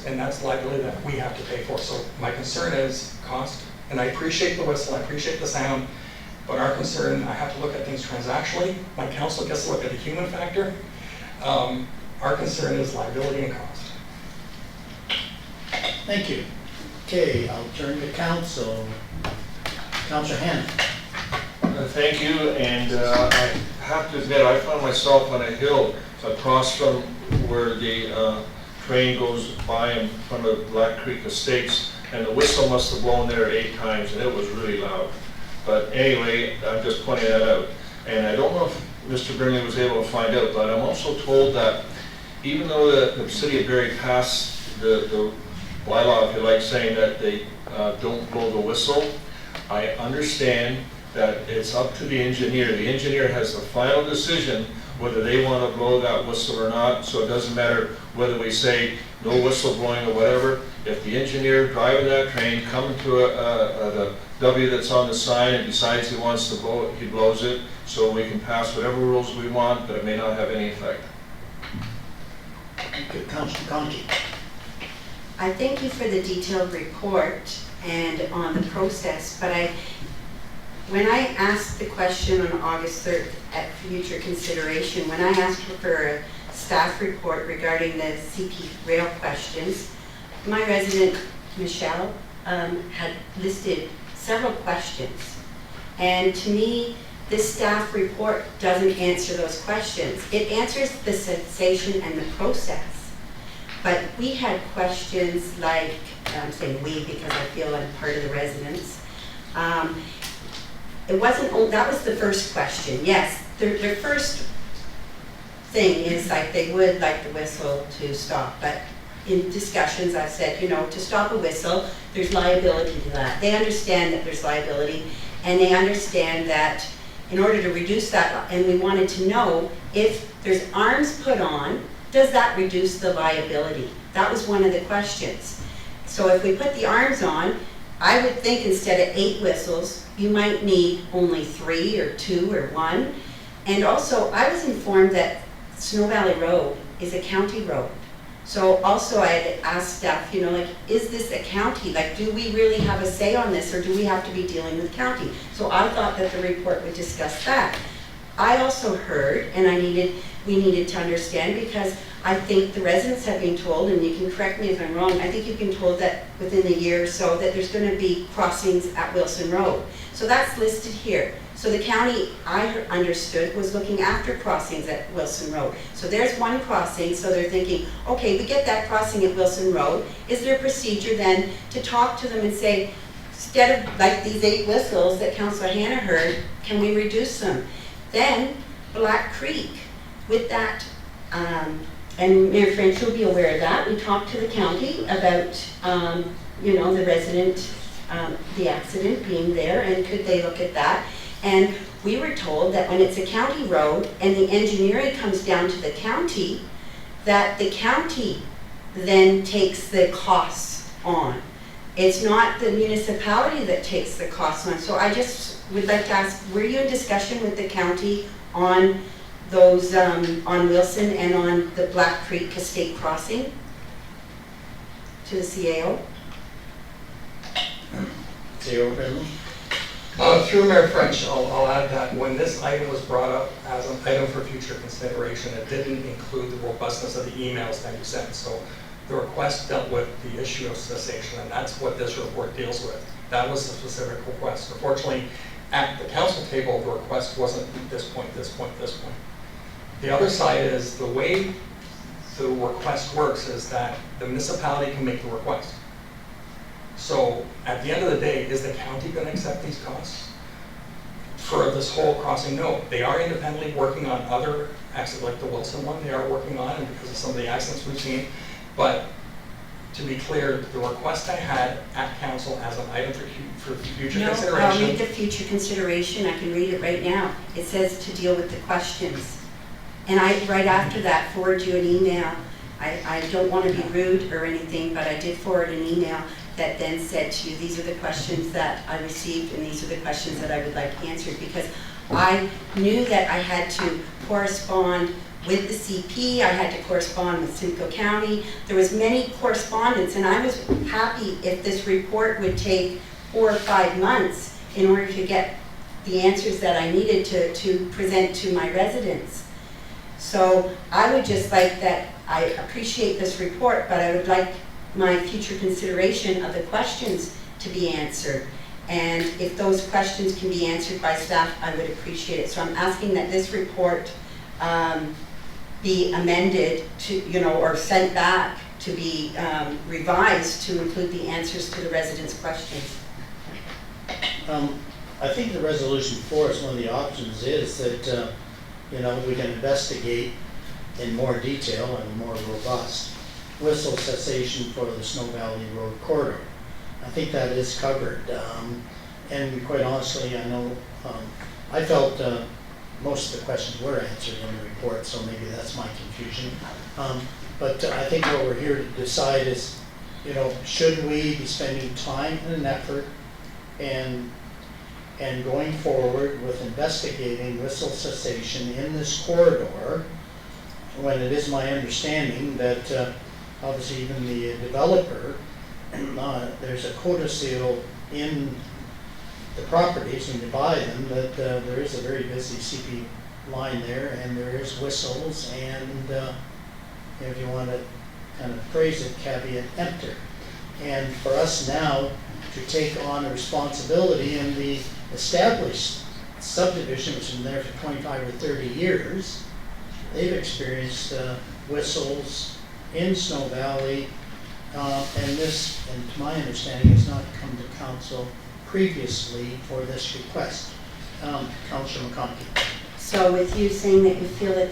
and that's liability that we have to pay for. So my concern is cost, and I appreciate the whistle, I appreciate the sound, but our concern, I have to look at things transactionally. My council gets to look at the human factor. Our concern is liability and cost. Thank you. Okay, I'll turn to council. Councilor Hannan. Thank you, and I have to admit, I found myself on a hill across from where the train goes by in front of Black Creek Estates, and the whistle must have blown there 8 times, and it was really loud. But anyway, I'm just pointing that out. And I don't know if Mr. Brinley was able to find out, but I'm also told that even though the city of Barrie passed the bylaw, if you like, saying that they don't blow the whistle, I understand that it's up to the engineer. The engineer has the final decision whether they want to blow that whistle or not, so it doesn't matter whether we say no whistle blowing or whatever. If the engineer driving that train coming to the W that's on the sign and decides he wants to blow it, he blows it, so we can pass whatever rules we want, but it may not have any effect. Good, Councilor Conti. I thank you for the detailed report and on the process, but when I asked the question on August 3rd at future consideration, when I asked for a staff report regarding the CP rail questions, my resident, Michelle, had listed several questions. And to me, this staff report doesn't answer those questions. It answers the sensation and the process. But we had questions like, I'm saying we because I feel I'm part of the residents. It wasn't, that was the first question. Yes, their first thing is like they would like the whistle to stop, but in discussions I've said, to stop a whistle, there's liability to that. They understand that there's liability, and they understand that in order to reduce that, and we wanted to know if there's arms put on, does that reduce the liability? That was one of the questions. So if we put the arms on, I would think instead of 8 whistles, you might need only 3 or 2 or 1. And also, I was informed that Snow Valley Road is a county road. So also I had asked staff, is this a county? Like, do we really have a say on this, or do we have to be dealing with county? So I thought that the report would discuss that. I also heard, and we needed to understand, because I think the residents have been told, and you can correct me if I'm wrong, I think you've been told that within a year or so that there's going to be crossings at Wilson Road. So that's listed here. So the county, I understood, was looking after crossings at Wilson Road. So there's one crossing, so they're thinking, okay, we get that crossing at Wilson Road. Is there a procedure then to talk to them and say, instead of like these 8 whistles that Councilor Hanna heard, can we reduce them? Then Black Creek, with that, and Mayor French will be aware of that, we talked to the county about, the resident, the accident being there, and could they look at that? And we were told that when it's a county road and the engineering comes down to the county, that the county then takes the costs on. It's not the municipality that takes the costs on. So I just would like to ask, were you in discussion with the county on those, on Wilson and on the Black Creek Estate Crossing to the CAO? CAO, Through Mayor French, I'll add that when this item was brought up as an item for future consideration, it didn't include the robustness of the emails that you sent. So the request dealt with the issue of cessation, and that's what this report deals with. That was the specific request. Unfortunately, at the council table, the request wasn't this point, this point, this point. The other side is the way the request works is that the municipality can make the request. So at the end of the day, is the county going to accept these costs for this whole crossing? No. They are independently working on other accidents, like the Wilson one, they are working on, and because of some of the accidents we've seen. But to be clear, the request I had at council as an item for future consideration. No, I'll read the future consideration. I can read it right now. It says to deal with the questions. And right after that, forward you an email I don't want to be rude or anything, but I did forward an email that then said to you, these are the questions that I received and these are the questions that I would like answered, because I knew that I had to correspond with the CP, I had to correspond with Simcoe County. There was many correspondence, and I was happy if this report would take 4 or 5 months in order to get the answers that I needed to present to my residents. So I would just like that, I appreciate this report, but I would like my future consideration of the questions to be answered. And if those questions can be answered by staff, I would appreciate it. So I'm asking that this report be amended to, or sent back to be revised to include the answers to the residents' questions. I think the resolution for us, one of the options is that, we can investigate in more detail and more robust whistle cessation for the Snow Valley Road corridor. I think that is covered. And quite honestly, I know, I felt most of the questions were answered in the report, so maybe that's my confusion. But I think what we're here to decide is, should we be spending time and effort and going forward with investigating whistle cessation in this corridor, when it is my understanding that obviously even the developer, there's a codicil in the properties when you buy them that there is a very busy CP line there, and there is whistles, and if you want to kind of phrase it, caveat emptor. And for us now to take on a responsibility in the established subdivision, which has been there for 25 or 30 years, they've experienced whistles in Snow Valley, and this, and to my understanding, has not come to council previously for this request. Councillor McConkey. So with you saying that you feel that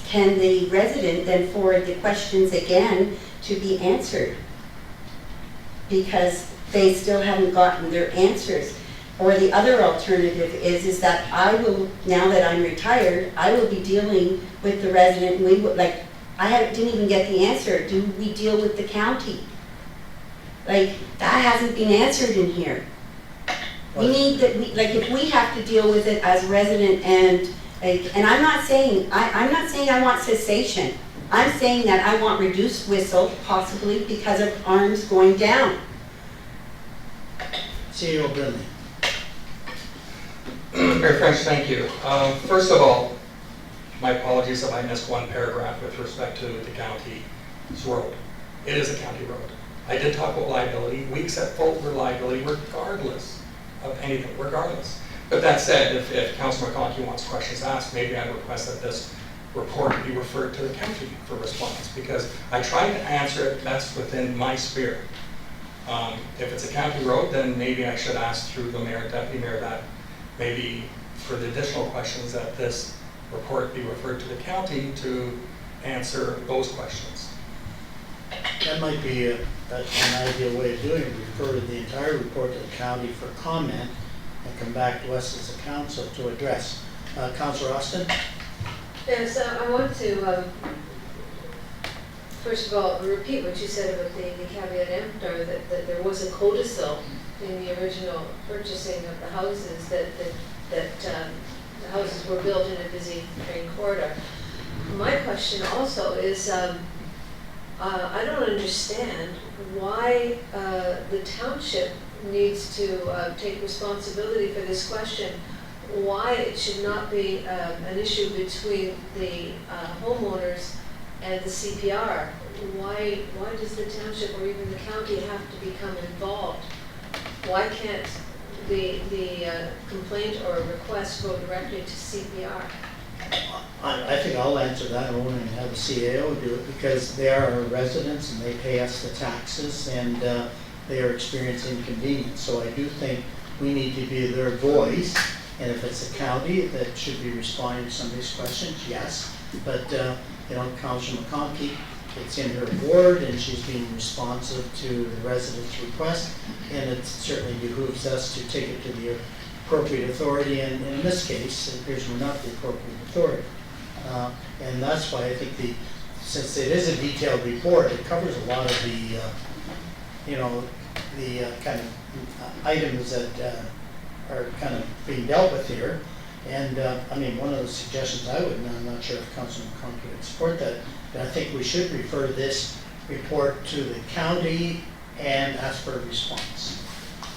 can the resident then forward the questions again to be answered? Because they still haven't gotten their answers. Or the other alternative is that I will, now that I'm retired, I will be dealing with the resident, and we would, didn't even get the answer. Do we deal with the county? That hasn't been answered in here. We need that, if we have to deal with it as a resident, and I'm not saying I want cessation. I'm saying that I want reduced whistle, possibly because of arms going down. CEO Brindley. Mayor French, thank you. First of all, my apologies if I missed one paragraph with respect to the county's road. It is a county road. I did talk about liability. We accept full liability regardless of anything, regardless. But that said, if Councilor McConkey wants questions asked, maybe I request that this report be referred to the county for response, because I tried to answer it best within my sphere. If it's a county road, then maybe I should ask through the mayor, deputy mayor, that maybe for the additional questions that this report be referred to the county to answer those questions. That might be an ideal way of doing it. Refer the entire report to the county for comment and come back to us as a council to address. Councillor Austin? Yes, I want to, first of all, repeat what you said about the caveat emptor, that there was a codicil in the original purchasing of the houses, that the houses were built in a busy train corridor. My question also is, I don't understand why the township needs to take responsibility for this question, why it should not be an issue between the homeowners and the CPR. Why does the township or even the county have to become involved? Why can't the complaint or request go directly to CPR? I think I'll answer that. I won't even have the CAO do it, because they are our residents and they pay us the taxes, and they are experiencing inconvenience. So I do think we need to be their voice, and if it's the county that should be responding to some of these questions, yes. But Councilor McConkey, it's in her ward, and she's being responsive to the residents' request, and it certainly behooves us to take it to the appropriate authority, and in this case, it appears we're not the appropriate authority. And that's why I think the since it is a detailed report, it covers a lot of the, the kind of items that are kind of being dealt with here. And, one of the suggestions I would, and I'm not sure if Councilman McConkey would support that, but I think we should refer this report to the county and ask for a response.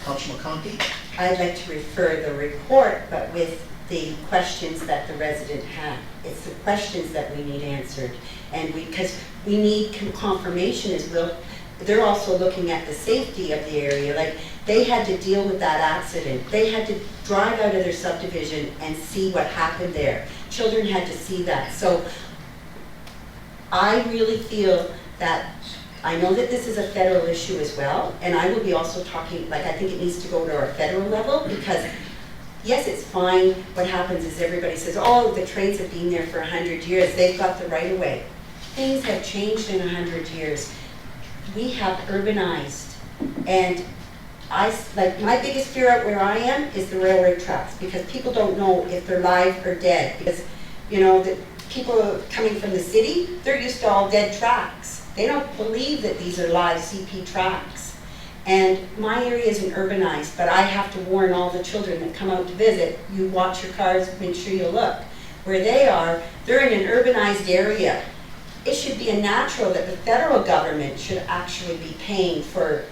Councilman McConkey? I'd like to refer the report, but with the questions that the resident had. It's the questions that we need answered. And because we need confirmation as well. They're also looking at the safety of the area. Like, they had to deal with that accident. They had to drive out of their subdivision and see what happened there. Children had to see that. So I really feel that, I know that this is a federal issue as well, and I will be also talking, like, I think it needs to go to our federal level, because yes, it's fine. What happens is everybody says, oh, the trains have been there for 100 years. They've got the right of way. Things have changed in 100 years. We have urbanized, and my biggest fear out where I am is the railroad tracks, because people don't know if they're live or dead, because, the people coming from the city, they're used to all dead tracks. They don't believe that these are live CP tracks. And my area isn't urbanized, but I have to warn all the children that come out to visit, you watch your cars, make sure you look. Where they are, they're in an urbanized area. It should be a natural that the federal government should actually be paying for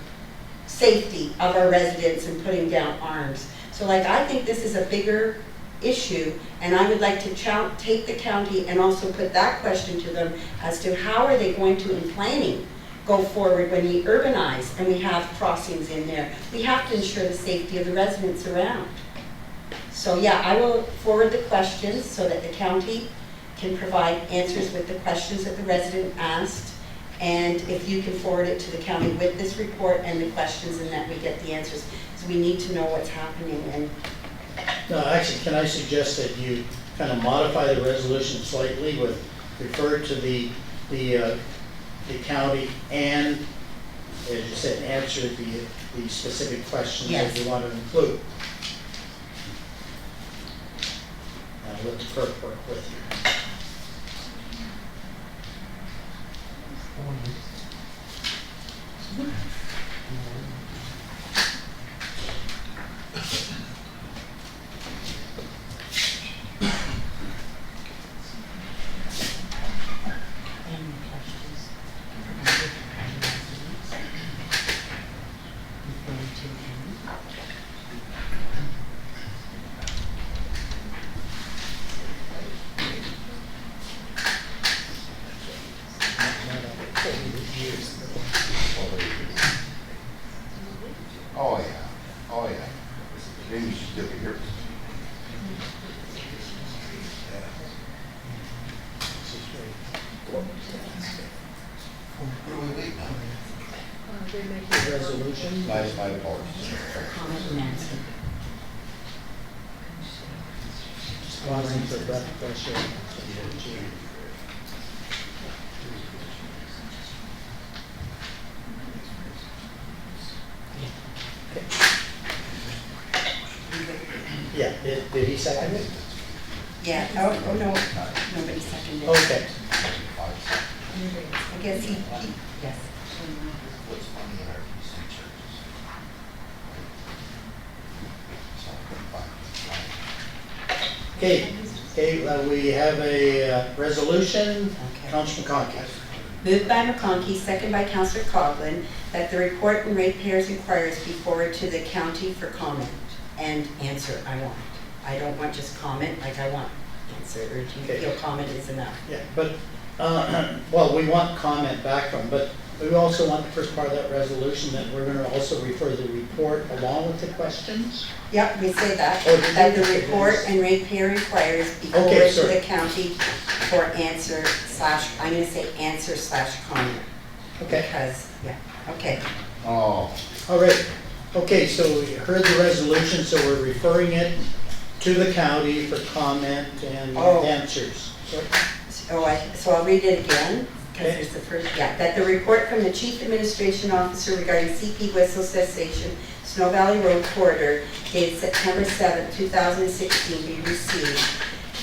safety of our residents and putting down arms. So I think this is a bigger issue, and I would like to take the county and also put that question to them as to how are they going to, in planning, go forward when we urbanize and we have crossings in there. We have to ensure the safety of the residents around. So yeah, I will forward the questions so that the county can provide answers with the questions that the resident asked. And if you can forward it to the county with this report and the questions, and that we get the answers, because we need to know what's happening. And No, actually, can I suggest that you kind of modify the resolution slightly with refer to the county and, as you said, answer the specific questions that you want to include. I'll let the clerk work with you. Oh, yeah. Maybe you should look at yours. What are we waiting on? Resolution? My apologies. comment and answer. Pausing for breath pressure. Yeah, did he second it? Yeah, oh no, nobody seconded it. Okay. I guess he yes. What's funny in our PC churches? Okay, we have a resolution. Okay. Councilor McConkey. Moved by McConkey, second by Councillor Coghlan, that the report and ratepayers inquiries be forwarded to the county for comment and answer. I don't want just comment, I want answer, or do you feel comment is enough? Yeah, but, well, we want comment back from, but we also want the first part of that resolution that we're going to also refer the report along with the questions. Yep, we say that, Oh, that the report and ratepayer inquiries be forwarded to the county for answer / I'm going to say answer / comment. Okay. Because, yeah, okay. Oh. All right. Okay, so we heard the resolution, so we're referring it to the county for comment and answers. So I'll read it again, because it's the first, that the report from the Chief Administration Officer regarding CP whistle cessation, Snow Valley Road corridor, dated September 7, 2016, be received.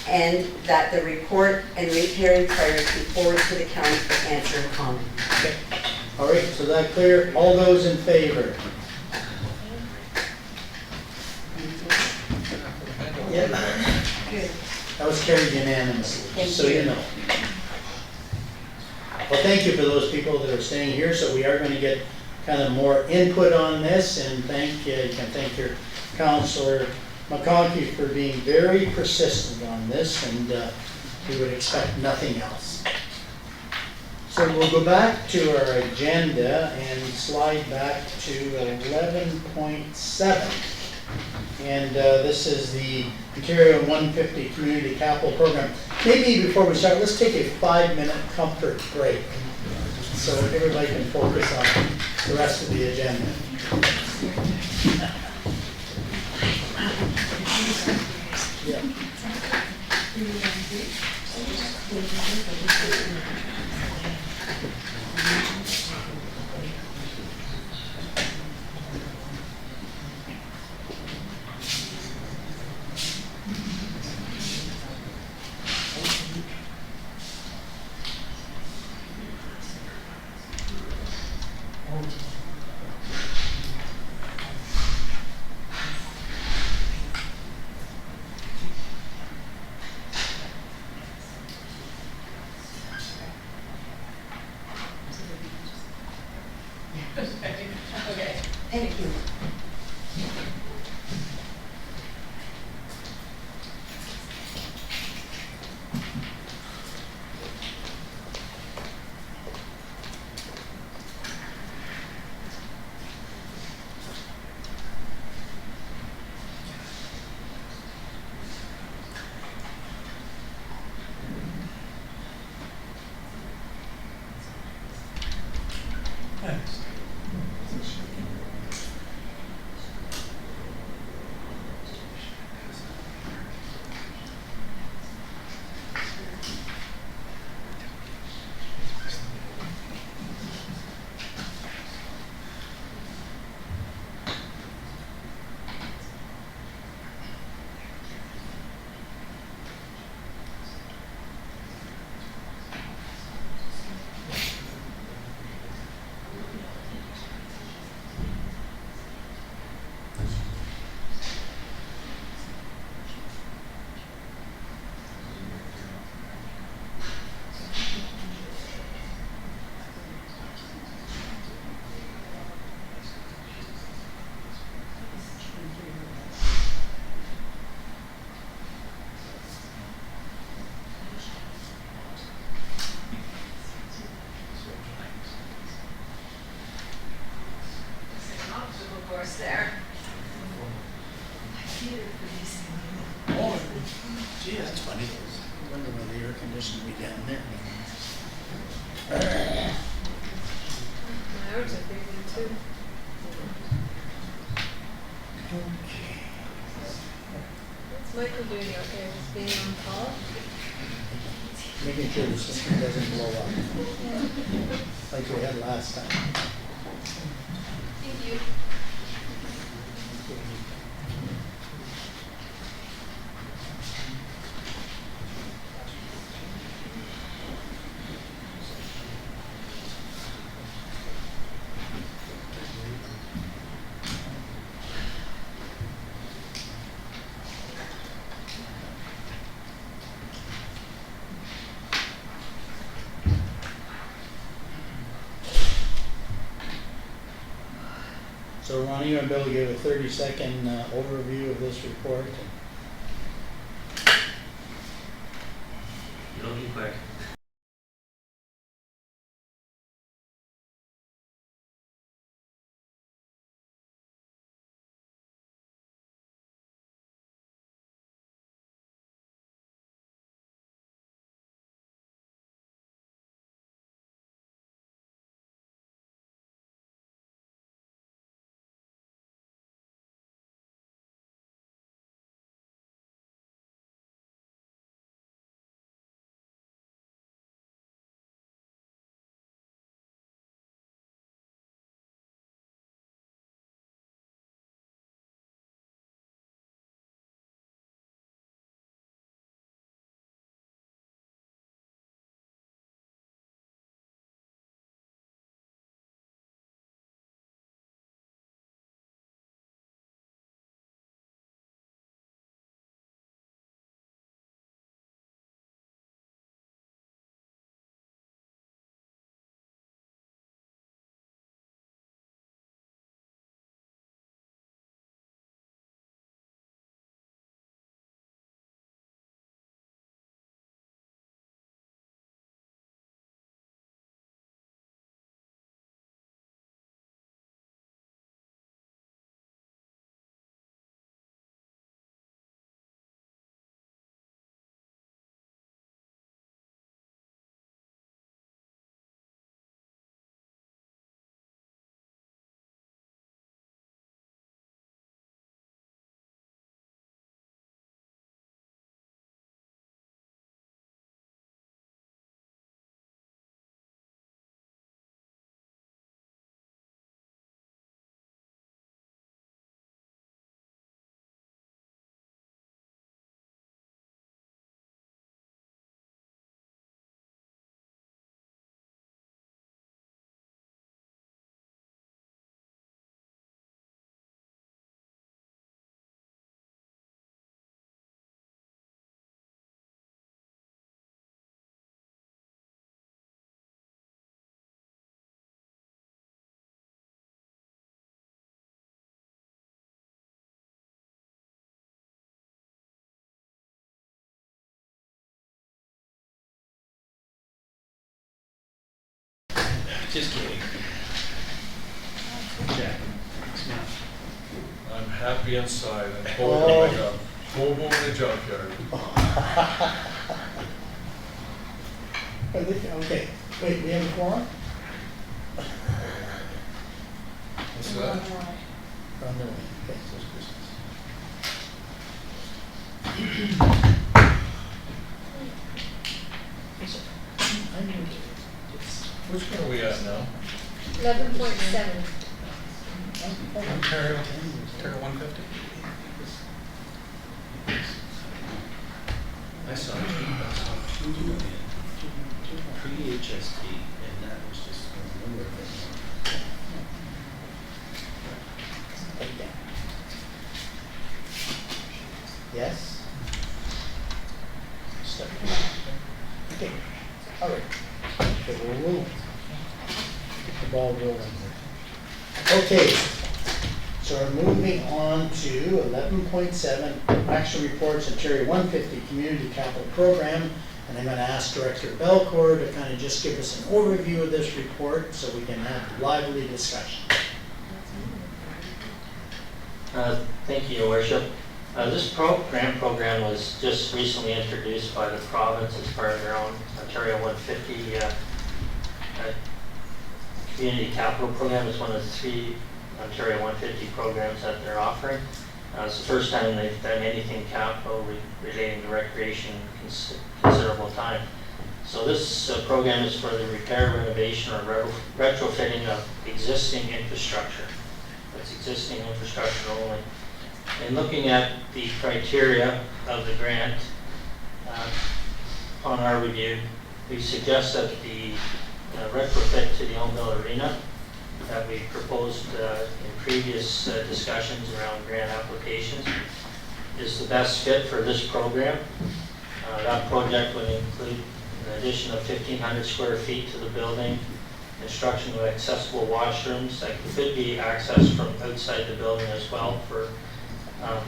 and that the report and rate inquiries be forwarded to the county for answer and comment. Okay. All right, so that clear? All those in favor? Yeah. Good. That was carried unanimously, Thank so you. you know. Well, thank you for those people that are staying here, so we are going to get kind of more input on this, and you can thank your Councillor McConkey for being very persistent on this, and we would expect nothing else. So we'll go back to our agenda and slide back to 11.7. And this is the Ontario 150 Community Capital Program. Maybe before we start, let's take a 5-minute comfort break so everybody can focus on the rest of the agenda. Yeah. Okay. Thank you. Course there. Oh, gee, that's funny. I wonder where the air conditioning will be down there. My hours are breathing too. Okay. What's Michael doing out there? Just being on call? Making sure the system doesn't blow up like we had last time. Thank you. So Ronnie, you want to be able to give a 30-second overview of this report? It'll be quick. Just kidding. Jack, smile. I'm happy inside. I'm holding like a hobo in a junkyard. Okay, wait, we have a quorum? What's that? On the way, okay, so it's Christmas. I knew it's- Which one are we at now? 11.7. Ontario. Ontario 150. I saw two pre-HST, and that was just a number of things. Yes? Okay, all right. Okay, we'll move. Get the ball rolling here. Okay, so we're moving on to 11.7, action reports, Ontario 150 Community Capital Program. And I'm going to ask Director Belcourt to kind of just give us an overview of this report so we can have lively discussion. Thank you, Your Worship. This program was just recently introduced by the province as part of their own Ontario 150 Community Capital Program. It's one of the 3 Ontario 150 programs that they're offering. It's the first time they've done anything capital relating to recreation in considerable time. So this program is for the repair, renovation, or retrofitting of existing infrastructure. That's existing infrastructure only. And looking at the criteria of the grant, upon our review, we suggest that the retrofit to the Elmville Arena that we proposed in previous discussions around grant applications is the best fit for this program. That project would include an addition of 1,500 square feet to the building, construction of accessible washrooms that could be accessed from outside the building as well for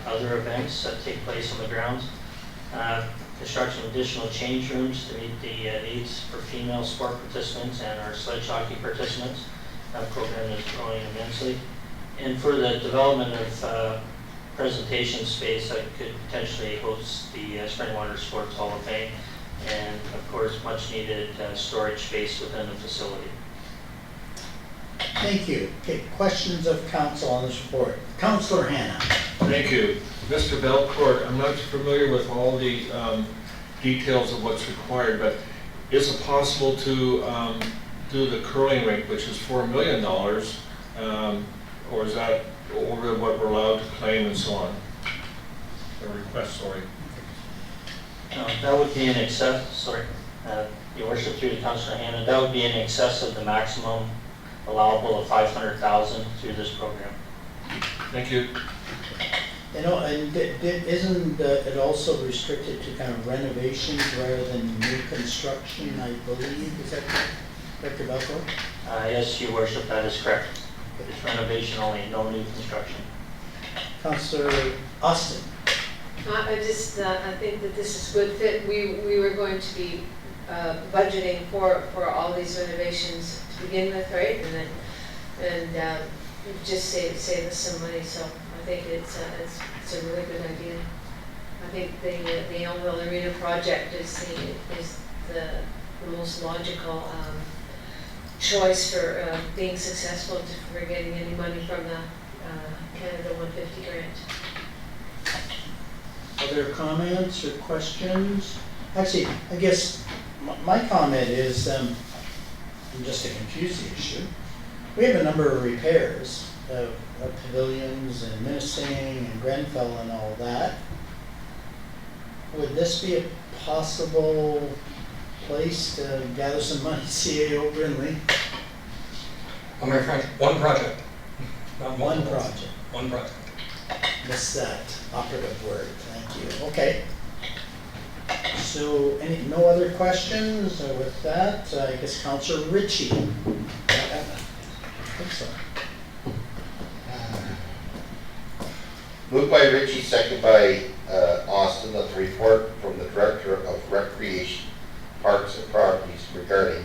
other events that take place on the grounds. Construction of additional change rooms to meet the needs for female sport participants and our sledge hockey participants. That program is growing immensely. And for the development of presentation space that could potentially host the Springwater Sports Hall of Fame, and of course much needed storage space within the facility. Thank you. Okay, questions of council on this report. Councillor Hannah. Thank you. Mr. Belcourt, I'm not familiar with all the details of what's required, but is it possible to do the curling rink, which is $4 million, or is that over what we're allowed to claim and so on? A request, sorry. That would be in excess, Your Worship, through the Councillor Hannah, that would be in excess of the maximum allowable of $500,000 through this program. Thank you. You know, and isn't it also restricted to kind of renovations rather than new construction, I believe? Is that correct, Director Belcourt? Yes, Your Worship, that is correct. It's renovation only, no new construction. Councillor Austin. I think that this is a good fit. We were going to be budgeting for all these renovations to begin with, right? And just save us some money. So I think it's a really good idea. I think the Elmville Arena project is the most logical choice for being successful for getting any money from the Canada 150 grant. Other comments or questions? Actually, I guess my comment is, and just to confuse the issue, we have a number of repairs of pavilions and Minising and Grenfell and all that. Would this be a possible place to gather some money, CAO Brinley? I'm very frank, one project. Not One multiple. project. One project. Missed that operative word, thank you. Okay. So, no other questions? With that, I guess Councillor Ritchie. I think so. Moved by Ritchie, second by Austin, that the report from the Director of Recreation, Parks and Properties regarding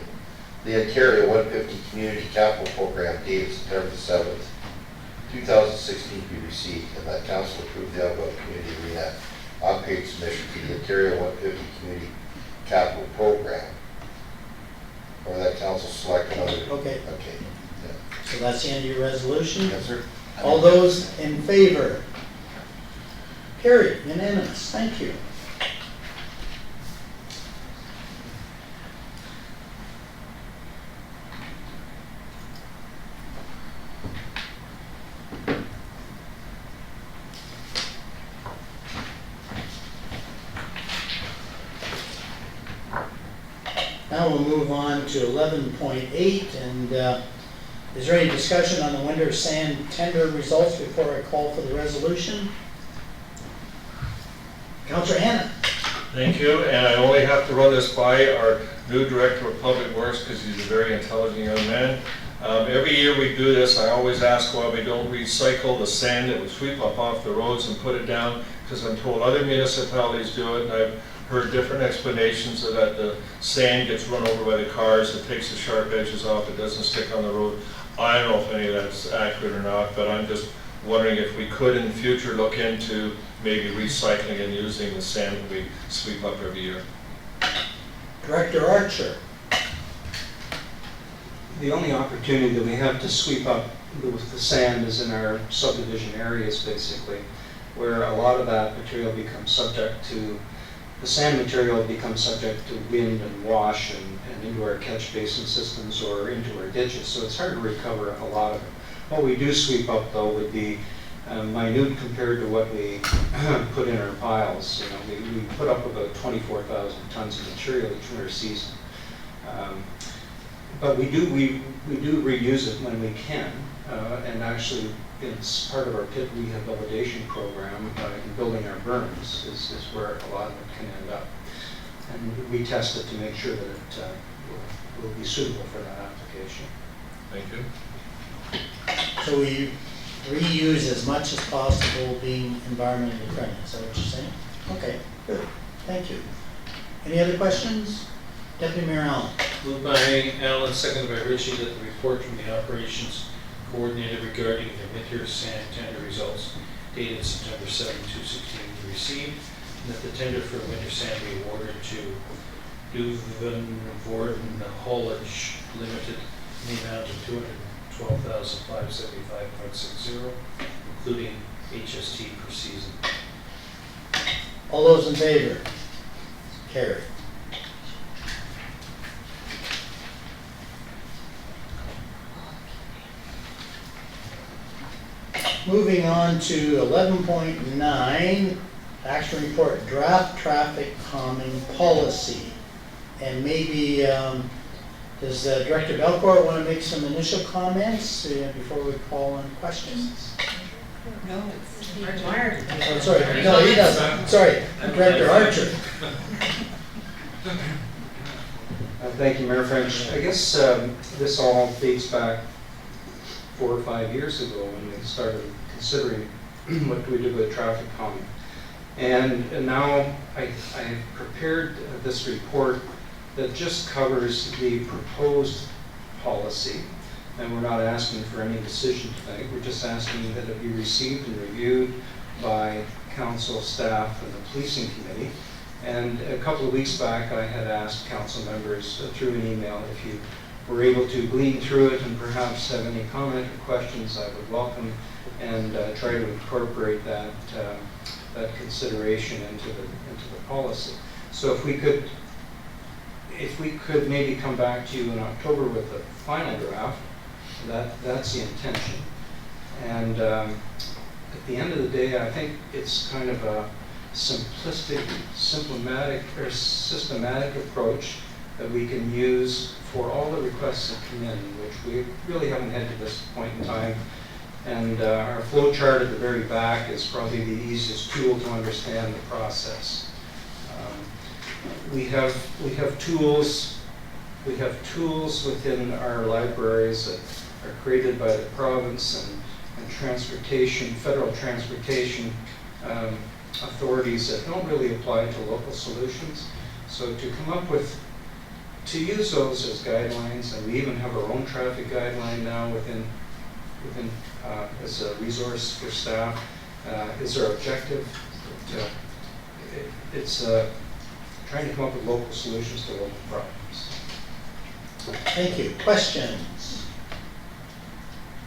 the Ontario 150 Community capital program dated September 7th, 2016 be received, and that council approve the above community arena upgrade submission to the Ontario 150 Community Capital Program. Or that council select another. Okay, Okay. so that's the end of your resolution? Yes, sir. All those in favor? Carried, unanimous, thank you. Now we'll move on to 11.8, and is there any discussion on the winter sand tender results before I call for the resolution? Councilor Hannah. Thank you, and I only have to run this by our new Director of Public Works because he's a very intelligent young man. Every year we do this, I always ask why we don't recycle the sand that we sweep up off the roads and put it down, because I'm told other municipalities do it, and I've heard different explanations of that the sand gets run over by the cars, it takes the sharp edges off, it doesn't stick on the road. I don't know if any of that's accurate or not, but I'm just wondering if we could in the future look into maybe recycling and using the sand that we sweep up every year. Director Archer. The only opportunity that we have to sweep up with the sand is in our subdivision areas, basically, where a lot of that material becomes subject to, the sand material becomes subject to wind and wash and into our catch basin systems or into our ditches, so it's hard to recover a lot of it. What we do sweep up, though, would be minute compared to what we put in our piles. You know, we put up about 24,000 tons of material each winter season. But we do reuse it when we can, and actually it's part of our pit rehabilitation program in building our berms is where a lot of it can end up. And we test it to make sure that it will be suitable for that application. Thank you. So we reuse as much as possible, being environmentally friendly, is that what you're saying? Okay, good, thank you. Any other questions? Deputy Mayor Allen. Moved by Allen, seconded by Ritchie, that the report from the operations coordinator regarding the winter sand tender results dated September 7, 2016 be received, and that the tender for winter sand be awarded to Duvenvoorden Haulage Limited in the amount of $212,575.60, including HST per season. All those in favor? Carried. Moving on to 11.9, action report, draft traffic calming policy. And maybe, does Director Belcourt want to make some initial comments before we call on questions? No, it's required. Oh, sorry, no, he doesn't. Sorry, Director Archer. Thank you, Mayor French. I guess this all dates back 4 or 5 years ago when we started considering what do we do with traffic calming. And now I've prepared this report that just covers the proposed policy. And we're not asking for any decision tonight. We're just asking that it be received and reviewed by council, staff, and the policing committee. And a couple of weeks back, I had asked council members through an email if you were able to glean through it and perhaps have any comment or questions, I would welcome and try to incorporate that consideration into the policy. So if we could maybe come back to you in October with a final draft, that's the intention. And at the end of the day, I think it's kind of a simplistic, systematic approach that we can use for all the requests that come in, which we really haven't had to this point in time. And our flow chart at the very back is probably the easiest tool to understand the process. We have tools. We have tools within our libraries that are created by the province and transportation, federal transportation authorities that don't really apply to local solutions. So to come up with to use those as guidelines, and we even have our own traffic guideline now within as a resource for staff, is our objective. It's trying to come up with local solutions to local problems. Thank you. Questions?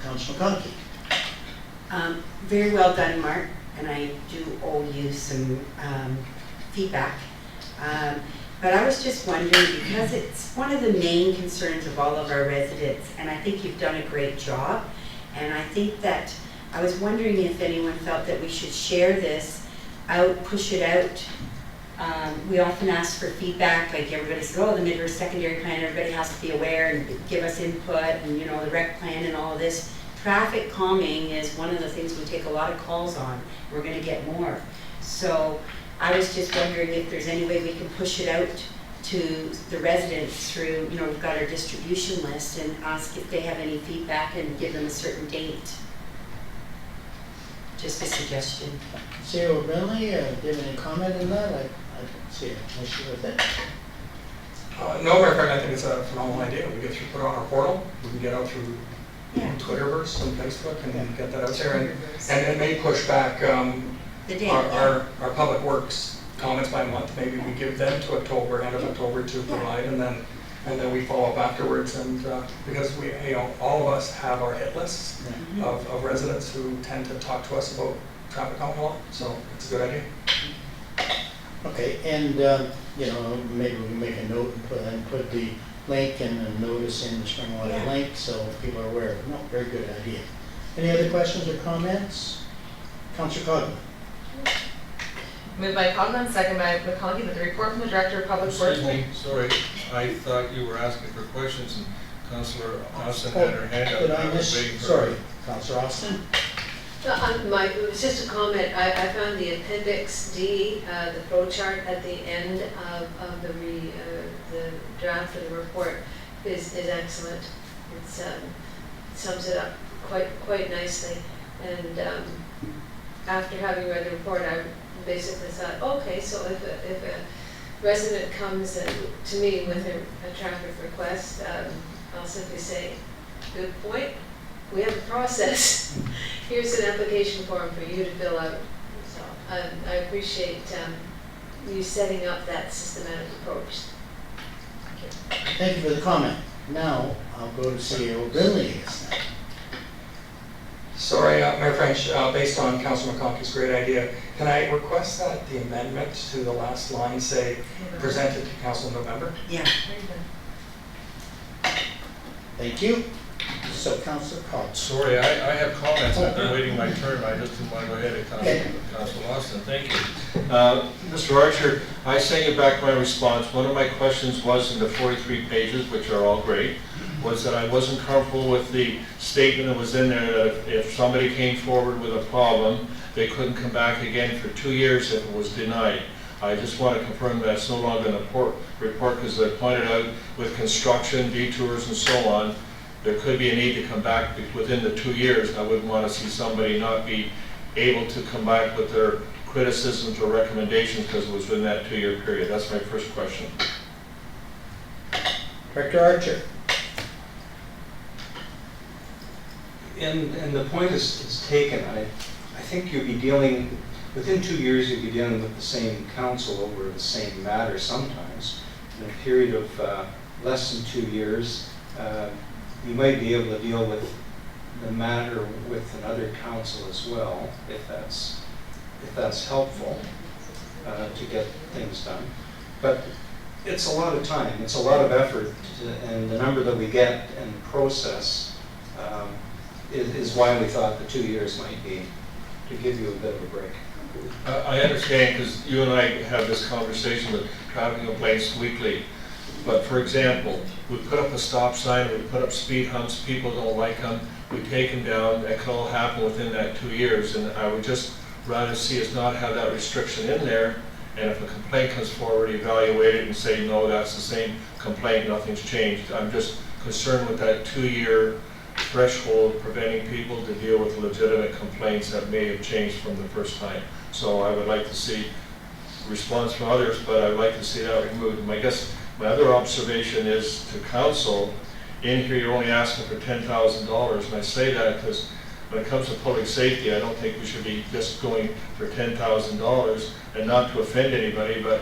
Councilor McConkey. Very well done, Mark, and I do owe you some feedback. But I was just wondering, because it's one of the main concerns of all of our residents, and I think you've done a great job, and I think that I was wondering if anyone felt that we should share this out, push it out. We often ask for feedback, like everybody says, oh, the Midhurst secondary plan, everybody has to be aware and give us input, and you know, the rec plan and all of this. Traffic calming is one of the things we take a lot of calls on. We're going to get more. So I was just wondering if there's any way we can push it out to the residents through, you know, we've got our distribution list, and ask if they have any feedback and give them a certain date. Just a suggestion. Sarah O'Brien, do you have any comment on that? I don't see an issue with it. No, Mayor Frank, I think it's a phenomenal idea. We get put it on our portal, we can get out through Twitterverse and Facebook and get that out there, and it may push back our public works comments by month. Maybe we give them to October, end of October to provide, and then we follow up afterwards. And because we, you know, all of us have our hit lists of residents who tend to talk to us about traffic calming a lot, so it's a good idea. Okay, and you know, maybe we can make a note and put the link and a notice in the Springwater link so people are aware of it. No, very good idea. Any other questions or comments? Councillor Cogman. Moved by Cogman, second by McConkey, that the report from the Director of Public Works. Excuse me, sorry, I thought you were asking for questions and Councillor Austin had her hand up. Did I and was miss? waiting for Sorry, her. Councillor Austin. It was just a comment. I found the Appendix D, the flow chart at the end of the draft of the report is excellent. It's sums it up quite nicely. And after having read the report, I basically thought, okay, so if a resident comes to me with a traffic request, I'll simply say, good point. We have a process. Here's an application form for you to fill out. So I appreciate you setting up that systematic approach. Thank you. Thank you for the comment. Now I'll go to CEO Brindley. Sorry, Mayor French, based on Councilor McConkey's great idea, can I request that the amendment to the last line say presented to Council in November? Yeah. Thank you. So, Councillor Cox. Sorry, I have comments. I've been waiting my turn. I just didn't want to go ahead and Councillor Austin. Thank you. Mr. Archer, I sent you back my response. One of my questions was in the 43 pages, which are all great, was that I wasn't comfortable with the statement that was in there that if somebody came forward with a problem, they couldn't come back again for 2 years if it was denied. I just want to confirm that's no longer in the report because I pointed out with construction, detours, and so on, there could be a need to come back within the 2 years. I wouldn't want to see somebody not be able to come back with their criticisms or recommendations because it was within that 2-year period. That's my first question. Director Archer. And the point is taken. I think you'd be dealing, within 2 years, you'd be dealing with the same council over the same matter sometimes. In a period of less than 2 years, you might be able to deal with the matter with another council as well, if that's helpful to get things done. But it's a lot of time, it's a lot of effort, and the number that we get and process is why we thought the 2 years might be to give you a bit of a break. I understand because you and I have this conversation with traffic complaints weekly. But for example, we put up a stop sign, we put up speed humps, people don't like them, we take them down, that can all happen within that 2 years. And I would just rather see us not have that restriction in there. And if a complaint comes forward, evaluate it and say, no, that's the same complaint, nothing's changed. I'm just concerned with that 2-year threshold preventing people to deal with legitimate complaints that may have changed from the first time. So I would like to see response from others, but I'd like to see that removed. And I guess My other observation is to council, in here you're only asking for $10,000, and I say that because when it comes to public safety, I don't think we should be just going for $10,000, and not to offend anybody, but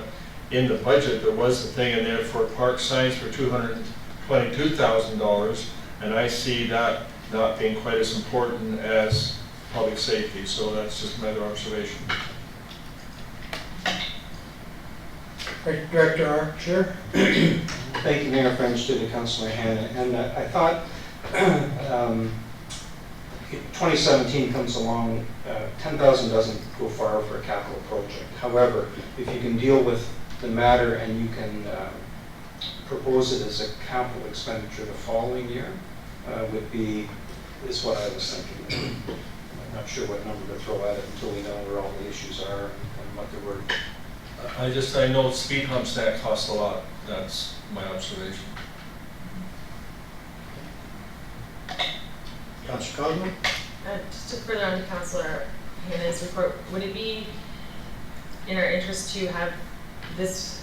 in the budget, there was a thing in there for park signs for $222,000, and I see that not being quite as important as public safety, so that's just another observation. Director Archer. Thank you, Mayor French, to the Councilor Hanna. And I thought 2017 comes along, 10,000 doesn't go far for a capital project. However, if you can deal with the matter and you can propose it as a capital expenditure the following year, is what I was thinking. I'm not sure what number to throw at it until we know where all the issues are and what they're worth. I know speed humps that cost a lot. That's my observation. Councilor Coghlan? Just to further on to Councillor Hanna's report, would it be in our interest to have this,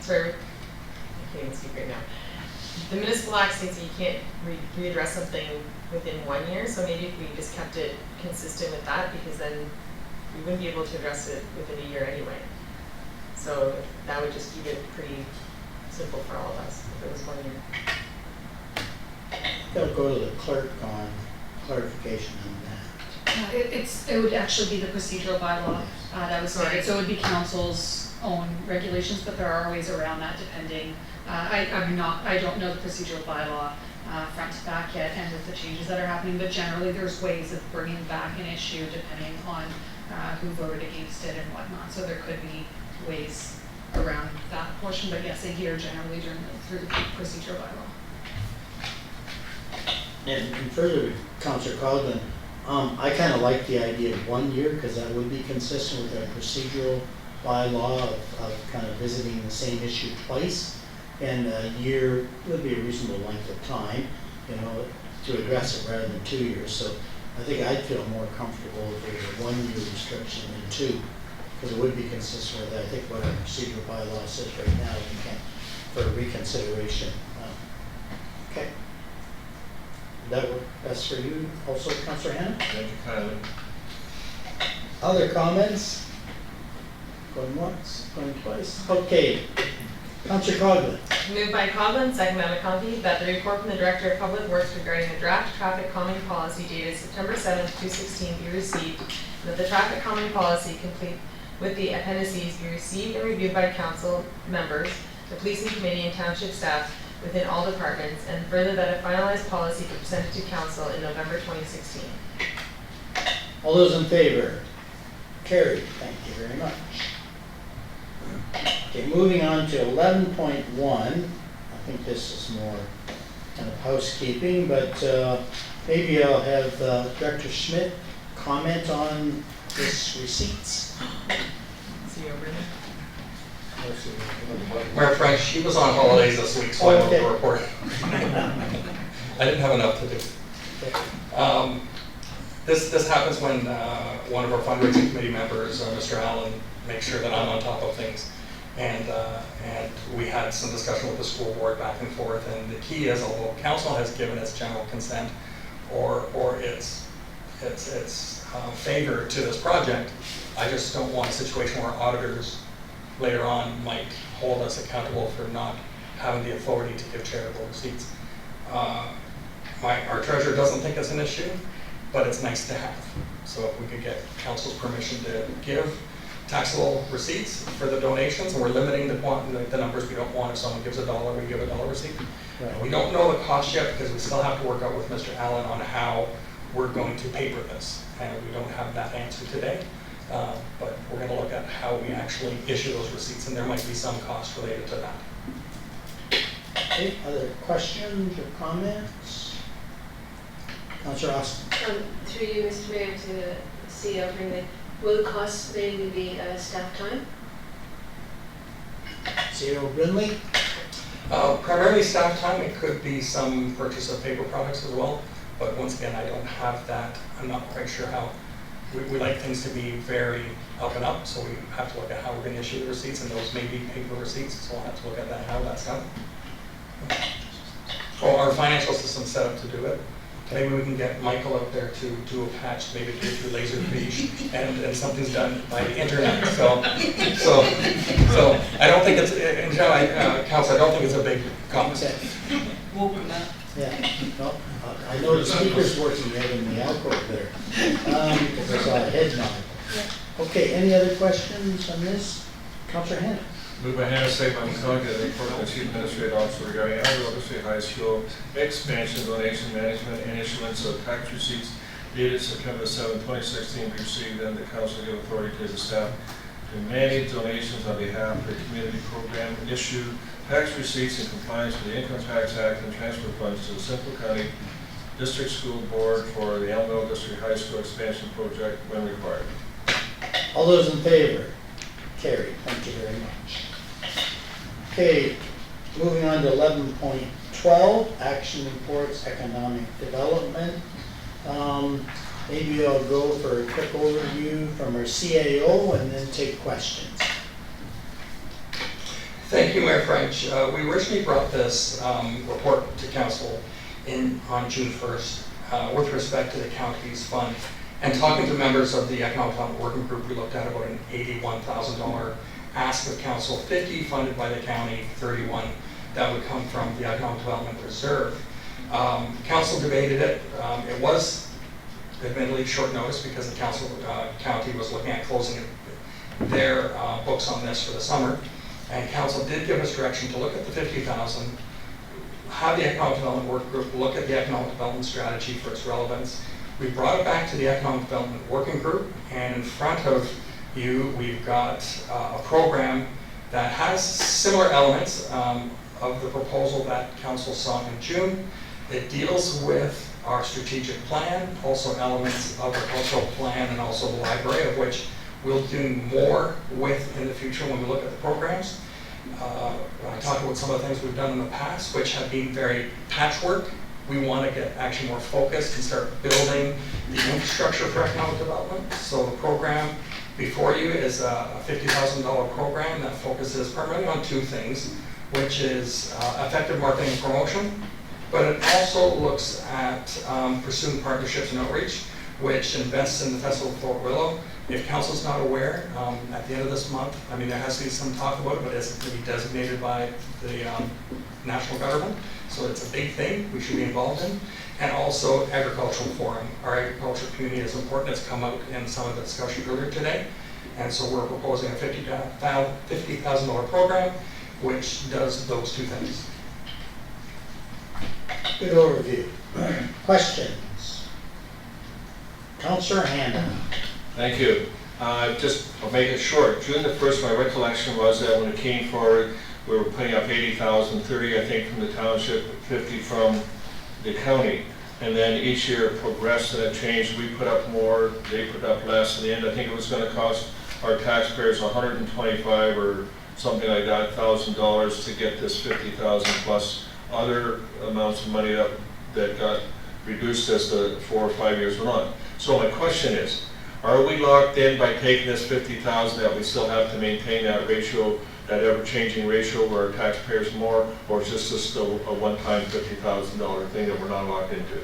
sorry, I can't even speak right now. The municipal act states that you can't readdress something within 1 year, so maybe if we just kept it consistent with that, because then we wouldn't be able to address it within a year anyway. So that would just keep it pretty simple for all of us if it was 1 year. Gotta go to the clerk on clarification on that. It would actually be the procedural bylaw that was stated, so it would be council's own regulations, but there are ways around that depending. I don't know the procedural bylaw front to back yet, and with the changes that are happening, but generally there's ways of bringing back an issue depending on who voted against it and whatnot, so there could be ways around that portion, but yes, a year generally through the procedural bylaw. And further to Councilor Coghlan, I kind of like the idea of 1 year because that would be consistent with our procedural bylaw of kind of visiting the same issue twice. And a year would be a reasonable length of time, to address it rather than 2 years. So I think I'd feel more comfortable if there was a 1 year restriction than 2, because it would be consistent with, I think, what our procedural bylaw says right now for reconsideration. Okay. That work best for you also, Councilor Hanna? Thank you kindly. Other comments? Going once, going twice. Okay. Councilor Coghlan. Moved by Coghlan, second by McConkey, that the report from the Director of Public Works regarding the draft traffic calming policy dated September 7th, 2016 be received, and that the traffic calming policy complete with the appendices be received and reviewed by council members, the policing committee and township staff within all departments, and further that a finalized policy be presented to council in November 2016. All those in favor? Carried. Thank you very much. Okay, moving on to 11.1. I think this is more kind of housekeeping, but maybe I'll have Director Schmidt comment on this receipts. See you over there. Mayor French, she was on holidays this week, so I wrote the report. I didn't have enough to do. This happens when one of our fundraising committee members, Mr. Allen, makes sure that I'm on top of things. And we had some discussion with the school board back and forth, and the key is, although council has given its general consent or its favor to this project, I just don't want a situation where auditors later on might hold us accountable for not having the authority to give charitable receipts. Our treasurer doesn't think it's an issue, but it's nice to have. So if we could get council's permission to give taxable receipts for the donations, and we're limiting the numbers. We don't want, if someone gives $1, we give a $1 receipt. Right. We don't know the cost yet because we still have to work out with Mr. Allen on how we're going to paper this, and we don't have that answer today. But we're going to look at how we actually issue those receipts, and there might be some cost related to that. Okay, other questions or comments? Councilor Austin. Through you, Mr. Mayor, to CEO Brinley, will the cost mainly be staff time? CEO Brinley. Primarily staff time. It could be some purchase of paper products as well. But once again, I don't have that. I'm not quite sure how we like things to be very up and up, so we have to look at how we're going to issue the receipts, and those may be paper receipts, so we'll have to look at that, how that's done. Oh, our financial system's set up to do it. Maybe we can get Michael out there to do a patch, maybe do it through Laserfish, and something's done by the internet. So I don't think it's, in general, Council, I don't think it's a big cost. Yeah, no, I know the speaker's working right in the alcove there, because I saw a head nod. Okay, any other questions on this? Councillor Hannah? Move by Hannah, second by McConaughey, that the report of the Chief Administrative Officer regarding Alberta State High School expansion, donation, management, and issuance of tax receipts dated September 7, 2016 be received, and the council give authority to the staff to manage donations on behalf of the community program, issue tax receipts in compliance with the Income Tax Act, and transfer funds to the Simcoe County District School Board for the Elmville District High School expansion project when required. All those in favor? Carried. Thank you very much. Okay, moving on to 11.12, action reports, economic development. Maybe I'll go for a quick overview from our CAO and then take questions. Thank you, Mayor French. We originally brought this report to council on June 1st with respect to the county's fund. And talking to members of the Economic Development Working Group, we looked at about an $81,000 ask of council, 50 funded by the county, 31 that would come from the Economic Development Reserve. Council debated it. It was admittedly short notice because the county was looking at closing their books on this for the summer. And council did give us direction to look at the 50,000, have the Economic Development Working Group look at the Economic Development Strategy for its relevance. We brought it back to the Economic Development Working Group, and in front of you, we've got a program that has similar elements of the proposal that council saw in June. It deals with our strategic plan, also elements of our cultural plan, and also the library, of which we'll do more with in the future when we look at the programs. I talked about some of the things we've done in the past, which have been very patchwork. We want to get actually more focused and start building the infrastructure for economic development. So the program before you is a $50,000 program that focuses primarily on two things, which is effective marketing and promotion, but it also looks at pursuing partnerships and outreach, which invests in the Festival of Fort Willow. If council's not aware, at the end of this month, I mean, there has to be some talk about it, but it's going to be designated by the national government. So it's a big thing we should be involved in. And also agricultural forum. Our agricultural community is important. It's come out in some of the discussion earlier today. And so we're proposing a $50,000 program, which does those two things. Good overview. Questions? Councillor Hannah. Thank you. I'll make it short. June the 1st, my recollection was that when it came forward, we were putting up 80,000, 30 I think from the township, 50 from the county. And then each year it progressed and it changed. We put up more, they put up less. In the end, I think it was going to cost our taxpayers $125 or something like that, $1,000 to get this 50,000 plus other amounts of money that got reduced as the 4 or 5 years went on. So my question is, are we locked in by taking this 50,000 that we still have to maintain that ratio, that ever-changing ratio where our taxpayers more, or is this just a one-time $50,000 thing that we're not locked into?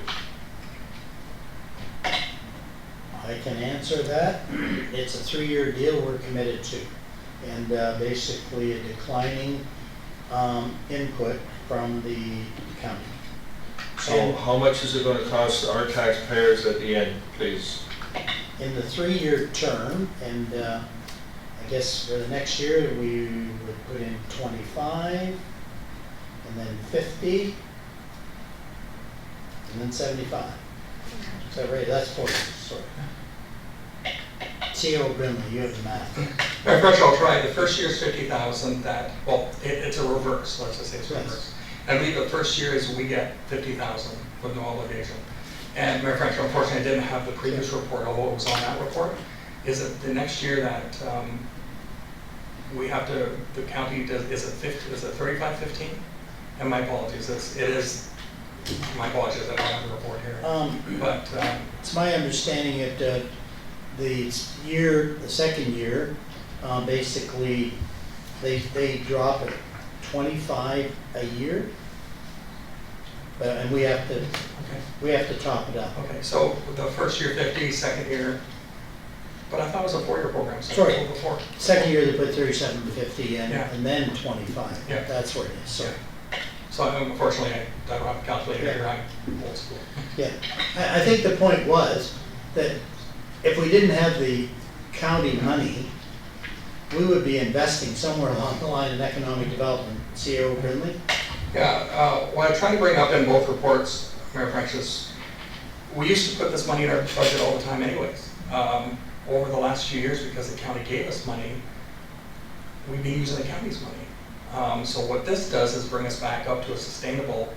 I can answer that. It's a 3-year deal we're committed to, and basically a declining input from the county. So how much is it going to cost our taxpayers at the end, please? In the 3-year term, and I guess for the next year we would put in 25, and then 50, and then 75. Is that right? That's 40. Sorry. C.O. Brindley, you have the math. Mayor Fresh, I'll try. The first year is 50,000. It's a reverse. Let's just say it's reverse. And the first year is we get 50,000 with no obligation. And Mayor French, unfortunately, I didn't have the previous report, although it was on that report. Is it the next year that we have to, the county does, is it 35-15? And my apologies, it is, my apologies, I don't have the report here. It's my understanding that the second year, basically, they drop at 25 a year. But, and we have to top it up. Okay, so the first year 50, second year, but I thought it was a 4-year program, so Sorry. it was before. Second year they put 37 to 50 in, Yeah. and then 25. Yeah. That's where it is. So, So unfortunately, I don't have a calculator here, I'm old school. yeah. I think the point was that if we didn't have the county money, we would be investing somewhere along the line in economic development. CEO Brindley? Yeah, what I tried to bring up in both reports, Mayor French, is we used to put this money in our budget all the time anyways. Over the last few years, because the county gave us money, we've been using the county's money. So what this does is bring us back up to a sustainable,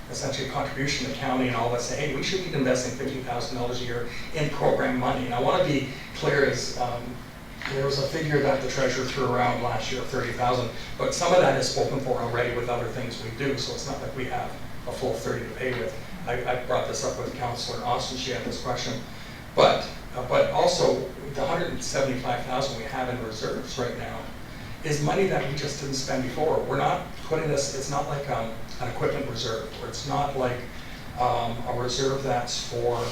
essentially contribution to the county, and all of us say, hey, we should be investing $50,000 a year in program money. And I want to be clear, is there was a figure that the treasurer threw around last year of 30,000, but some of that is spoken for already with other things we do, so it's not like we have a full 30 to pay with. I brought this up with Councillor Austin, she had this question. But also, the 175,000 we have in reserves right now is money that we just didn't spend before. We're not putting this, it's not like an equipment reserve, or it's not like a reserve that's for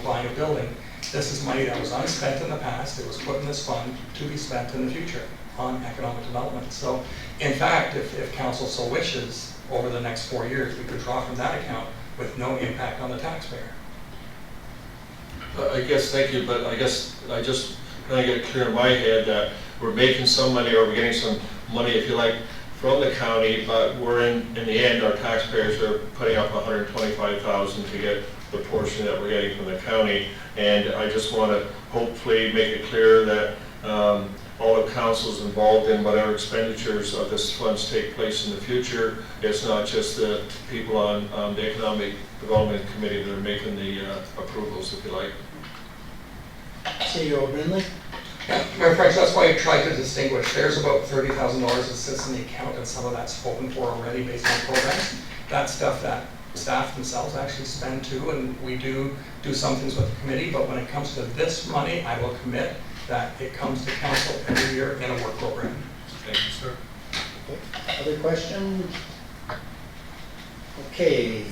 buying a building. This is money that was unspent in the past. It was put in this fund to be spent in the future on economic development. So, in fact, if council so wishes, over the next 4 years, we could draw from that account with no impact on the taxpayer. I guess, thank you, but I guess I just trying to get clear in my head that we're making some money, or we're getting some money, if you like, from the county, but we're in the end, our taxpayers are putting up $125,000 to get the portion that we're getting from the county. And I just want to hopefully make it clear that all of council's involved in whatever expenditures of this funds take place in the future. It's not just the people on the Economic Development Committee that are making the approvals, if you like. CEO Brindley? Yeah, Mayor French, that's why I tried to distinguish. There's about $30,000 that sits in the account, and some of that's spoken for already based on programs. That's stuff that staff themselves actually spend too, and we do some things with the committee, but when it comes to this money, I will commit that it comes to council every year in a work program. Thank you, sir. Okay. Other questions? Okay.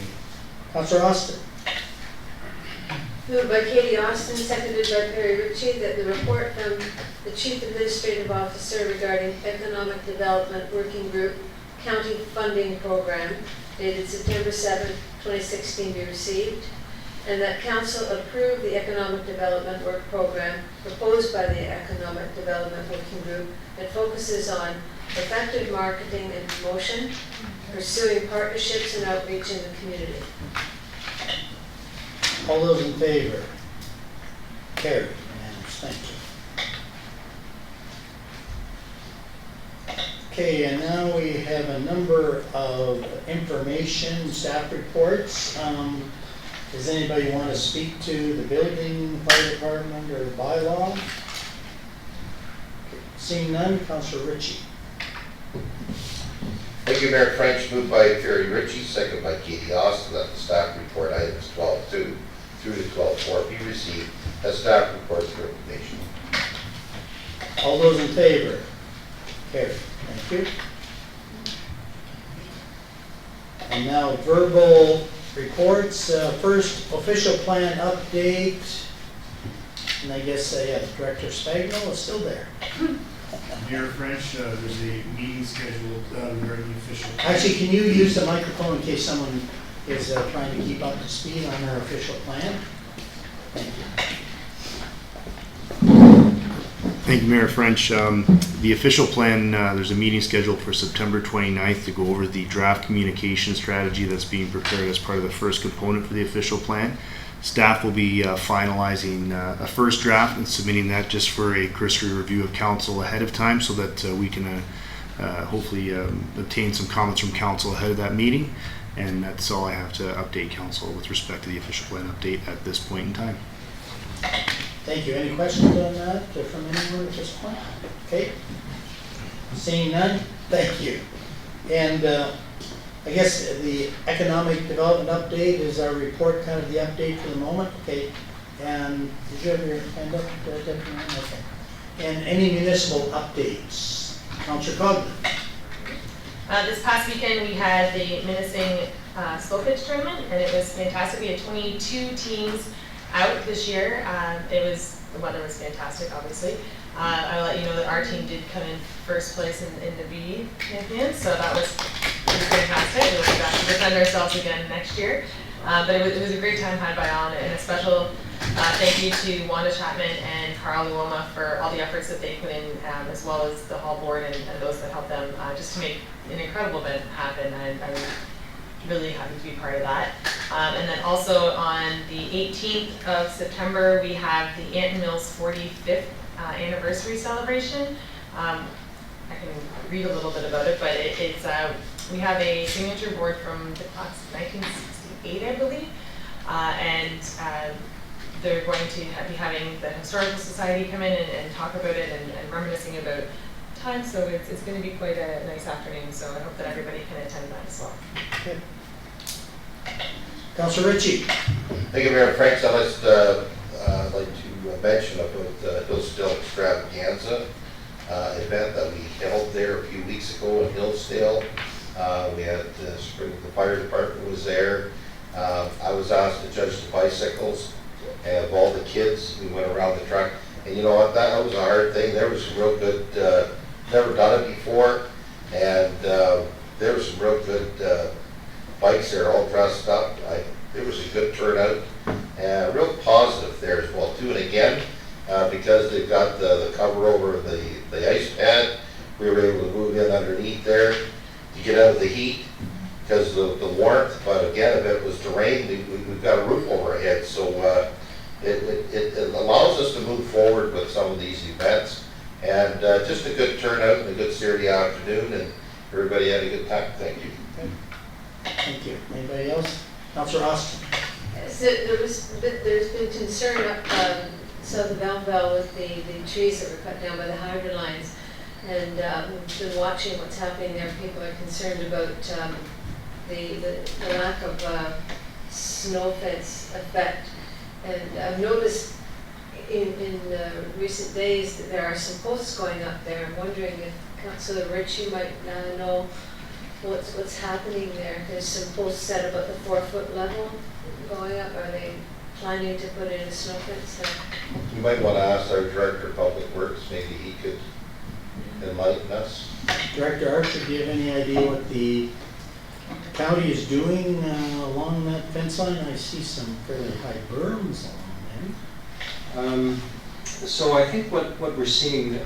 Councillor Austin? Moved by Katie Austin, seconded by Perry Ritchie, that the report from the Chief Administrative Officer regarding Economic Development Working Group County Funding Program dated September 7, 2016 be received, and that Council approve the Economic Development Work Program proposed by the Economic Development Working Group that focuses on effective marketing and promotion, pursuing partnerships and outreach in the community. All those in favor? Carried. Unanimous. Thank you. Okay, and now we have a number of information, staff reports. Does anybody want to speak to the building, fire department, or bylaw? Okay. Seeing none, Councillor Ritchie. Thank you, Mayor French. Moved by Perry Ritchie, second by Katie Austin, that the staff report items 12.2 through to 12.4 be received as staff reports for information. All those in favor? Carried. Thank you. And now verbal reports. First, official plan update. And I guess Director Spagno is still there. Mayor French, there's a meeting scheduled regarding the official. Actually, can you use the microphone in case someone is trying to keep up to speed on our official plan? Thank you. Thank you, Mayor French. The official plan, there's a meeting scheduled for September 29th to go over the draft communication strategy that's being prepared as part of the first component for the official plan. Staff will be finalizing a first draft and submitting that just for a cursory review of council ahead of time so that we can hopefully obtain some comments from council ahead of that meeting. And that's all I have to update council with respect to the official plan update at this point in time. Thank you. Any questions on that from anyone at this point? Okay. Seeing none, thank you. And I guess the economic development update is our report, kind of the update for the moment. Okay. And did you have your hand up, Deputy Mayor? Okay. And any municipal updates? Councillor Coghlan. This past weekend, we had the Minising slow pitch tournament, and it was fantastic. We had 22 teams out this year. The weather was fantastic, obviously. I'll let you know that our team did come in first place in the B champions, so that was fantastic. We'll be back to defend ourselves again next year. But it was a great time had by all, and a special thank you to Wanda Chapman and Carl Luoma for all the efforts that they put in, as well as the hall board and those that helped them, just to make an incredible event happen. I'm really happy to be part of that. And then also on the 18th of September, we have the Anton Mills 45th anniversary celebration. I can read a little bit about it, but we have a signature board from the class of 1968, I believe, and they're going to be having the Historical Society come in and talk about it and reminiscing about time, so it's going to be quite a nice afternoon, so I hope that everybody can attend that as well. Good. Councillor Ritchie. Thank you, Mayor Franks. I'd like to mention about the Hillsdale Extravaganza event that we held there a few weeks ago in Hillsdale. We had the fire department was there. I was asked to judge the bicycles and of all the kids who went around the track. And you know what, that was a hard thing. There was some real good, never done it before, and there was some real good bikes there all dressed up. There was a good turnout and real positive there as well too. And again, because they've got the cover over the ice pad, we were able to move in underneath there to get out of the heat because of the warmth. But again, if it was to rain, we've got a roof over our heads, so it allows us to move forward with some of these events. And just a good turnout and a good Saturday afternoon, and everybody had a good time. Thank you. Thank you. Anybody else? Councillor Austin. So there's been concern up south of Belleville with the trees that were cut down by the hydro lines. And we've been watching what's happening there. People are concerned about the lack of snow fence effect. And I've noticed in recent days that there are some posts going up there. I'm wondering if Councillor Ritchie might know what's happening there. There's some posts set about the 4-foot level going up. Are they planning to put in a snow fence there? You might want to ask our Director of Public Works, maybe he could enlighten us. Director Archer, do you have any idea what the county is doing along that fence line? I see some fairly high berms along there. So I think what we're seeing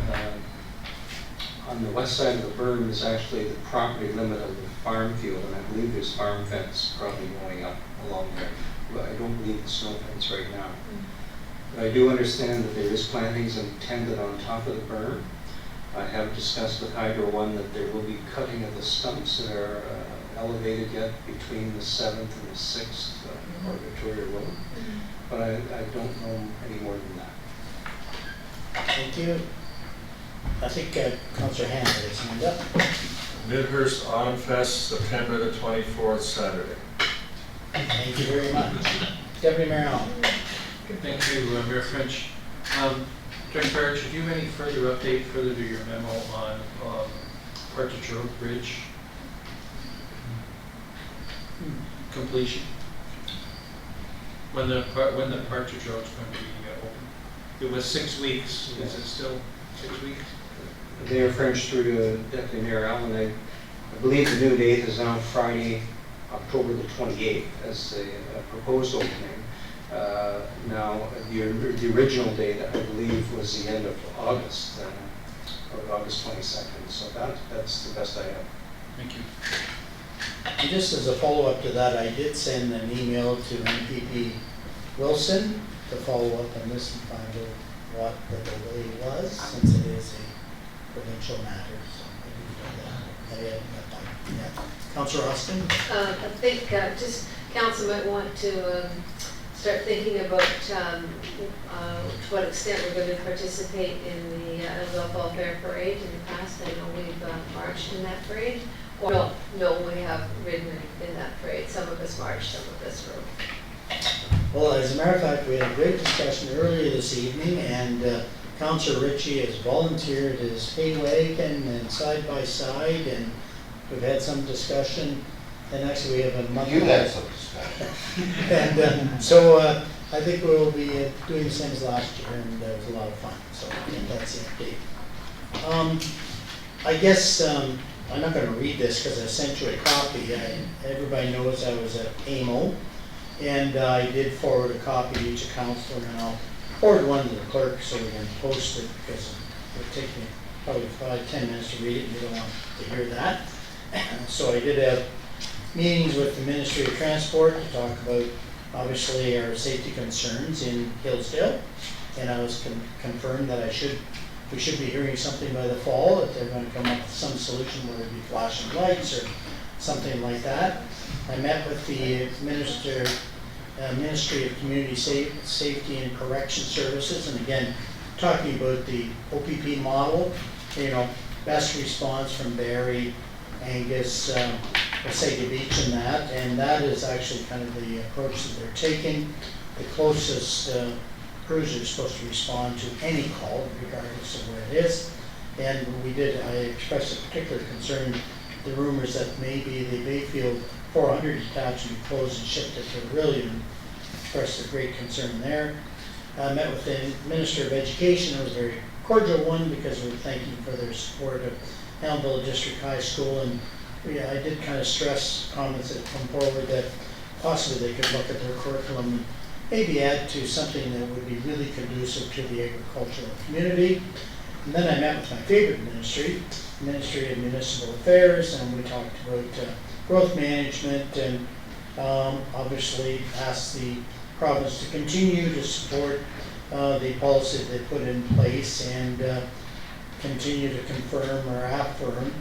on the west side of the berm is actually the property limit of the farm field, and I believe there's farm fence probably going up along there. But I don't believe the snow fence right now. But I do understand that there is plantings intended on top of the berm. I have discussed with Hydro One that there will be cutting of the stumps that are elevated yet between the 7th and the 6th for Victoria Road. But I don't know any more than that. Thank you. I think Councillor Hand had his hand up. Midhurst Autumn Fest, September the 24th, Saturday. Thank you very much. Deputy Mayor Allen. Thank you, Mayor French. Director Archer, do you have any further update further to your memo on Partridge Road Bridge completion? When the Partridge Road is going to be open? It was 6 weeks. Is it still 6 weeks? Mayor French, through to Deputy Mayor Allen, I believe the new date is now Friday, October the 28th as the proposed opening. Now, the original date, I believe, was the end of August, or August 22nd. So that's the best I have. Thank you. And just as a follow-up to that, I did send an email to MPP Wilson to follow up on this and find out what the delay was, since it is a provincial matter. So I haven't got that yet. Councillor Austin? I think just council might want to start thinking about to what extent we're going to participate in the Elgin Fall Fair Parade. In the past, I know we've marched in that parade. Or no, we have ridden in that parade. Some of us marched, some of us rode. Well, as a matter of fact, we had a great discussion earlier this evening, and Councillor Ritchie has volunteered his hay wagon and side-by-side, and we've had some discussion, and actually we have a month. You had some discussion. And so I think we'll be doing the same as last year, and it was a lot of fun, so I think that's the update. I guess I'm not going to read this because I sent you a copy. Everybody knows I was at AMO, and I did forward a copy to each councillor, and I'll forward one to the clerk so we can post it, because it would take me probably 5-10 minutes to read it, and you don't want to hear that. So I did have meetings with the Ministry of Transport to talk about, obviously, our safety concerns in Hillsdale, and I was confirmed that we should be hearing something by the fall, that they're going to come up with some solution, whether it be flashing lights or something like that. I met with the Ministry of Community Safety and Correction Services, and again, talking about the OPP model, best response from Barrie, Angus, Wasaga Beach and that is actually kind of the approach that they're taking. The closest cruiser is supposed to respond to any call, regardless of where it is. And I expressed a particular concern, the rumors that maybe the Bayfield 400 detachment be closed and shifted to Aurelian. Expressed a great concern there. I met with the Minister of Education. It was a very cordial one because we were thanking for their support of Elmville District High School. And I did kind of stress comments that come forward that possibly they could look at their curriculum and maybe add to something that would be really conducive to the agricultural community. And then I met with my favorite ministry, Ministry of Municipal Affairs, and we talked about growth management, and obviously asked the province to continue to support the policy they put in place, and continue to confirm or affirm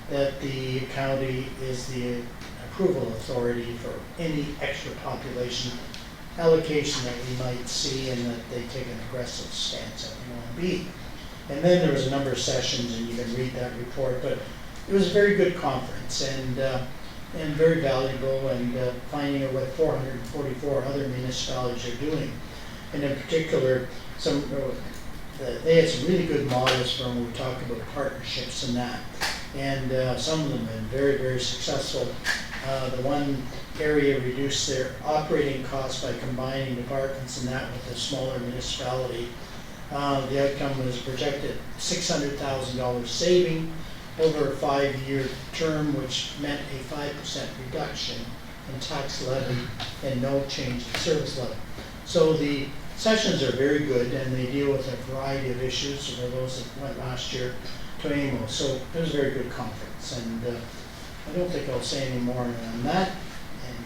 that the county is the approval authority for any extra population allocation that we might see, and that they take an aggressive stance that we want to be. And then there was a number of sessions, and you can read that report, but it was a very good conference, and very valuable, and finding out what 444 other municipalities are doing. And in particular, they had some really good models for when we talk about partnerships and that. And some of them have been very, very successful. The one area reduced their operating costs by combining departments and that with a smaller municipality. The outcome was projected $600,000 saving over a 5-year term, which meant a 5% reduction in tax levy and no change in service level. So the sessions are very good, and they deal with a variety of issues for those that went last year to AMO. So it was a very good conference, and I don't think I'll say any more on that. And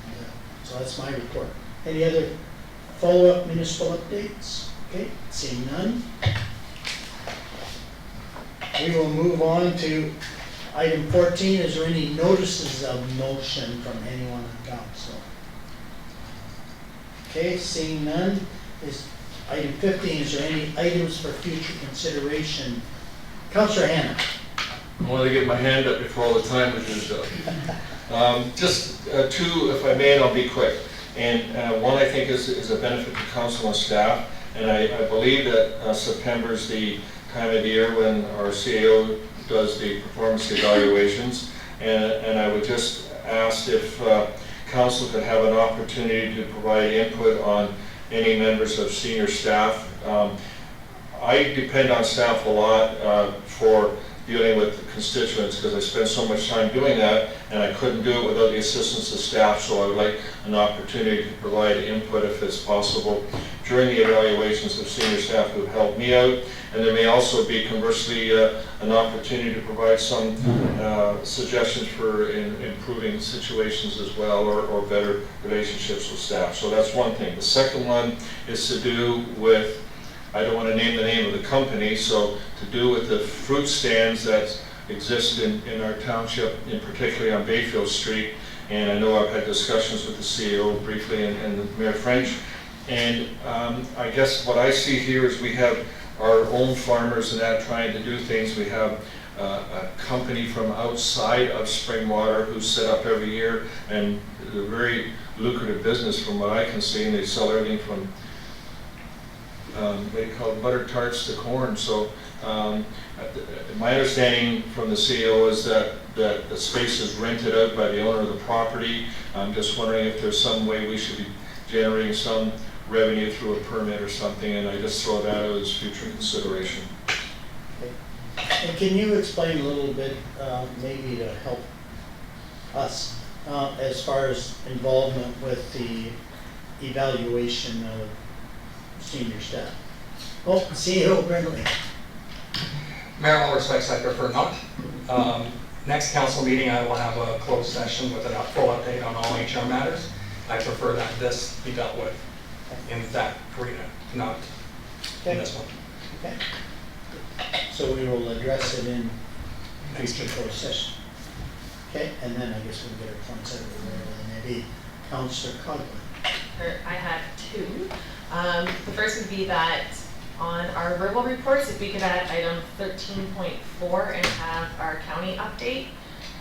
so that's my report. Any other follow-up municipal updates? Okay, seeing none. We will move on to item 14. Is there any notices of motion from anyone on council? Okay, seeing none. Is item 15, is there any items for future consideration? Councillor Hanna. I wanted to get my hand up before all the time was used up. Just two, if I may, and I'll be quick. And one I think is a benefit to council and staff. And I believe that September is the time of the year when our CAO does the performance evaluations. And I would just ask if council could have an opportunity to provide input on any members of senior staff. I depend on staff a lot for dealing with the constituents because I spend so much time doing that, and I couldn't do it without the assistance of staff, so I would like an opportunity to provide input if it's possible during the evaluations of senior staff who have helped me out. And there may also be, conversely, an opportunity to provide some suggestions for improving situations as well, or better relationships with staff. So that's one thing. The second one is to do with, I don't want to name the name of the company, so to do with the fruit stands that exist in our township, in particularly on Bayfield Street. And I know I've had discussions with the CEO briefly and Mayor French. And I guess what I see here is we have our own farmers and that trying to do things. We have a company from outside of Springwater who's set up every year, and they're very lucrative business from what I can see, and they sell everything from, they call it butter tarts to corn. So my understanding from the CEO is that the space is rented out by the owner of the property. I'm just wondering if there's some way we should be generating some revenue through a permit or something, and I just throw that out as future consideration. And can you explain a little bit, maybe to help us, as far as involvement with the evaluation of senior staff? Oh, CEO Brindley. Mayor, in all respects, I prefer not. Next council meeting, I will have a closed session with a full update on all HR matters. I prefer that this be dealt with in that arena, not in this one. Okay. So we will address it in future closed session. Okay, and then I guess we'll get our points out of the way, and maybe Councillor Coghlan. I have two. The first would be that on our verbal reports, if we could add item 13.4 and have our county update,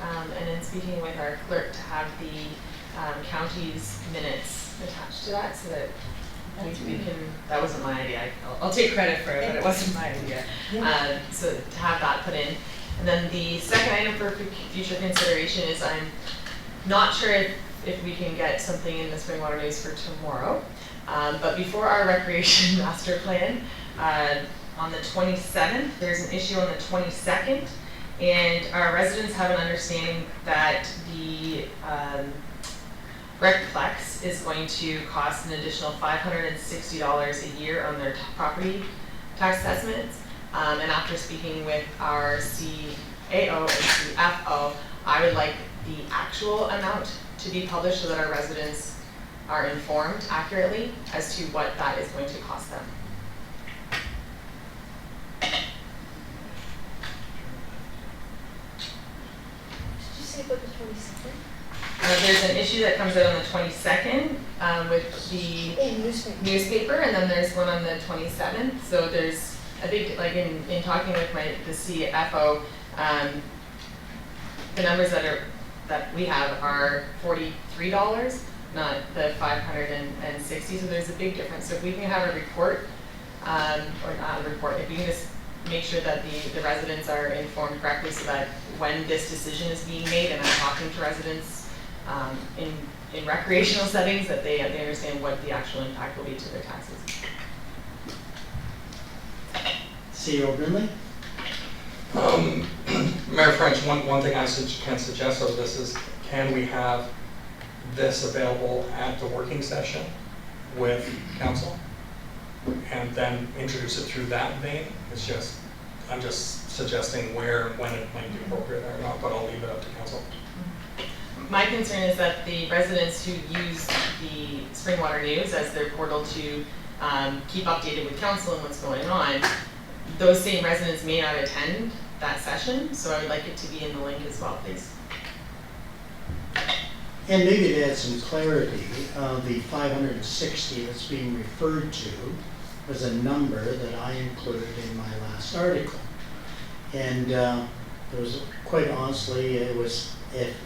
and then speaking with our clerk to have the county's minutes attached to that, so that we can, that wasn't my idea, I'll take credit for it, but it wasn't my idea. So to have that put in. And then the second item for future consideration is I'm not sure if we can get something in the Springwater News for tomorrow, but before our recreation master plan, on the 27th, there's an issue on the 22nd, and our residents have an understanding that the Recplex is going to cost an additional $560 a year on their property tax assessments. And after speaking with our CAO and CFO, I would like the actual amount to be published so that our residents are informed accurately as to what that is going to cost them. Did you say about the 22nd? There's an issue that comes out on the 22nd with the newspaper, and then there's one on the 27th. So there's a big, like in talking with the CFO, the numbers that we have are $43, not the $560. So there's a big difference. So if we can have a report, or not a report, if we can just make sure that the residents are informed correctly, so that when this decision is being made, and I'm talking to residents in recreational settings, that they understand what the actual impact will be to their taxes. CEO Brindley? Mayor French, one thing I can suggest of this is, can we have this available at the working session with council? And then introduce it through that vein? I'm just suggesting when it might be appropriate or not, but I'll leave it up to council. My concern is that the residents who use the Springwater News as their portal to keep updated with council and what's going on, those same residents may not attend that session, so I would like it to be in the link as well, please. And maybe to add some clarity, the 560 that's being referred to was a number that I included in my last article. And it was, quite honestly, it was,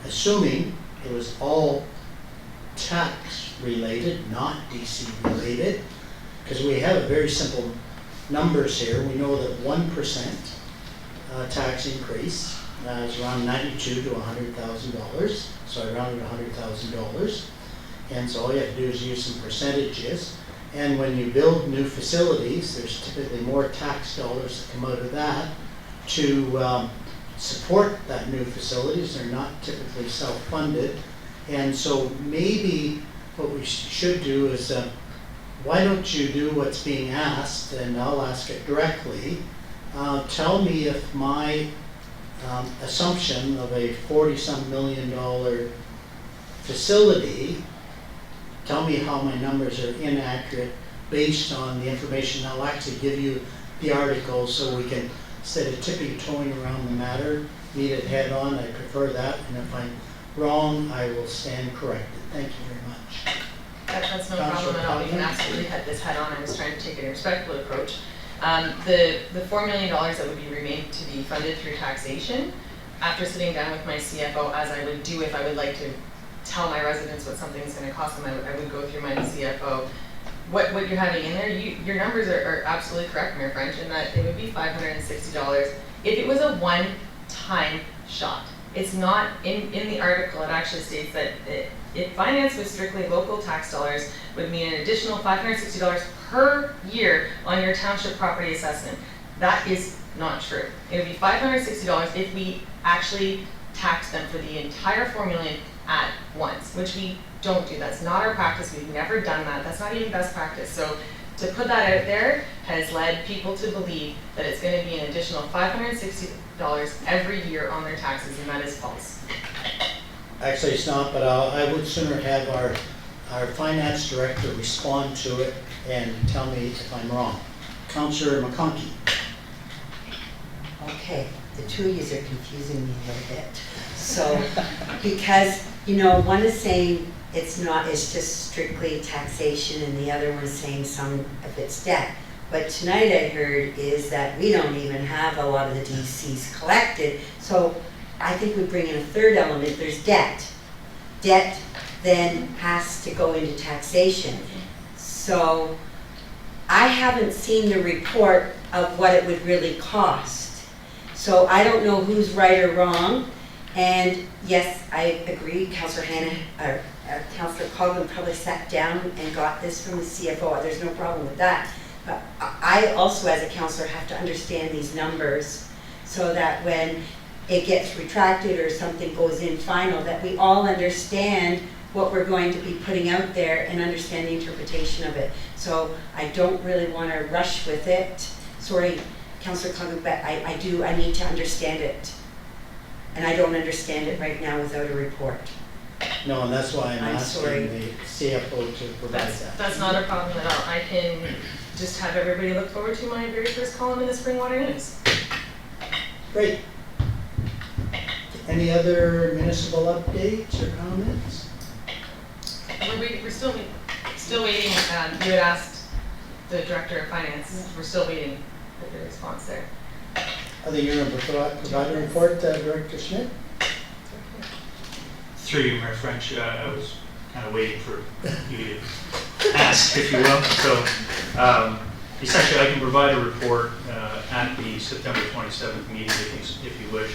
assuming it was all tax related, not DC related, because we have very simple numbers here. We know that 1% tax increase is around $92,000 to $100,000. So I rounded $100,000. And so all you have to do is use some percentages. And when you build new facilities, there's typically more tax dollars that come out of that to support that new facilities. They're not typically self-funded. And so maybe what we should do is, why don't you do what's being asked, and I'll ask it directly. Tell me if my assumption of a $40-some million facility, tell me how my numbers are inaccurate based on the information. I'll actually give you the article so we can, instead of tippy-toeing around the matter, meet it head on. I prefer that, and if I'm wrong, I will stand corrected. Thank you very much. That's no problem at all. We can absolutely head this head on. I was trying to take a respectful approach. The $4 million that would be remained to be funded through taxation, after sitting down with my CFO, as I would do if I would like to tell my residents what something's gonna cost them, I would go through my CFO. What you're having in there, your numbers are absolutely correct, Mayor French, in that it would be $560 if it was a one-time shot. It's not, in the article, it actually states that if finance with strictly local tax dollars would mean an additional $560 per year on your township property assessment. That is not true. It would be $560 if we actually tax them for the entire $4 million at once, which we don't do. That's not our practice. We've never done that. That's not even best practice. So to put that out there has led people to believe that it's going to be an additional $560 every year on their taxes, and that is false. Actually, it's not, but I would sooner have our finance director respond to it and tell me if I'm wrong. Councillor McConkey. Okay, the two of you are confusing me a little bit. So, because, you know, one is saying it's just strictly taxation, and the other one's saying some of it's debt. But tonight I heard is that we don't even have a lot of the DCs collected, so I think we bring in a third element, there's debt. Debt then has to go into taxation. So I haven't seen the report of what it would really cost. So I don't know who's right or wrong. And yes, I agree, Councillor Councillor Coghlan probably sat down and got this from the CFO. There's no problem with that. But I also, as a councillor, have to understand these numbers so that when it gets retracted or something goes in final, that we all understand what we're going to be putting out there and understand the interpretation of it. So I don't really want to rush with it. Sorry, Councillor Coghlan, but I need to understand it. And I don't understand it right now without a report. No, and that's why I'm asking sorry. the CFO to provide that. That's not a problem at all. I can just have everybody look forward to my very first column in the Springwater News. Great. Any other municipal updates or comments? We're still waiting. You had asked the Director of Finance. We're still waiting for the response there. Are they going to provide a report, Director Schmidt? Through you, Mayor French, I was kind of waiting for you to ask, if you will. So essentially, I can provide a report at the September 27th meeting, if you wish,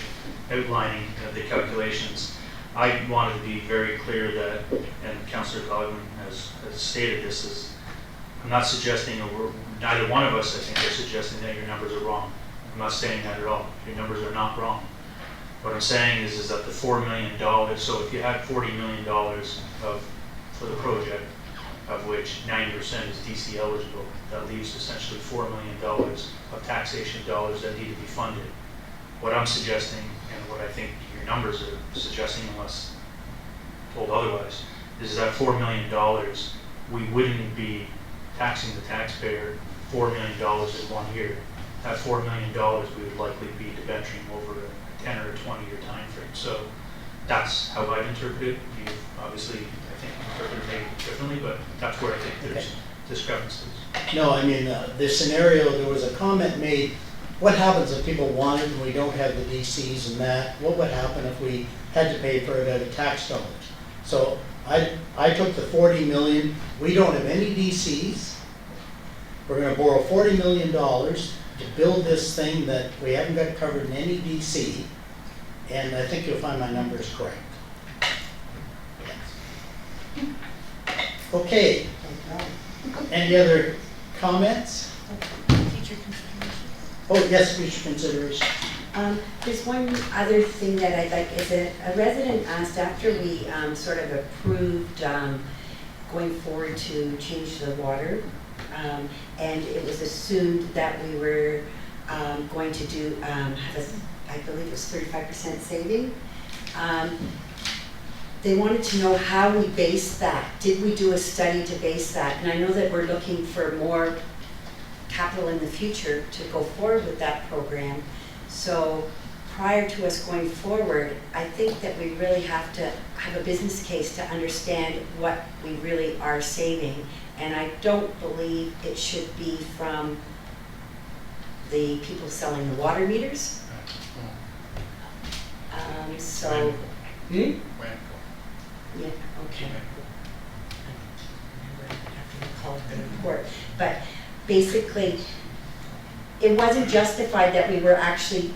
outlining the calculations. I wanted to be very clear that, and Councillor Coghlan has stated this, is I'm not suggesting, or neither one of us, I think, are suggesting that your numbers are wrong. I'm not saying that at all. Your numbers are not wrong. What I'm saying is that the $4 million, so if you had $40 million for the project, of which 90% is DC eligible, that leaves essentially $4 million of taxation dollars that need to be funded. What I'm suggesting, and what I think your numbers are suggesting, unless told otherwise, is that $4 million, we wouldn't be taxing the taxpayer $4 million in 1 year. That $4 million we would likely be debenturing over a 10 or a 20-year time frame. So that's how I've interpreted it. You've obviously, I think, interpreted it maybe differently, but that's where I think there's discrepancies. No, I mean, the scenario, there was a comment made, what happens if people want it and we don't have the DCs and that? What would happen if we had to pay for it out of tax dollars? So I took the 40 million, we don't have any DCs. We're gonna borrow $40 million to build this thing that we haven't got covered in any DC, and I think you'll find my numbers correct. Okay. Any other comments? Future consideration. Oh, yes, future consideration. There's one other thing that I'd like, is a resident asked after we sort of approved going forward to change the water, and it was assumed that we were going to do, I believe it was 35% saving. They wanted to know how we based that. Did we do a study to base that? And I know that we're looking for more capital in the future to go forward with that program. So prior to us going forward, I think that we really have to have a business case to understand what we really are saving. And I don't believe it should be from the people selling the water Yeah, okay. Called the report, but basically, it wasn't justified that we were actually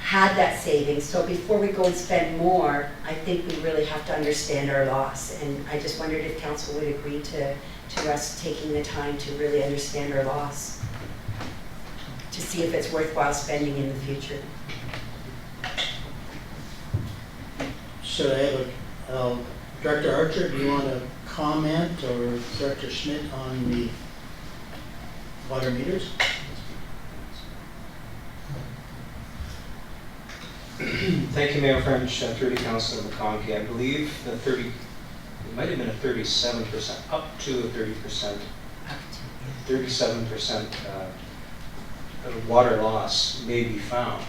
had that savings, so before we go and spend more, I think we really have to understand our loss, and I just wondered if council would agree to us taking the time to really understand our loss, to see if it's worthwhile spending in the future. Should I have a, Director Archer, do you want to comment, or Director Schmidt on the water meters? Thank you, Mayor French, through to Councilor McConkey. I believe the 30, it might have been a 37%, up to a 30%, 37% of water loss may be found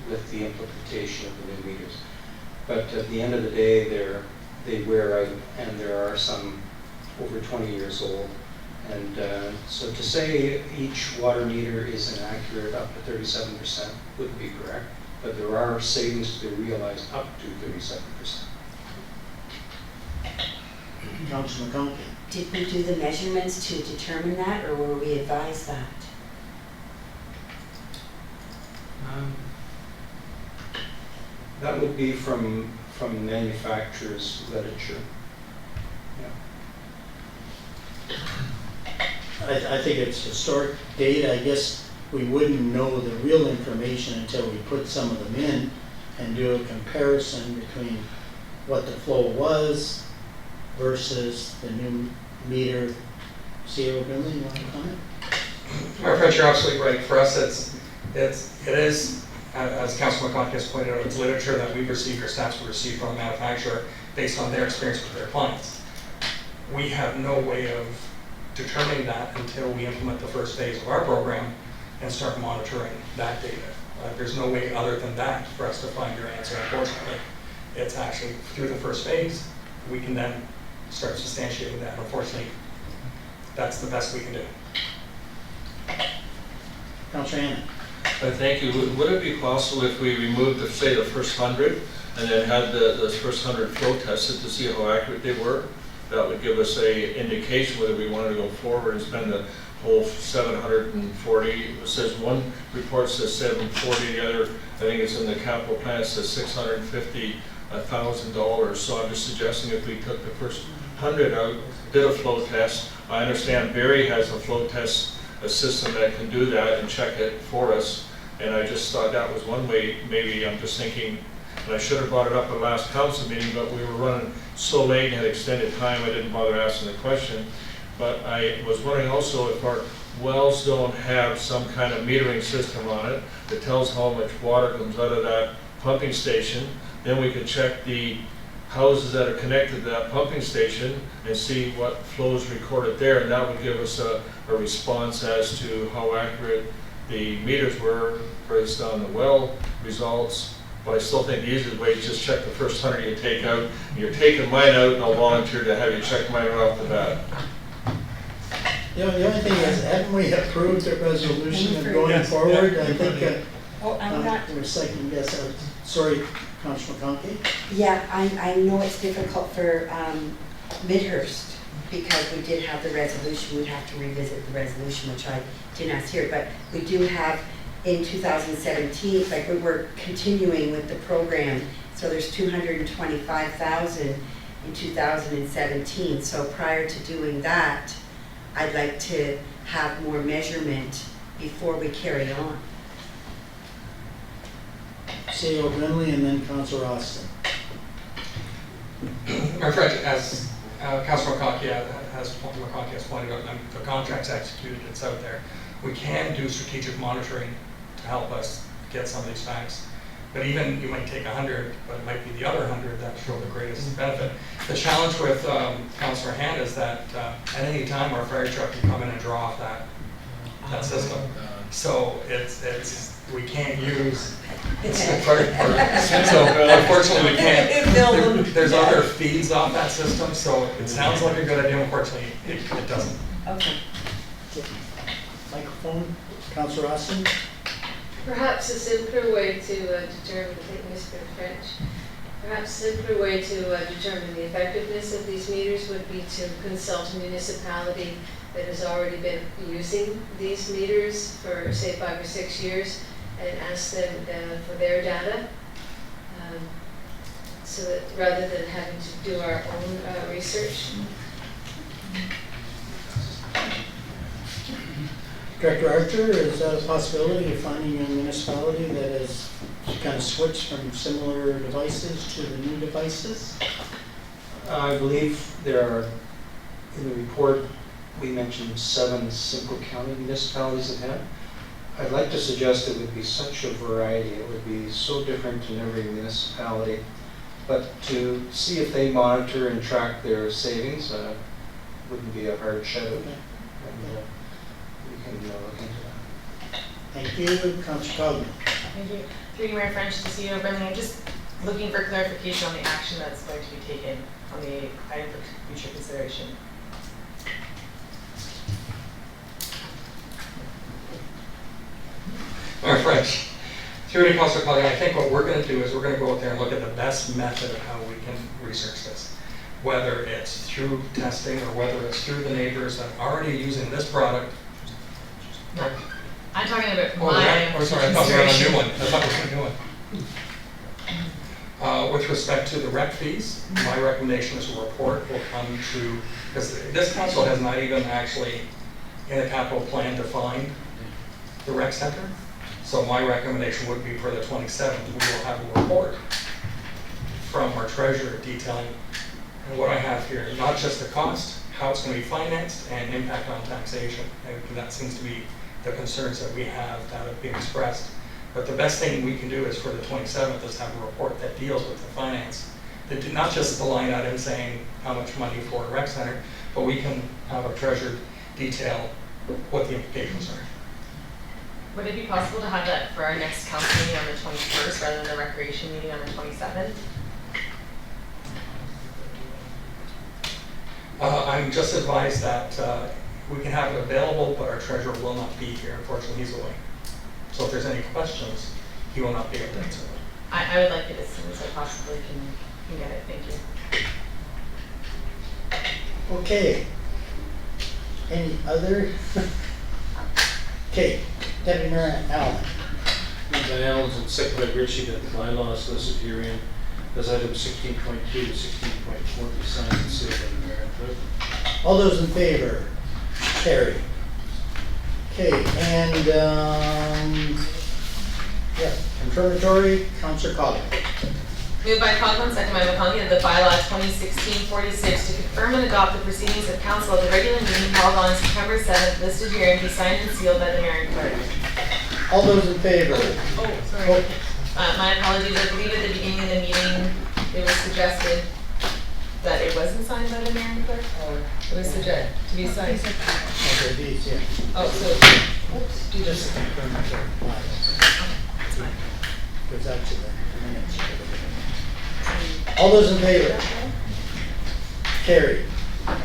with the implementation of the new meters. But at the end of the day, they wear out, and there are some over 20 years old. And so to say each water meter is inaccurate up to 37% wouldn't be correct, but there are savings to be realized up to 37%. Councilor McConkey. Did we do the measurements to determine that, or were we advised that? That would be from manufacturer's literature. I think it's historic data. I guess we wouldn't know the real information until we put some of them in and do a comparison between what the flow was versus the new meter. CO Billy, you want to comment? Mayor French, you're absolutely right. For us, it is, as Councilor McConkey has pointed out, it's literature that we've received, or stats we received from the manufacturer based on their experience with their clients. We have no way of determining that until we implement the first phase of our program and start monitoring that data. There's no way other than that for us to find your answer, unfortunately. It's actually through the first phase, we can then start substantiating that. Unfortunately, that's the best we can do. Councilor Hannan. Thank you. Would it be possible if we removed, say, the first 100 and then had the first 100 flow tested to see how accurate they were? That would give us a indication whether we wanted to go forward and spend the whole 740. It says one report says 740, the other, I think it's in the capital plan, it says $650,000. So I'm just suggesting if we took the first 100 out, did a flow test. I understand Barry has a flow test, a system that can do that and check it for us. And I just thought that was one way. Maybe I'm just thinking, and I should have brought it up at the last council meeting, but we were running so late and had extended time, I didn't bother asking the question. But I was wondering also if our wells don't have some kind of metering system on it that tells how much water comes out of that pumping station. Then we could check the houses that are connected to that pumping station and see what flows recorded there, and that would give us a response as to how accurate the meters were based on the well results. But I still think the easiest way is just check the first 100 you take out. You're taking mine out, and I'll volunteer to have you check mine right off the bat. The only thing is, haven't we approved the resolution of going forward? I think we're second guess. Sorry, Councilor McConkey. Yeah, I know it's difficult for Midhurst because we did have the resolution. We'd have to revisit the resolution, which I didn't ask here, but we do have in 2017, like we were continuing with the program, so there's 225,000 in 2017. So prior to doing that, I'd like to have more measurement before we carry on. C.O. Brinley and then Councilor Austin. Mayor French, as Councilor McConkey has pointed out, and the contract's executed, it's out there. We can do strategic monitoring to help us get some of these facts. But even you might take 100, but it might be the other 100 that show the greatest benefit. The challenge with Councilor Hand is that at any time our fire truck can come in and draw off that system. So we can't use the fire department. So unfortunately we can't. There's other feeds off that system, so it sounds like a good idea. Unfortunately, it doesn't. Okay. Microphone, Councilor Austin. Perhaps a simpler way to determine, I think Mr. French, Perhaps a simpler way to determine the effectiveness of these meters would be to consult a municipality that has already been using these meters for, say, 5 or 6 years, and ask them for their data. So that rather than having to do our own research. Director Archer, is that a possibility of finding a municipality that has kind of switched from similar devices to the new devices? I believe there are, in the report, we mentioned 7 Simcoe County municipalities that have. I'd like to suggest it would be such a variety, it would be so different in every municipality, but to see if they monitor and track their savings wouldn't be a hard shout, and we can look into that. Thank you, Councilor Cogman. Thank you. Through you, Mayor French, to CEO Brennan, I'm just looking for clarification on the action that's going to be taken on the item for future consideration. Mayor French, through to Councilor Claudia, I think what we're going to do is we're going to go out there and look at the best method of how we can research this. Whether it's through testing or whether it's through the neighbors that are already using this product. No, I'm talking about Oh, my oh, sorry, I thought we were on a new one. I thought we were on a new one. With respect to the rec fees, my recommendation is a report will come to, because this council has not even actually, in a capital plan, defined the rec center. So my recommendation would be for the 27th, we will have a report from our treasurer detailing what I have here, not just the cost, how it's going to be financed, and impact on taxation. And that seems to be the concerns that we have that have been expressed. But the best thing we can do is for the 27th is have a report that deals with the finance. Not just the line item saying how much money for a rec center, but we can have our treasurer detail what the implications are. Would it be possible to have that for our next council meeting on the 21st rather than the recreation meeting on the 27th? I'm just advised that we can have it available, but our treasurer will not be here. Unfortunately, he's away. So if there's any questions, he will not be able to answer them. I would like it as soon as I possibly can get it. Thank you. Okay. Any other? Okay, Deputy Mayor Allen. Moved by Allen and seconded by Ritchie that the bylaws listed herein as items 16.2 to 16.4 be signed and sealed by the mayor and clerk. All those in favor? Carried. Okay, and, yeah, confirmatory, Councilor Collins. Moved by Conklin, second by McConkey, that the bylaw 2016-46 to confirm and adopt the proceedings of council at the regular meeting held on September 7th listed herein be signed and sealed by the mayor and clerk. All those in favor? Oh, sorry. My apologies. I believe at the beginning of the meeting it was suggested that it wasn't signed by the mayor and clerk. It was suggested to be signed. Okay, these, yeah. Oh, so oops, do Just this. a confirmatory. It's fine. Goes out to the minutes. All those in favor? Carried.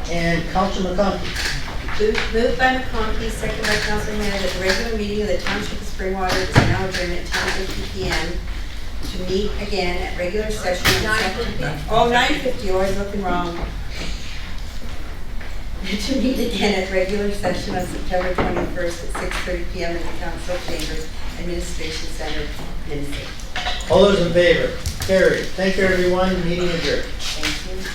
And Councilor McConkey. Moved by McConkey, second by Councilor Mann, that the regular meeting of the Township of Springwater is now adjourned at 10:50 p.m. to meet again at regular session on 9:50, always looking wrong. To meet again at regular session on September 21st at 6:30 p.m. in the Council Chambers Administration Center, Minnesota. All those in favor? Carried. Thank you, everyone. Meeting adjourned. Thank you.